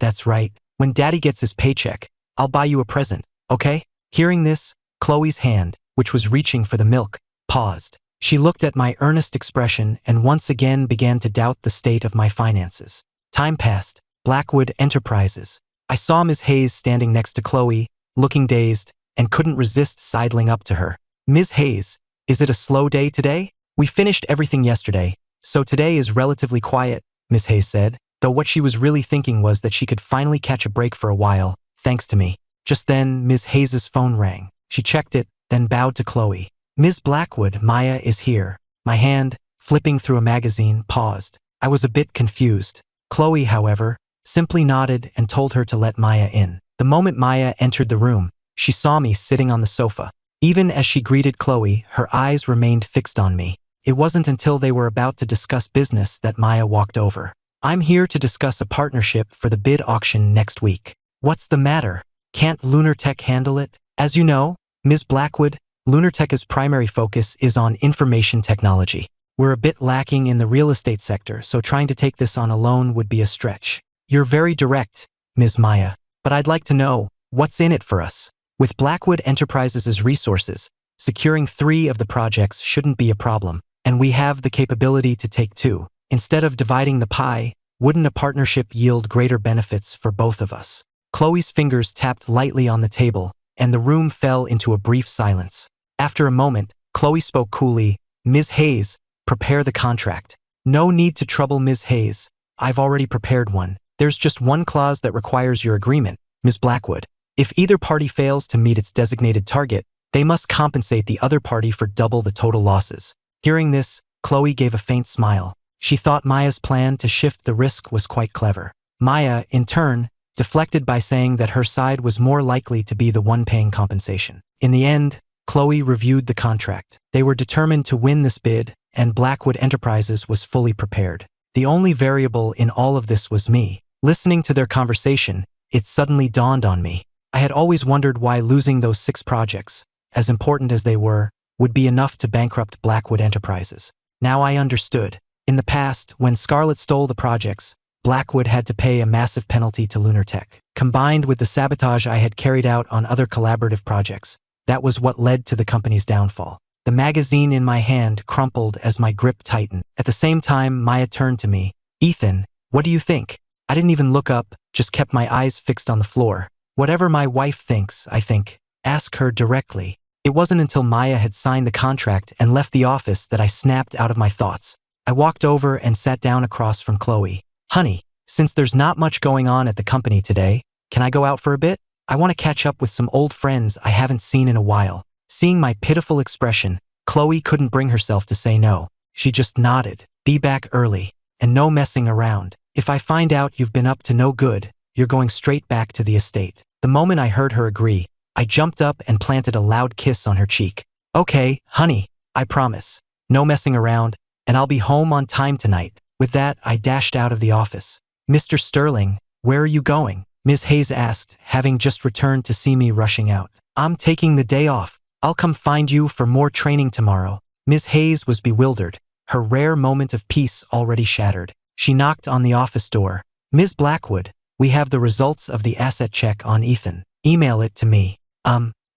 When Daddy gets his paycheck, I'll buy you a present, okay?" Hearing this, Chloe's hand, which was reaching for the milk, paused. She looked at my earnest expression and once again began to doubt the state of my finances. Time passed. Blackwood Enterprises. I saw Ms. Hayes standing next to Chloe, looking dazed, and couldn't resist sidling up to her. "Ms. Hayes, is it a slow day today? We finished everything yesterday, so today is relatively quiet," Ms. Hayes said, though what she was really thinking was that she could finally catch a break for a while, thanks to me. Just then, Ms. Hayes' phone rang. She checked it, then bowed to Chloe. "Ms. Blackwood, Maya is here." My hand, flipping through a magazine, paused. I was a bit confused. Chloe, however, simply nodded and told her to let Maya in. The moment Maya entered the room, she saw me sitting on the sofa. Even as she greeted Chloe, her eyes remained fixed on me. It wasn't until they were about to discuss business that Maya walked over. "I'm here to discuss a partnership for the bid auction next week." "What's the matter? Can't Lunartech handle it?" "As you know, Ms. Blackwood, Lunartech's primary focus is on information technology. We're a bit lacking in the real estate sector, so trying to take this on alone would be a stretch." "You're very direct, Ms. Maya, but I'd like to know, what's in it for us?" With Blackwood Enterprises' resources, securing 3 of the projects shouldn't be a problem, and we have the capability to take 2. Instead of dividing the pie, wouldn't a partnership yield greater benefits for both of us? Chloe's fingers tapped lightly on the table, and the room fell into a brief silence. After a moment, Chloe spoke coolly. "Ms. Hayes, prepare the contract." "No need to trouble Ms. Hayes. I've already prepared one. There's just one clause that requires your agreement, Ms. Blackwood. If either party fails to meet its designated target, they must compensate the other party for double the total losses." Hearing this, Chloe gave a faint smile. She thought Maya's plan to shift the risk was quite clever. Maya, in turn, deflected by saying that her side was more likely to be the one paying compensation. In the end, Chloe reviewed the contract. They were determined to win this bid, and Blackwood Enterprises was fully prepared. The only variable in all of this was me. Listening to their conversation, it suddenly dawned on me. I had always wondered why losing those 6 projects, as important as they were, would be enough to bankrupt Blackwood Enterprises. Now I understood. In the past, when Scarlett stole the projects, Blackwood had to pay a massive penalty to Lunartech. Combined with the sabotage I had carried out on other collaborative projects, that was what led to the company's downfall. The magazine in my hand crumpled as my grip tightened. At the same time, Maya turned to me. "Ethan, what do you think?" I didn't even look up, just kept my eyes fixed on the floor. "Whatever my wife thinks, I think. Ask her directly." It wasn't until Maya had signed the contract and left the office that I snapped out of my thoughts. I walked over and sat down across from Chloe. "Honey, since there's not much going on at the company today, can I go out for a bit? I want to catch up with some old friends I haven't seen in a while." Seeing my pitiful expression, Chloe couldn't bring herself to say no. She just nodded. Be back early. And no messing around. If I find out you've been up to no good, you're going straight back to the estate. The moment I heard her agree, I jumped up and planted a loud kiss on her cheek. Okay, honey, I promise. No messing around, and I'll be home on time tonight. With that, I dashed out of the office. Mr. Sterling, where are you going? Ms. Hayes asked, having just returned to see me rushing out. I'm taking the day off. I'll come find you for more training tomorrow. Ms. Hayes was bewildered, her rare moment of peace already shattered. She knocked on the office door. Ms. Blackwood, we have the results of the asset check on Ethan. Email it to me.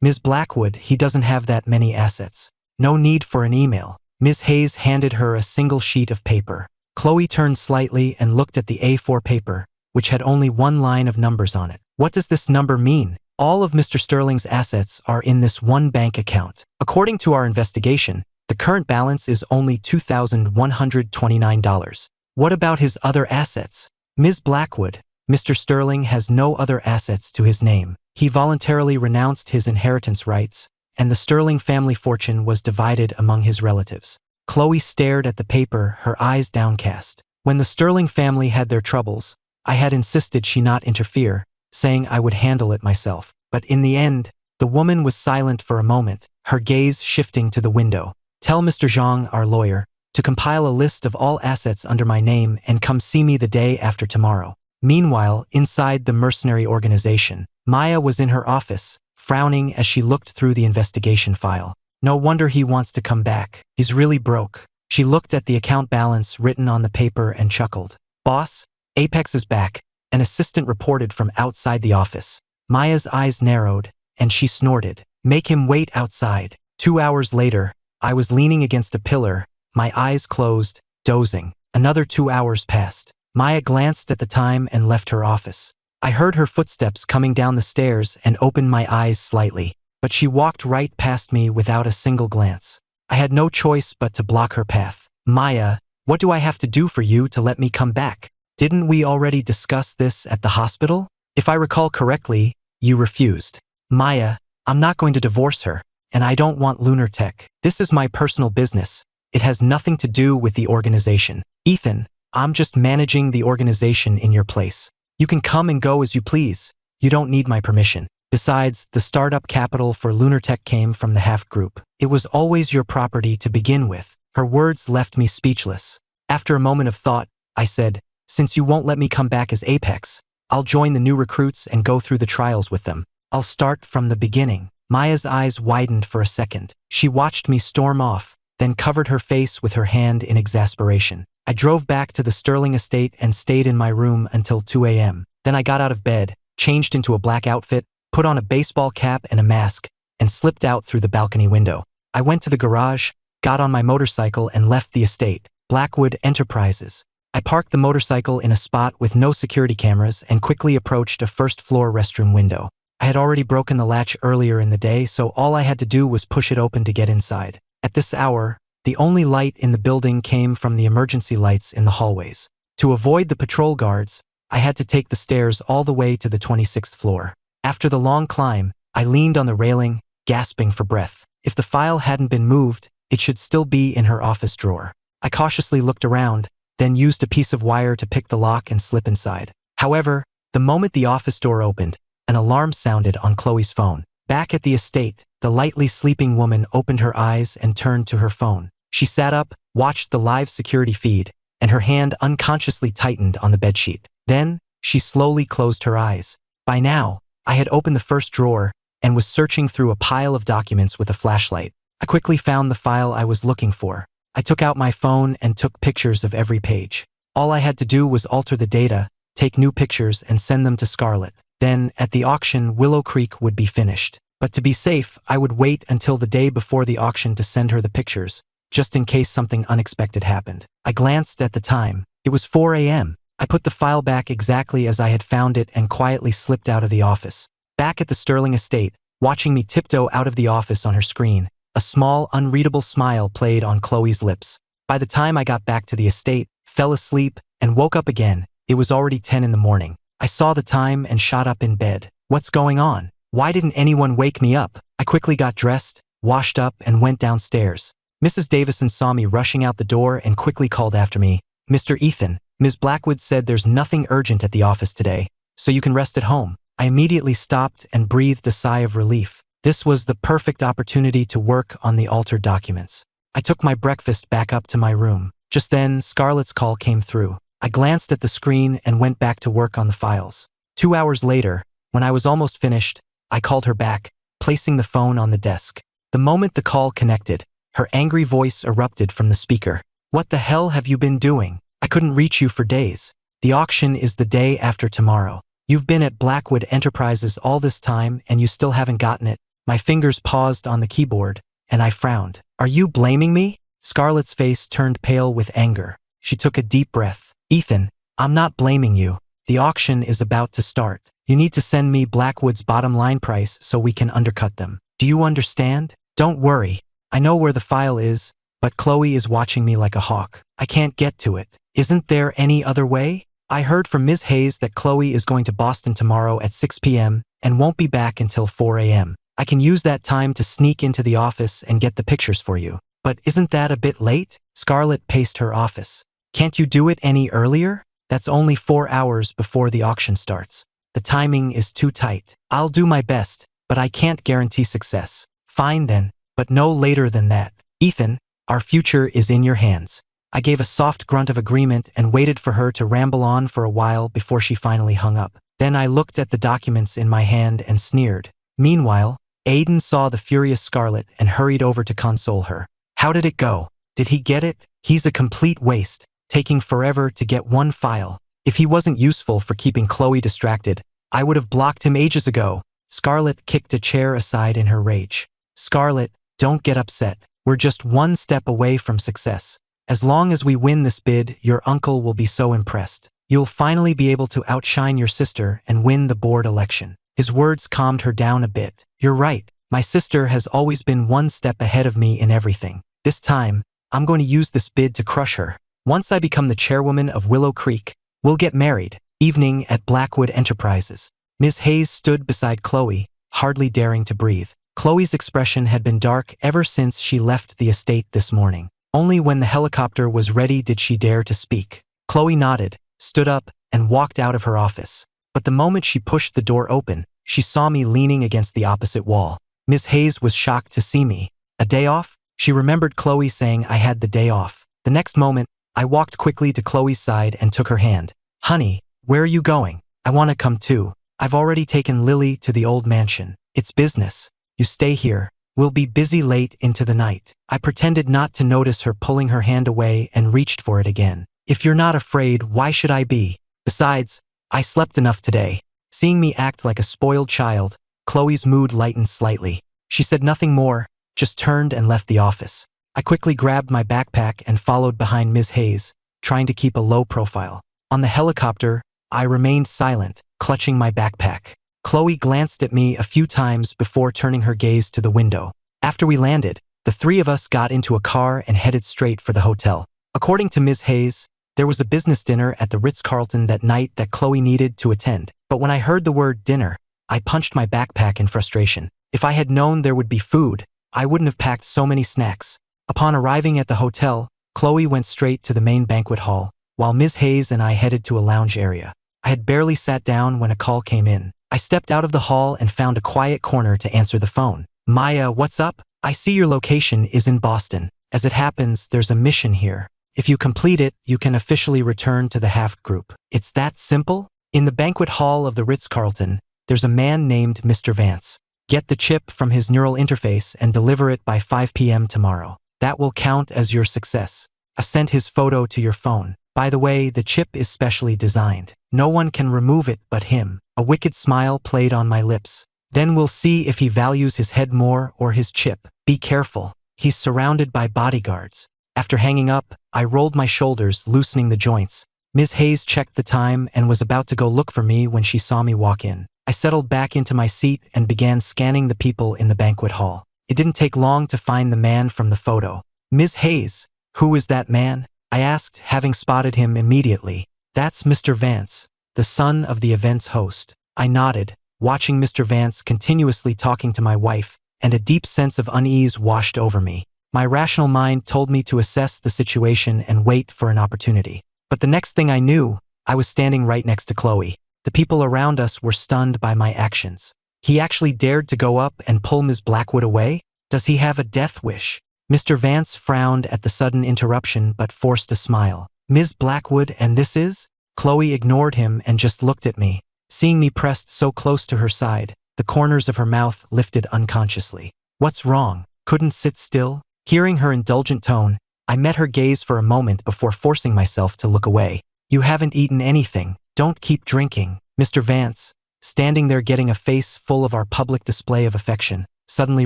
Ms. Blackwood, he doesn't have that many assets. No need for an email. Ms. Hayes handed her a single sheet of paper. Chloe turned slightly and looked at the A4 paper, which had only one line of numbers on it. What does this number mean? All of Mr. Sterling's assets are in this one bank account. According to our investigation, the current balance is only $2,129. What about his other assets? Ms. Blackwood, Mr. Sterling has no other assets to his name. He voluntarily renounced his inheritance rights, and the Sterling family fortune was divided among his relatives. Chloe stared at the paper, her eyes downcast. When the Sterling family had their troubles, I had insisted she not interfere, saying I would handle it myself. But in the end, the woman was silent for a moment, her gaze shifting to the window. Tell Mr. Zhang, our lawyer, to compile a list of all assets under my name and come see me the day after tomorrow. Meanwhile, inside the mercenary organization, Maya was in her office, frowning as she looked through the investigation file. No wonder he wants to come back. He's really broke. She looked at the account balance written on the paper and chuckled. Boss, Apex is back, an assistant reported from outside the office. Maya's eyes narrowed, and she snorted. Make him wait outside. 2 hours later, I was leaning against a pillar, my eyes closed, dozing. Another 2 hours passed. Maya glanced at the time and left her office. I heard her footsteps coming down the stairs and opened my eyes slightly, but she walked right past me without a single glance. I had no choice but to block her path. Maya, what do I have to do for you to let me come back? Didn't we already discuss this at the hospital? If I recall correctly, you refused. Maya, I'm not going to divorce her, and I don't want Lunar Tech. This is my personal business. It has nothing to do with the organization. Ethan, I'm just managing the organization in your place. You can come and go as you please. You don't need my permission. Besides, the startup capital for Lunar Tech came from the Half Group. It was always your property to begin with. Her words left me speechless. After a moment of thought, I said, since you won't let me come back as Apex, I'll join the new recruits and go through the trials with them. I'll start from the beginning. Maya's eyes widened for a second. She watched me storm off, then covered her face with her hand in exasperation. I drove back to the Sterling estate and stayed in my room until 2 a.m. Then I got out of bed, changed into a black outfit, put on a baseball cap and a mask, and slipped out through the balcony window. I went to the garage, got on my motorcycle and left the estate. Blackwood Enterprises. I parked the motorcycle in a spot with no security cameras and quickly approached a first-floor restroom window. I had already broken the latch earlier in the day, so all I had to do was push it open to get inside. At this hour, the only light in the building came from the emergency lights in the hallways. To avoid the patrol guards, I had to take the stairs all the way to the 26th floor. After the long climb, I leaned on the railing, gasping for breath. If the file hadn't been moved, it should still be in her office drawer. I cautiously looked around, then used a piece of wire to pick the lock and slip inside. However, the moment the office door opened, an alarm sounded on Chloe's phone. Back at the estate, the lightly sleeping woman opened her eyes and turned to her phone. She sat up, watched the live security feed, and her hand unconsciously tightened on the bedsheet. Then, she slowly closed her eyes. By now, I had opened the first drawer and was searching through a pile of documents with a flashlight. I quickly found the file I was looking for. I took out my phone and took pictures of every page. All I had to do was alter the data, take new pictures, and send them to Scarlett. Then, at the auction, Willow Creek would be finished. But to be safe, I would wait until the day before the auction to send her the pictures, just in case something unexpected happened. I glanced at the time. It was 4 a.m. I put the file back exactly as I had found it and quietly slipped out of the office. Back at the Sterling estate, watching me tiptoe out of the office on her screen, a small, unreadable smile played on Chloe's lips. By the time I got back to the estate, fell asleep, and woke up again, it was already 10 in the morning. I saw the time and shot up in bed. What's going on? Why didn't anyone wake me up? I quickly got dressed, washed up, and went downstairs. Mrs. Davison saw me rushing out the door and quickly called after me, "Mr. Ethan, Ms. Blackwood said there's nothing urgent at the office today, so you can rest at home." I immediately stopped and breathed a sigh of relief. This was the perfect opportunity to work on the altered documents. I took my breakfast back up to my room. Just then, Scarlett's call came through. I glanced at the screen and went back to work on the files. 2 hours later, when I was almost finished, I called her back, placing the phone on the desk. The moment the call connected, her angry voice erupted from the speaker. "What the hell have you been doing? I couldn't reach you for days. The auction is the day after tomorrow. You've been at Blackwood Enterprises all this time and you still haven't gotten it." My fingers paused on the keyboard, and I frowned. "Are you blaming me?" Scarlett's face turned pale with anger. She took a deep breath. "Ethan, I'm not blaming you. The auction is about to start. You need to send me Blackwood's bottom line price so we can undercut them. Do you understand? Don't worry. I know where the file is, but Chloe is watching me like a hawk. I can't get to it. Isn't there any other way? I heard from Ms. Hayes that Chloe is going to Boston tomorrow at 6 p.m. and won't be back until 4 a.m. I can use that time to sneak into the office and get the pictures for you. But isn't that a bit late?" Scarlett paced her office. "Can't you do it any earlier? That's only 4 hours before the auction starts. The timing is too tight. I'll do my best, but I can't guarantee success." "Fine then, but no later than that. Ethan, our future is in your hands." I gave a soft grunt of agreement and waited for her to ramble on for a while before she finally hung up. Then I looked at the documents in my hand and sneered. Meanwhile, Aiden saw the furious Scarlett and hurried over to console her. "How did it go? Did he get it? He's a complete waste, taking forever to get one file. If he wasn't useful for keeping Chloe distracted, I would have blocked him ages ago." Scarlett kicked a chair aside in her rage. "Scarlett, don't get upset. We're just one step away from success. As long as we win this bid, your uncle will be so impressed. You'll finally be able to outshine your sister and win the board election." His words calmed her down a bit. "You're right. My sister has always been one step ahead of me in everything. This time, I'm going to use this bid to crush her. Once I become the chairwoman of Willow Creek, we'll get married." Evening at Blackwood Enterprises. Ms. Hayes stood beside Chloe, hardly daring to breathe. Chloe's expression had been dark ever since she left the estate this morning. Only when the helicopter was ready did she dare to speak. Chloe nodded, stood up, and walked out of her office. But the moment she pushed the door open, she saw me leaning against the opposite wall. Ms. Hayes was shocked to see me. "A day off?" She remembered Chloe saying I had the day off. The next moment, I walked quickly to Chloe's side and took her hand. "Honey, where are you going?" "I want to come too. I've already taken Lily to the old mansion. It's business. You stay here. We'll be busy late into the night." I pretended not to notice her pulling her hand away and reached for it again. "If you're not afraid, why should I be? Besides, I slept enough today." Seeing me act like a spoiled child, Chloe's mood lightened slightly. She said nothing more, just turned and left the office. I quickly grabbed my backpack and followed behind Ms. Hayes, trying to keep a low profile. On the helicopter, I remained silent, clutching my backpack. Chloe glanced at me a few times before turning her gaze to the window. After we landed, the three of us got into a car and headed straight for the hotel. According to Ms. Hayes, there was a business dinner at the Ritz-Carlton that night that Chloe needed to attend. But when I heard the word dinner, I punched my backpack in frustration. If I had known there would be food, I wouldn't have packed so many snacks. Upon arriving at the hotel, Chloe went straight to the main banquet hall, while Ms. Hayes and I headed to a lounge area. I had barely sat down when a call came in. I stepped out of the hall and found a quiet corner to answer the phone. "Maya, what's up? I see your location is in Boston. As it happens, there's a mission here. If you complete it, you can officially return to the Haft Group." "It's that simple?" In the banquet hall of the Ritz-Carlton, there's a man named Mr. Vance. Get the chip from his neural interface and deliver it by 5 p.m. tomorrow. That will count as your success. I sent his photo to your phone. By the way, the chip is specially designed. No one can remove it but him. A wicked smile played on my lips. Then we'll see if he values his head more or his chip. Be careful. He's surrounded by bodyguards. After hanging up, I rolled my shoulders, loosening the joints. Ms. Hayes checked the time and was about to go look for me when she saw me walk in. I settled back into my seat and began scanning the people in the banquet hall. It didn't take long to find the man from the photo. "Ms. Hayes, who is that man?" I asked, having spotted him immediately. "That's Mr. Vance, the son of the event's host." I nodded, watching Mr. Vance continuously talking to my wife, and a deep sense of unease washed over me. My rational mind told me to assess the situation and wait for an opportunity. But the next thing I knew, I was standing right next to Chloe. The people around us were stunned by my actions. He actually dared to go up and pull Ms. Blackwood away? Does he have a death wish? Mr. Vance frowned at the sudden interruption but forced a smile. Ms. Blackwood, and this is? Chloe ignored him and just looked at me. Seeing me pressed so close to her side, the corners of her mouth lifted unconsciously. What's wrong? Couldn't sit still? Hearing her indulgent tone, I met her gaze for a moment before forcing myself to look away. You haven't eaten anything. Don't keep drinking. Mr. Vance, standing there getting a face full of our public display of affection, suddenly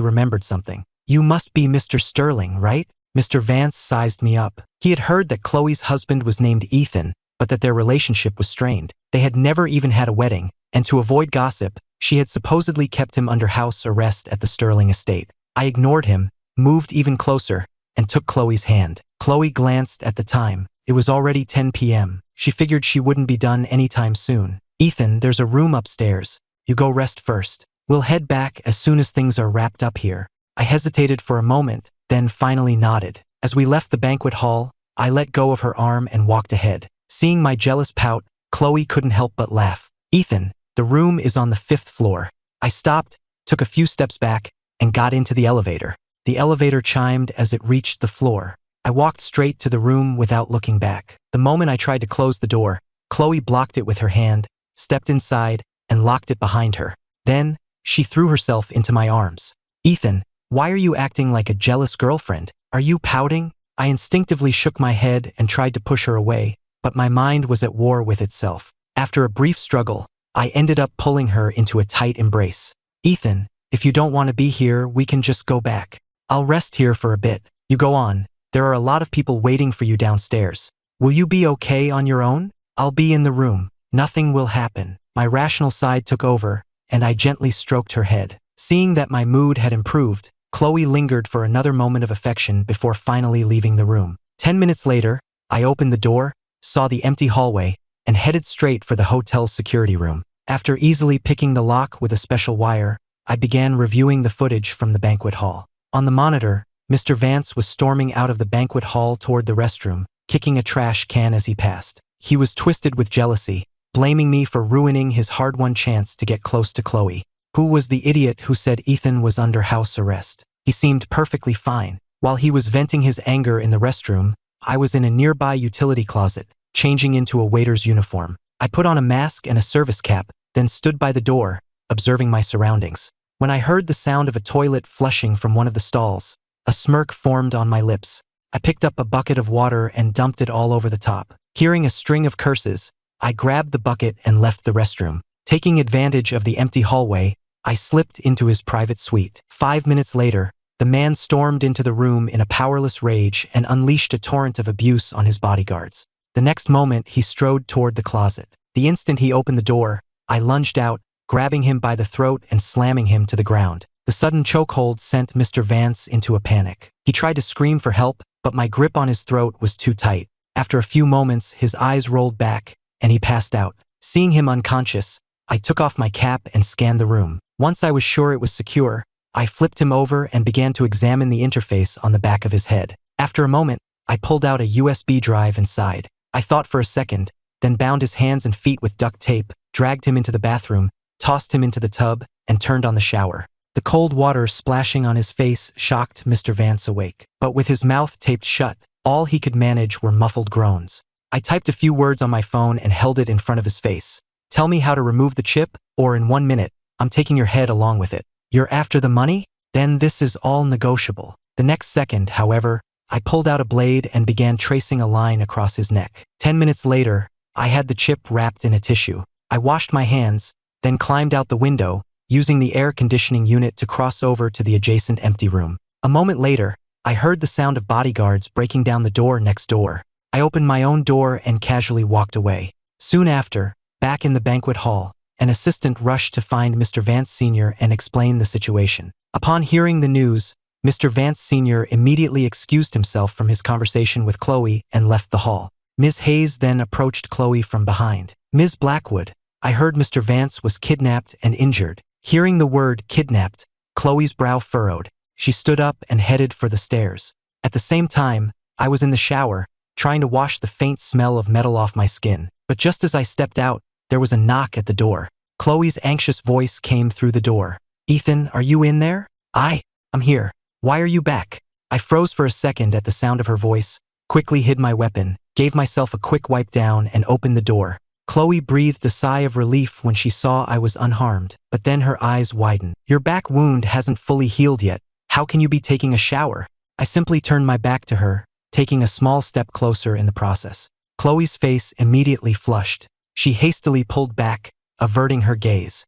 remembered something. You must be Mr. Sterling, right? Mr. Vance sized me up. He had heard that Chloe's husband was named Ethan, but that their relationship was strained. They had never even had a wedding, and to avoid gossip, she had supposedly kept him under house arrest at the Sterling estate. I ignored him, moved even closer, and took Chloe's hand. Chloe glanced at the time. It was already 10 p.m. She figured she wouldn't be done anytime soon. Ethan, there's a room upstairs. You go rest first. We'll head back as soon as things are wrapped up here. I hesitated for a moment, then finally nodded. As we left the banquet hall, I let go of her arm and walked ahead. Seeing my jealous pout, Chloe couldn't help but laugh. Ethan, the room is on the 5th floor. I stopped, took a few steps back, and got into the elevator. The elevator chimed as it reached the floor. I walked straight to the room without looking back. The moment I tried to close the door, Chloe blocked it with her hand, stepped inside, and locked it behind her. Then, she threw herself into my arms. Ethan, why are you acting like a jealous girlfriend? Are you pouting? I instinctively shook my head and tried to push her away, but my mind was at war with itself. After a brief struggle, I ended up pulling her into a tight embrace. Ethan, if you don't want to be here, we can just go back. I'll rest here for a bit. You go on. There are a lot of people waiting for you downstairs. Will you be okay on your own? I'll be in the room. Nothing will happen. My rational side took over, and I gently stroked her head. Seeing that my mood had improved, Chloe lingered for another moment of affection before finally leaving the room. 10 minutes later, I opened the door, saw the empty hallway, and headed straight for the hotel's security room. After easily picking the lock with a special wire, I began reviewing the footage from the banquet hall. On the monitor, Mr. Vance was storming out of the banquet hall toward the restroom, kicking a trash can as he passed. He was twisted with jealousy, blaming me for ruining his hard-won chance to get close to Chloe. Who was the idiot who said Ethan was under house arrest? He seemed perfectly fine. While he was venting his anger in the restroom, I was in a nearby utility closet, changing into a waiter's uniform. I put on a mask and a service cap, then stood by the door, observing my surroundings. When I heard the sound of a toilet flushing from one of the stalls, a smirk formed on my lips. I picked up a bucket of water and dumped it all over the top. Hearing a string of curses, I grabbed the bucket and left the restroom. Taking advantage of the empty hallway, I slipped into his private suite. 5 minutes later, the man stormed into the room in a powerless rage and unleashed a torrent of abuse on his bodyguards. The next moment, he strode toward the closet. The instant he opened the door, I lunged out, grabbing him by the throat and slamming him to the ground. The sudden chokehold sent Mr. Vance into a panic. He tried to scream for help, but my grip on his throat was too tight. After a few moments, his eyes rolled back, and he passed out. Seeing him unconscious, I took off my cap and scanned the room. Once I was sure it was secure, I flipped him over and began to examine the interface on the back of his head. After a moment, I pulled out a USB drive inside. I thought for a second, then bound his hands and feet with duct tape, dragged him into the bathroom, tossed him into the tub, and turned on the shower. The cold water splashing on his face shocked Mr. Vance awake. But with his mouth taped shut, all he could manage were muffled groans. I typed a few words on my phone and held it in front of his face. Tell me how to remove the chip, or in 1 minute, I'm taking your head along with it. You're after the money? Then this is all negotiable. The next second, however, I pulled out a blade and began tracing a line across his neck. 10 minutes later, I had the chip wrapped in a tissue. I washed my hands, then climbed out the window, using the air conditioning unit to cross over to the adjacent empty room. A moment later, I heard the sound of bodyguards breaking down the door next door. I opened my own door and casually walked away. Soon after, back in the banquet hall, an assistant rushed to find Mr. Vance Sr. and explain the situation. Upon hearing the news, Mr. Vance Sr. immediately excused himself from his conversation with Chloe and left the hall. Ms. Hayes then approached Chloe from behind. Ms. Blackwood, I heard Mr. Vance was kidnapped and injured. Hearing the word kidnapped, Chloe's brow furrowed. She stood up and headed for the stairs. At the same time, I was in the shower, trying to wash the faint smell of metal off my skin. But just as I stepped out, there was a knock at the door. Chloe's anxious voice came through the door. "Ethan, are you in there?" I'm here. Why are you back?" I froze for a second at the sound of her voice, quickly hid my weapon, gave myself a quick wipe down, and opened the door. Chloe breathed a sigh of relief when she saw I was unharmed, but then her eyes widened. "Your back wound hasn't fully healed yet. How can you be taking a shower?" I simply turned my back to her, taking a small step closer in the process. Chloe's face immediately flushed. She hastily pulled back, averting her gaze.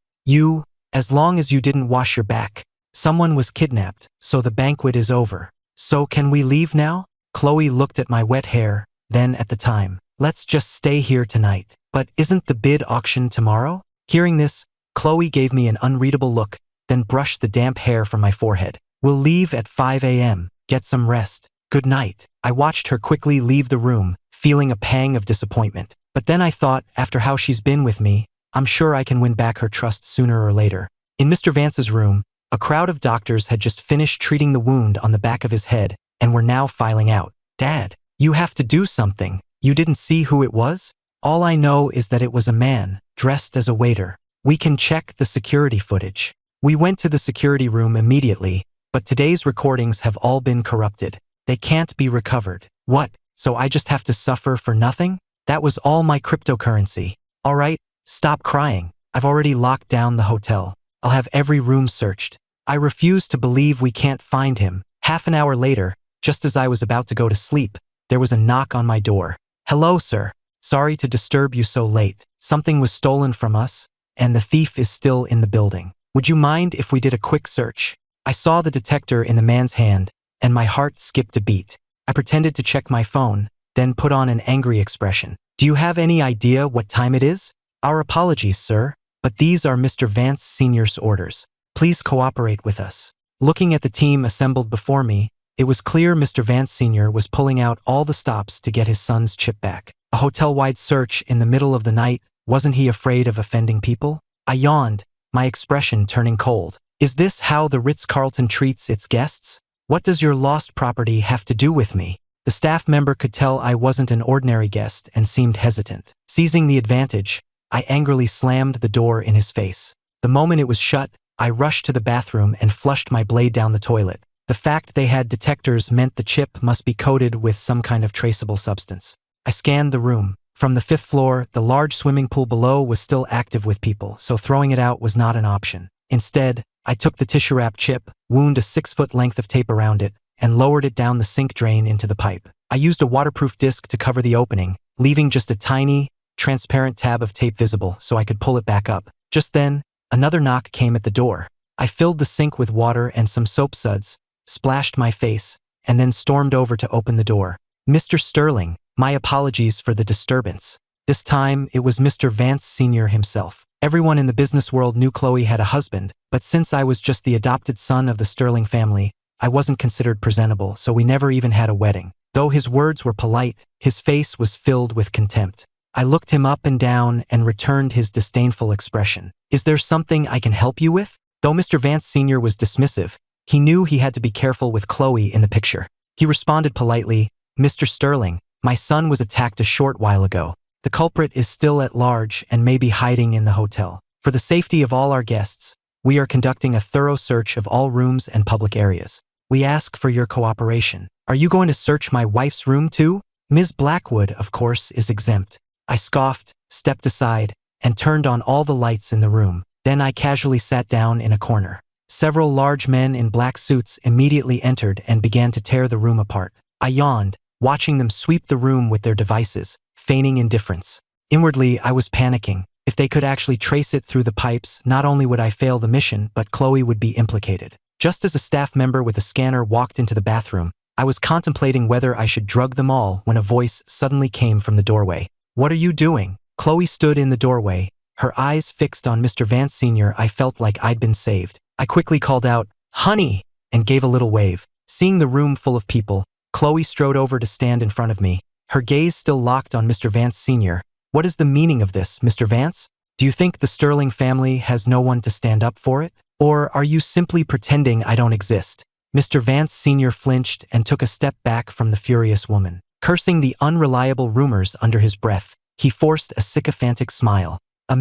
As long as you didn't wash your back. Someone was kidnapped, so the banquet is over. So can we leave now?" Chloe looked at my wet hair, then at the time. "Let's just stay here tonight." "But isn't the bid auction tomorrow?" Hearing this, Chloe gave me an unreadable look, then brushed the damp hair from my forehead. "We'll leave at 5 a.m. Get some rest. Good night." I watched her quickly leave the room, feeling a pang of disappointment. But then I thought, after how she's been with me, I'm sure I can win back her trust sooner or later. In Mr. Vance's room, a crowd of doctors had just finished treating the wound on the back of his head and were now filing out. "Dad, you have to do something. You didn't see who it was?" "All I know is that it was a man, dressed as a waiter. We can check the security footage." We went to the security room immediately, but today's recordings have all been corrupted. They can't be recovered. What? So I just have to suffer for nothing? That was all my cryptocurrency. All right, stop crying. I've already locked down the hotel. I'll have every room searched. I refuse to believe we can't find him. Half an hour later, just as I was about to go to sleep, there was a knock on my door. "Hello, sir. Sorry to disturb you so late. Something was stolen from us, and the thief is still in the building. Would you mind if we did a quick search?" I saw the detector in the man's hand, and my heart skipped a beat. I pretended to check my phone, then put on an angry expression. "Do you have any idea what time it is?" "Our apologies, sir, but these are Mr. Vance Sr.'s orders. Please cooperate with us." Looking at the team assembled before me, it was clear Mr. Vance Sr. was pulling out all the stops to get his son's chip back. A hotel-wide search in the middle of the night, wasn't he afraid of offending people? I yawned, my expression turning cold. Is this how the Ritz-Carlton treats its guests? What does your lost property have to do with me? The staff member could tell I wasn't an ordinary guest and seemed hesitant. Seizing the advantage, I angrily slammed the door in his face. The moment it was shut, I rushed to the bathroom and flushed my blade down the toilet. The fact they had detectors meant the chip must be coated with some kind of traceable substance. I scanned the room. From the 5th floor, the large swimming pool below was still active with people, so throwing it out was not an option. Instead, I took the tissue-wrap chip, wound a 6-foot length of tape around it, and lowered it down the sink drain into the pipe. I used a waterproof disc to cover the opening, leaving just a tiny, transparent tab of tape visible so I could pull it back up. Just then, another knock came at the door. I filled the sink with water and some soap suds, splashed my face, and then stormed over to open the door. "Mr. Sterling, my apologies for the disturbance." This time, it was Mr. Vance Sr. himself. Everyone in the business world knew Chloe had a husband, but since I was just the adopted son of the Sterling family, I wasn't considered presentable, so we never even had a wedding. Though his words were polite, his face was filled with contempt. I looked him up and down and returned his disdainful expression. "Is there something I can help you with?" Though Mr. Vance Sr. was dismissive, he knew he had to be careful with Chloe in the picture. He responded politely, "Mr. Sterling, my son was attacked a short while ago. The culprit is still at large and may be hiding in the hotel. For the safety of all our guests, we are conducting a thorough search of all rooms and public areas. We ask for your cooperation." "Are you going to search my wife's room too?" "Ms. Blackwood, of course, is exempt." I scoffed, stepped aside, and turned on all the lights in the room. Then I casually sat down in a corner. Several large men in black suits immediately entered and began to tear the room apart. I yawned, watching them sweep the room with their devices, feigning indifference. Inwardly, I was panicking. If they could actually trace it through the pipes, not only would I fail the mission, but Chloe would be implicated. Just as a staff member with a scanner walked into the bathroom, I was contemplating whether I should drug them all when a voice suddenly came from the doorway. "What are you doing?" Chloe stood in the doorway, her eyes fixed on Mr. Vance Sr. I felt like I'd been saved. I quickly called out, "Honey," and gave a little wave. Seeing the room full of people, Chloe strode over to stand in front of me, her gaze still locked on Mr. Vance Sr. "What is the meaning of this, Mr. Vance? Do you think the Sterling family has no one to stand up for it? Or are you simply pretending I don't exist? Mr. Vance Sr. flinched and took a step back from the furious woman. Cursing the unreliable rumors under his breath, he forced a sycophantic smile. A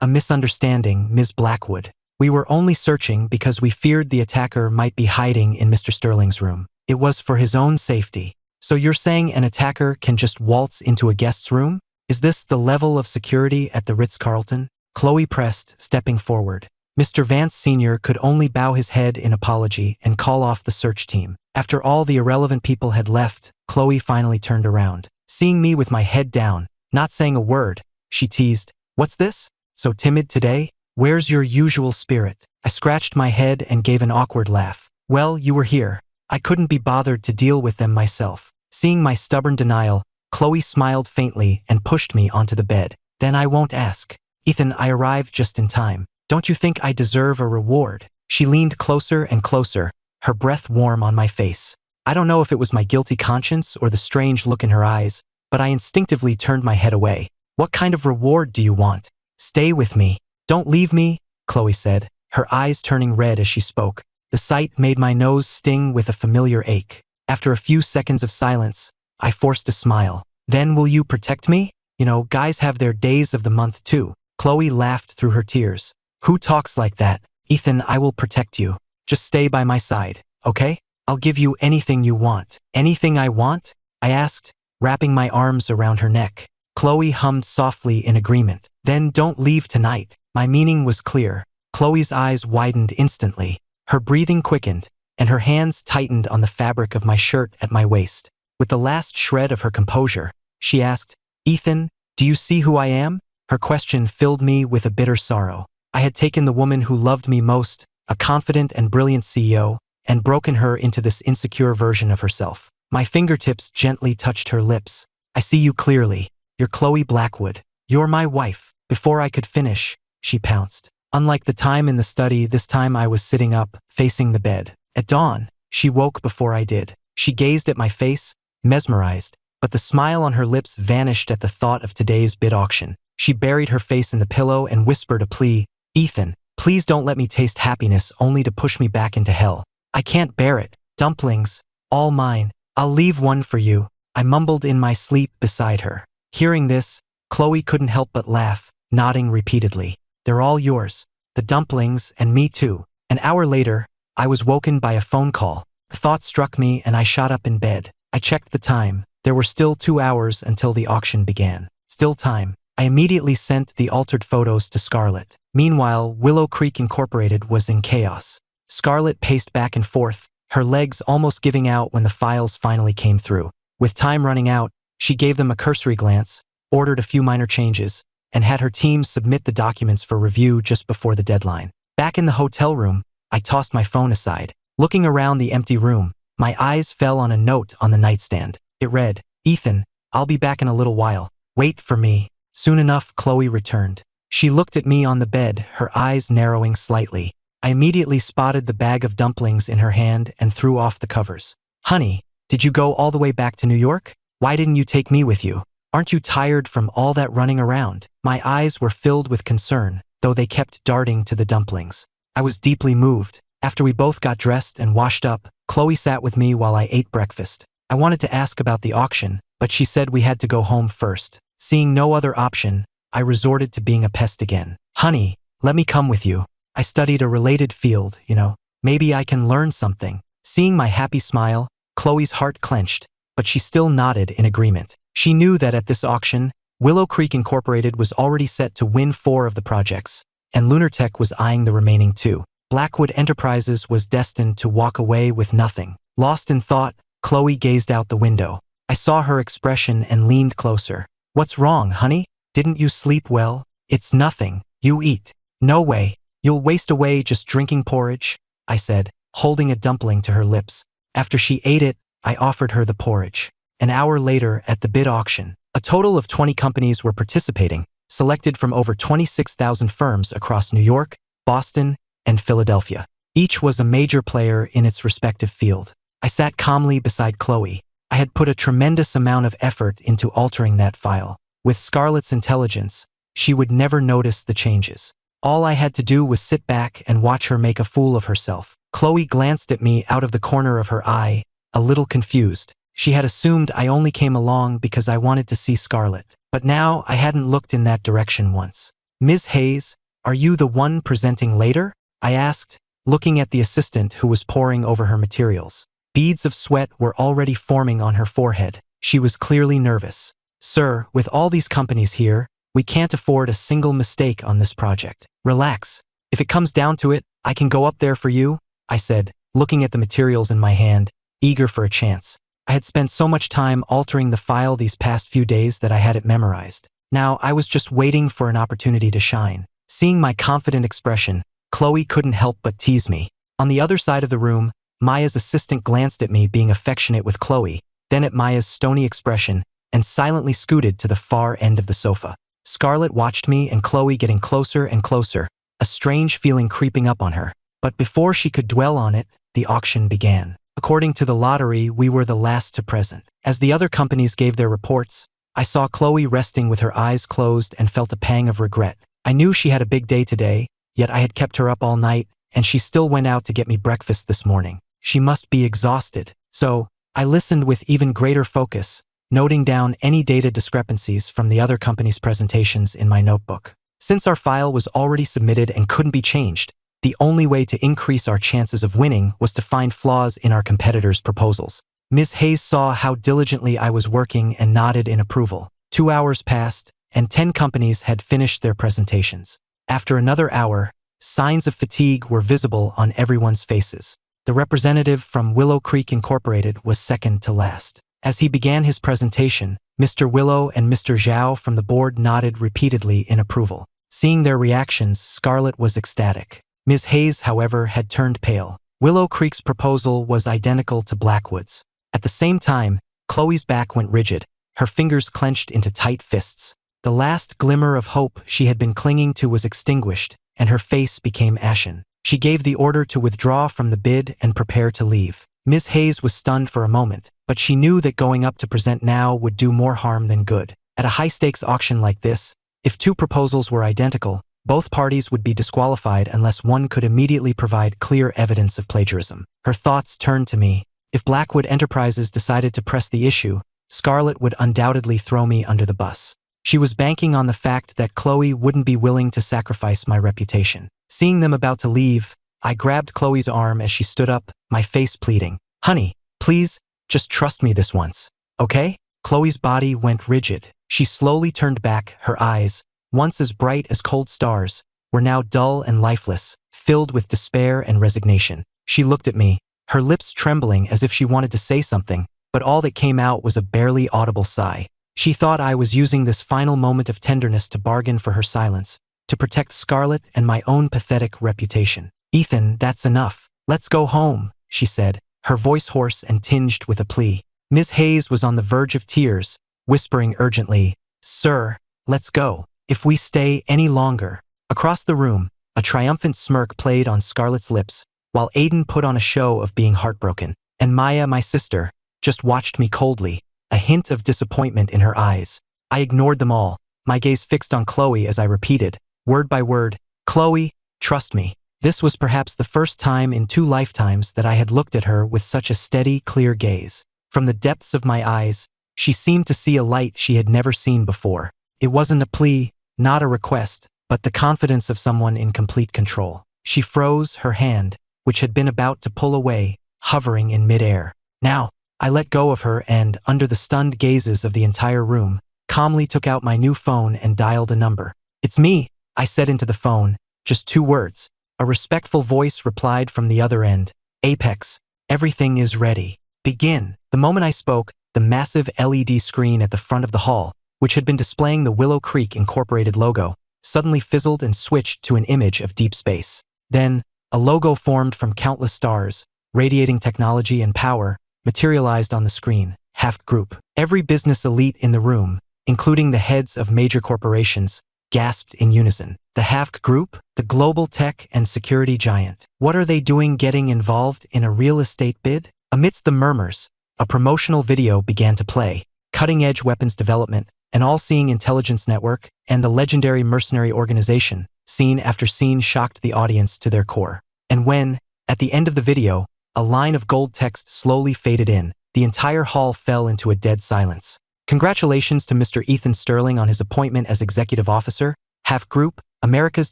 misunderstanding, Ms. Blackwood. We were only searching because we feared the attacker might be hiding in Mr. Sterling's room. It was for his own safety. So you're saying an attacker can just waltz into a guest's room? Is this the level of security at the Ritz-Carlton? Chloe pressed, stepping forward. Mr. Vance Sr. could only bow his head in apology and call off the search team. After all the irrelevant people had left, Chloe finally turned around. Seeing me with my head down, not saying a word, she teased, "What's this? So timid today? Where's your usual spirit?" I scratched my head and gave an awkward laugh. "Well, you were here. I couldn't be bothered to deal with them myself." Seeing my stubborn denial, Chloe smiled faintly and pushed me onto the bed. "Then I won't ask. Ethan, I arrived just in time. Don't you think I deserve a reward?" She leaned closer and closer, her breath warm on my face. I don't know if it was my guilty conscience or the strange look in her eyes, but I instinctively turned my head away. "What kind of reward do you want? Stay with me. Don't leave me," Chloe said, her eyes turning red as she spoke. The sight made my nose sting with a familiar ache. After a few seconds of silence, I forced a smile. "Then will you protect me? You know, guys have their days of the month too." Chloe laughed through her tears. "Who talks like that? Ethan, I will protect you. Just stay by my side, okay? I'll give you anything you want." "Anything I want?" I asked, wrapping my arms around her neck. Chloe hummed softly in agreement. "Then don't leave tonight." My meaning was clear. Chloe's eyes widened instantly. Her breathing quickened, and her hands tightened on the fabric of my shirt at my waist. With the last shred of her composure, she asked, "Ethan, do you see who I am?" Her question filled me with a bitter sorrow. I had taken the woman who loved me most, a confident and brilliant CEO, and broken her into this insecure version of herself. My fingertips gently touched her lips. "I see you clearly. You're Chloe Blackwood. You're my wife." Before I could finish, she pounced. Unlike the time in the study, this time I was sitting up, facing the bed. At dawn, she woke before I did. She gazed at my face, mesmerized, but the smile on her lips vanished at the thought of today's bid auction. She buried her face in the pillow and whispered a plea. "Ethan, please don't let me taste happiness only to push me back into hell. I can't bear it. Dumplings, all mine. I'll leave one for you," I mumbled in my sleep beside her. Hearing this, Chloe couldn't help but laugh, nodding repeatedly. "They're all yours. The dumplings and me too." An hour later, I was woken by a phone call. The thought struck me and I shot up in bed. I checked the time. There were still 2 hours until the auction began. Still time. I immediately sent the altered photos to Scarlett. Meanwhile, Willow Creek Incorporated was in chaos. Scarlett paced back and forth, her legs almost giving out when the files finally came through. With time running out, she gave them a cursory glance, ordered a few minor changes, and had her team submit the documents for review just before the deadline. Back in the hotel room, I tossed my phone aside. Looking around the empty room, my eyes fell on a note on the nightstand. It read, "Ethan, I'll be back in a little while. Wait for me." Soon enough, Chloe returned. She looked at me on the bed, her eyes narrowing slightly. I immediately spotted the bag of dumplings in her hand and threw off the covers. "Honey, did you go all the way back to New York? Why didn't you take me with you? Aren't you tired from all that running around?" My eyes were filled with concern, though they kept darting to the dumplings. I was deeply moved. After we both got dressed and washed up, Chloe sat with me while I ate breakfast. I wanted to ask about the auction, but she said we had to go home first. Seeing no other option, I resorted to being a pest again. "Honey, let me come with you. I studied a related field, you know. Maybe I can learn something." Seeing my happy smile, Chloe's heart clenched, but she still nodded in agreement. She knew that at this auction, Willow Creek Incorporated was already set to win 4 of the projects, and Lunartech was eyeing the remaining 2. Blackwood Enterprises was destined to walk away with nothing. Lost in thought, Chloe gazed out the window. I saw her expression and leaned closer. "What's wrong, honey? Didn't you sleep well?" "It's nothing. You eat." "No way. You'll waste away just drinking porridge," I said, holding a dumpling to her lips. After she ate it, I offered her the porridge. An hour later, at the bid auction, a total of 20 companies were participating, selected from over 26,000 firms across New York, Boston, and Philadelphia. Each was a major player in its respective field. I sat calmly beside Chloe. I had put a tremendous amount of effort into altering that file. With Scarlett's intelligence, she would never notice the changes. All I had to do was sit back and watch her make a fool of herself. Chloe glanced at me out of the corner of her eye, a little confused. She had assumed I only came along because I wanted to see Scarlett. But now I hadn't looked in that direction once. "Ms. Hayes, are you the one presenting later?" I asked, looking at the assistant who was poring over her materials. Beads of sweat were already forming on her forehead. She was clearly nervous. "Sir, with all these companies here, we can't afford a single mistake on this project. Relax. If it comes down to it, I can go up there for you," I said, looking at the materials in my hand, eager for a chance. I had spent so much time altering the file these past few days that I had it memorized. Now I was just waiting for an opportunity to shine. Seeing my confident expression, Chloe couldn't help but tease me. On the other side of the room, Maya's assistant glanced at me, being affectionate with Chloe, then at Maya's stony expression, and silently scooted to the far end of the sofa. Scarlett watched me and Chloe getting closer and closer, a strange feeling creeping up on her. But before she could dwell on it, the auction began. According to the lottery, we were the last to present. As the other companies gave their reports, I saw Chloe resting with her eyes closed and felt a pang of regret. I knew she had a big day today, yet I had kept her up all night, and she still went out to get me breakfast this morning. She must be exhausted. So, I listened with even greater focus, noting down any data discrepancies from the other companies' presentations in my notebook. Since our file was already submitted and couldn't be changed, the only way to increase our chances of winning was to find flaws in our competitors' proposals. Ms. Hayes saw how diligently I was working and nodded in approval. 2 hours passed, and 10 companies had finished their presentations. After another hour, signs of fatigue were visible on everyone's faces. The representative from Willow Creek Incorporated was second to last. As he began his presentation, Mr. Willow and Mr. Zhao from the board nodded repeatedly in approval. Seeing their reactions, Scarlett was ecstatic. Ms. Hayes, however, had turned pale. Willow Creek's proposal was identical to Blackwood's. At the same time, Chloe's back went rigid, her fingers clenched into tight fists. The last glimmer of hope she had been clinging to was extinguished, and her face became ashen. She gave the order to withdraw from the bid and prepare to leave. Ms. Hayes was stunned for a moment, but she knew that going up to present now would do more harm than good. At a high-stakes auction like this, if 2 proposals were identical, both parties would be disqualified unless one could immediately provide clear evidence of plagiarism. Her thoughts turned to me. If Blackwood Enterprises decided to press the issue, Scarlett would undoubtedly throw me under the bus. She was banking on the fact that Chloe wouldn't be willing to sacrifice my reputation. Seeing them about to leave, I grabbed Chloe's arm as she stood up, my face pleading. "Honey, please, just trust me this once, okay?" Chloe's body went rigid. She slowly turned back, her eyes, once as bright as cold stars, were now dull and lifeless, filled with despair and resignation. She looked at me, her lips trembling as if she wanted to say something, but all that came out was a barely audible sigh. She thought I was using this final moment of tenderness to bargain for her silence, to protect Scarlett and my own pathetic reputation. "Ethan, that's enough. Let's go home," she said, her voice hoarse and tinged with a plea. Ms. Hayes was on the verge of tears, whispering urgently, "Sir, let's go. If we stay any longer." Across the room, a triumphant smirk played on Scarlett's lips, while Aiden put on a show of being heartbroken, and Maya, my sister, just watched me coldly, a hint of disappointment in her eyes. I ignored them all, my gaze fixed on Chloe as I repeated, word by word, "Chloe, trust me." This was perhaps the first time in 2 lifetimes that I had looked at her with such a steady, clear gaze. From the depths of my eyes, she seemed to see a light she had never seen before. It wasn't a plea, not a request, but the confidence of someone in complete control. She froze, her hand, which had been about to pull away, hovering in midair. Now, I let go of her and, under the stunned gazes of the entire room, calmly took out my new phone and dialed a number. "It's me," I said into the phone, just 2 words. A respectful voice replied from the other end, "Apex, everything is ready. Begin." The moment I spoke, the massive LED screen at the front of the hall, which had been displaying the Willow Creek Incorporated logo, suddenly fizzled and switched to an image of deep space. Then, a logo formed from countless stars, radiating technology and power, materialized on the screen. Haft Group. Every business elite in the room, including the heads of major corporations, gasped in unison. The Haft Group? The global tech and security giant. What are they doing getting involved in a real estate bid? Amidst the murmurs, a promotional video began to play. Cutting-edge weapons development, an all-seeing intelligence network, and the legendary mercenary organization, scene after scene shocked the audience to their core. And when, at the end of the video, a line of gold text slowly faded in, the entire hall fell into a dead silence. Congratulations to Mr. Ethan Sterling on his appointment as Executive Officer, Half Group, America's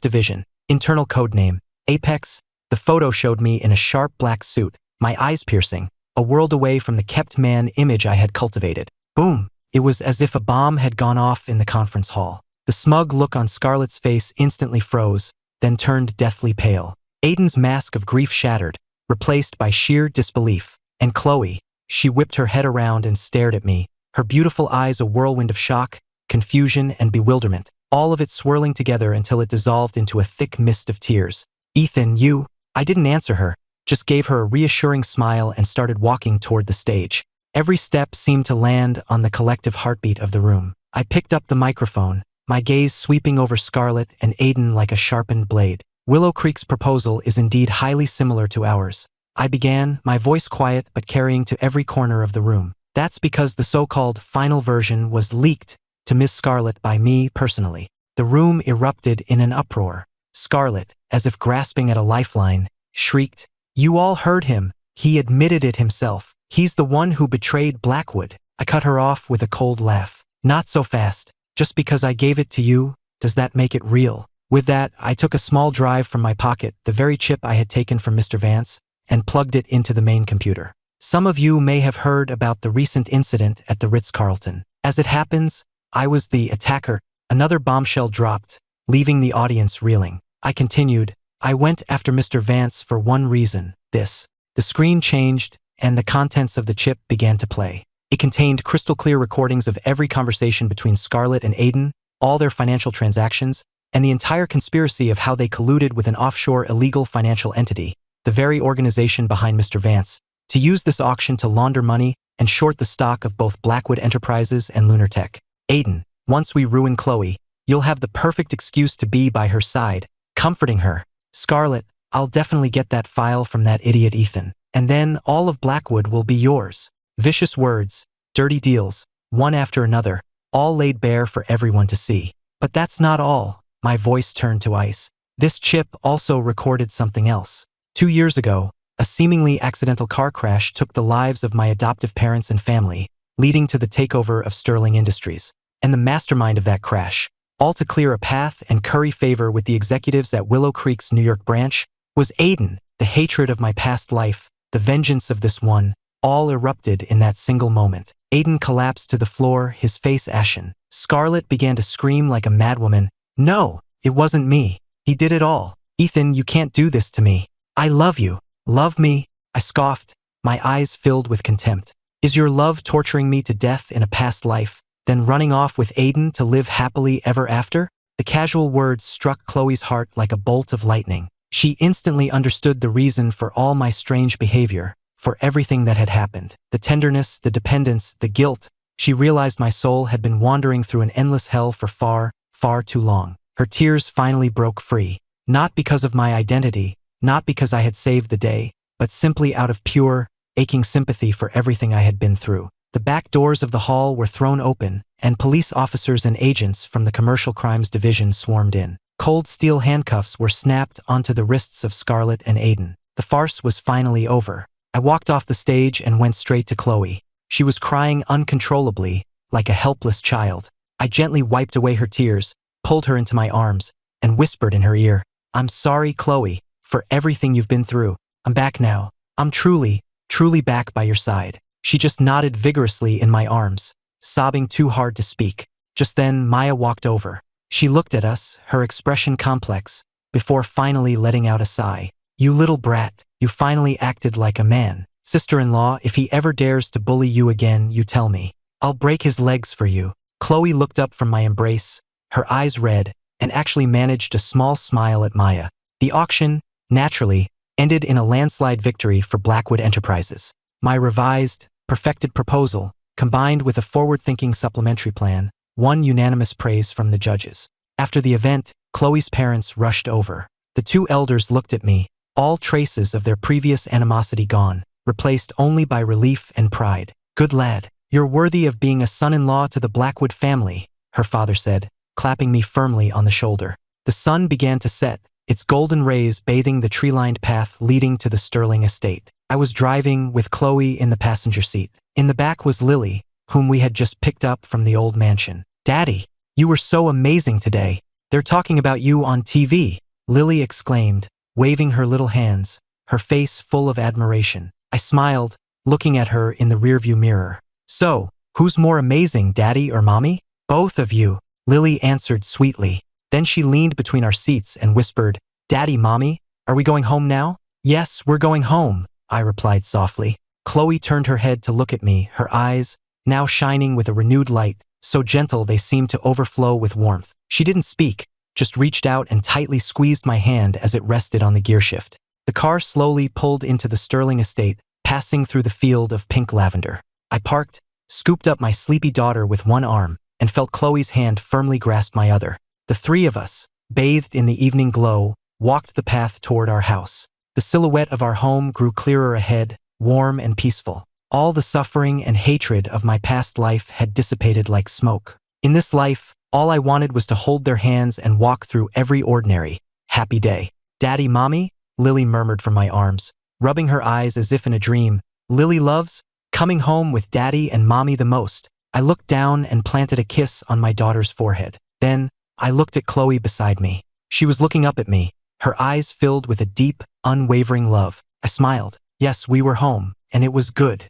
Division, internal code name, Apex. The photo showed me in a sharp black suit, my eyes piercing, a world away from the kept man image I had cultivated. Boom! It was as if a bomb had gone off in the conference hall. The smug look on Scarlett's face instantly froze, then turned deathly pale. Aiden's mask of grief shattered, replaced by sheer disbelief. And Chloe, she whipped her head around and stared at me, her beautiful eyes a whirlwind of shock, confusion, and bewilderment, all of it swirling together until it dissolved into a thick mist of tears. Ethan, you... I didn't answer her, just gave her a reassuring smile and started walking toward the stage. Every step seemed to land on the collective heartbeat of the room. I picked up the microphone, my gaze sweeping over Scarlett and Aiden like a sharpened blade. Willow Creek's proposal is indeed highly similar to ours. I began, my voice quiet but carrying to every corner of the room. That's because the so-called final version was leaked to Miss Scarlett by me personally. The room erupted in an uproar. Scarlett, as if grasping at a lifeline, shrieked, "You all heard him. He admitted it himself. He's the one who betrayed Blackwood." I cut her off with a cold laugh. "Not so fast. Just because I gave it to you, does that make it real?" With that, I took a small drive from my pocket, the very chip I had taken from Mr. Vance, and plugged it into the main computer. Some of you may have heard about the recent incident at the Ritz-Carlton. As it happens, I was the attacker. Another bombshell dropped, leaving the audience reeling. I continued, "I went after Mr. Vance for one reason, this." The screen changed, and the contents of the chip began to play. It contained crystal-clear recordings of every conversation between Scarlett and Aiden, all their financial transactions, and the entire conspiracy of how they colluded with an offshore illegal financial entity, the very organization behind Mr. Vance, to use this auction to launder money and short the stock of both Blackwood Enterprises and Lunar Tech. Aiden, once we ruin Chloe, you'll have the perfect excuse to be by her side, comforting her. Scarlett, I'll definitely get that file from that idiot Ethan. And then all of Blackwood will be yours. Vicious words, dirty deals, one after another, all laid bare for everyone to see. But that's not all. My voice turned to ice. This chip also recorded something else. 2 years ago, a seemingly accidental car crash took the lives of my adoptive parents and family, leading to the takeover of Sterling Industries. And the mastermind of that crash, all to clear a path and curry favor with the executives at Willow Creek's New York branch, was Aiden. The hatred of my past life, the vengeance of this one, all erupted in that single moment. Aiden collapsed to the floor, his face ashen. Scarlett began to scream like a madwoman. "No, it wasn't me. He did it all. Ethan, you can't do this to me. I love you. Love me?" I scoffed, my eyes filled with contempt. "Is your love torturing me to death in a past life, then running off with Aiden to live happily ever after?" The casual words struck Chloe's heart like a bolt of lightning. She instantly understood the reason for all my strange behavior, for everything that had happened. The tenderness, the dependence, the guilt. She realized my soul had been wandering through an endless hell for far, far too long. Her tears finally broke free. Not because of my identity, not because I had saved the day, but simply out of pure, aching sympathy for everything I had been through. The back doors of the hall were thrown open, and police officers and agents from the Commercial Crimes Division swarmed in. Cold steel handcuffs were snapped onto the wrists of Scarlett and Aiden. The farce was finally over. I walked off the stage and went straight to Chloe. She was crying uncontrollably, like a helpless child. I gently wiped away her tears, pulled her into my arms, and whispered in her ear, "I'm sorry, Chloe, for everything you've been through. I'm back now. I'm truly, truly back by your side." She just nodded vigorously in my arms, sobbing too hard to speak. Just then, Maya walked over. She looked at us, her expression complex, before finally letting out a sigh. "You little brat, you finally acted like a man. Sister-in-law, if he ever dares to bully you again, you tell me. I'll break his legs for you." Chloe looked up from my embrace, her eyes red, and actually managed a small smile at Maya. The auction, naturally, ended in a landslide victory for Blackwood Enterprises. My revised, perfected proposal, combined with a forward-thinking supplementary plan, won unanimous praise from the judges. After the event, Chloe's parents rushed over. The two elders looked at me, all traces of their previous animosity gone, replaced only by relief and pride. "Good lad, you're worthy of being a son-in-law to the Blackwood family," her father said, clapping me firmly on the shoulder. The sun began to set, its golden rays bathing the tree-lined path leading to the Sterling estate. I was driving with Chloe in the passenger seat. In the back was Lily, whom we had just picked up from the old mansion. "Daddy, you were so amazing today. They're talking about you on TV," Lily exclaimed, waving her little hands, her face full of admiration. I smiled, looking at her in the rearview mirror. "So, who's more amazing, Daddy or Mommy?" "Both of you," Lily answered sweetly. Then she leaned between our seats and whispered, "Daddy, Mommy, are we going home now?" "Yes, we're going home," I replied softly. Chloe turned her head to look at me, her eyes, now shining with a renewed light, so gentle they seemed to overflow with warmth. She didn't speak, just reached out and tightly squeezed my hand as it rested on the gearshift. The car slowly pulled into the Sterling estate, passing through the field of pink lavender. I parked, scooped up my sleepy daughter with one arm, and felt Chloe's hand firmly grasp my other. The three of us, bathed in the evening glow, walked the path toward our house. The silhouette of our home grew clearer ahead, warm and peaceful. All the suffering and hatred of my past life had dissipated like smoke. In this life, all I wanted was to hold their hands and walk through every ordinary, happy day. "Daddy, Mommy?" Lily murmured from my arms, rubbing her eyes as if in a dream. "Lily loves coming home with Daddy and Mommy the most." I looked down and planted a kiss on my daughter's forehead. Then, I looked at Chloe beside me. She was looking up at me, her eyes filled with a deep, unwavering love. I smiled. Yes, we were home, and it was good.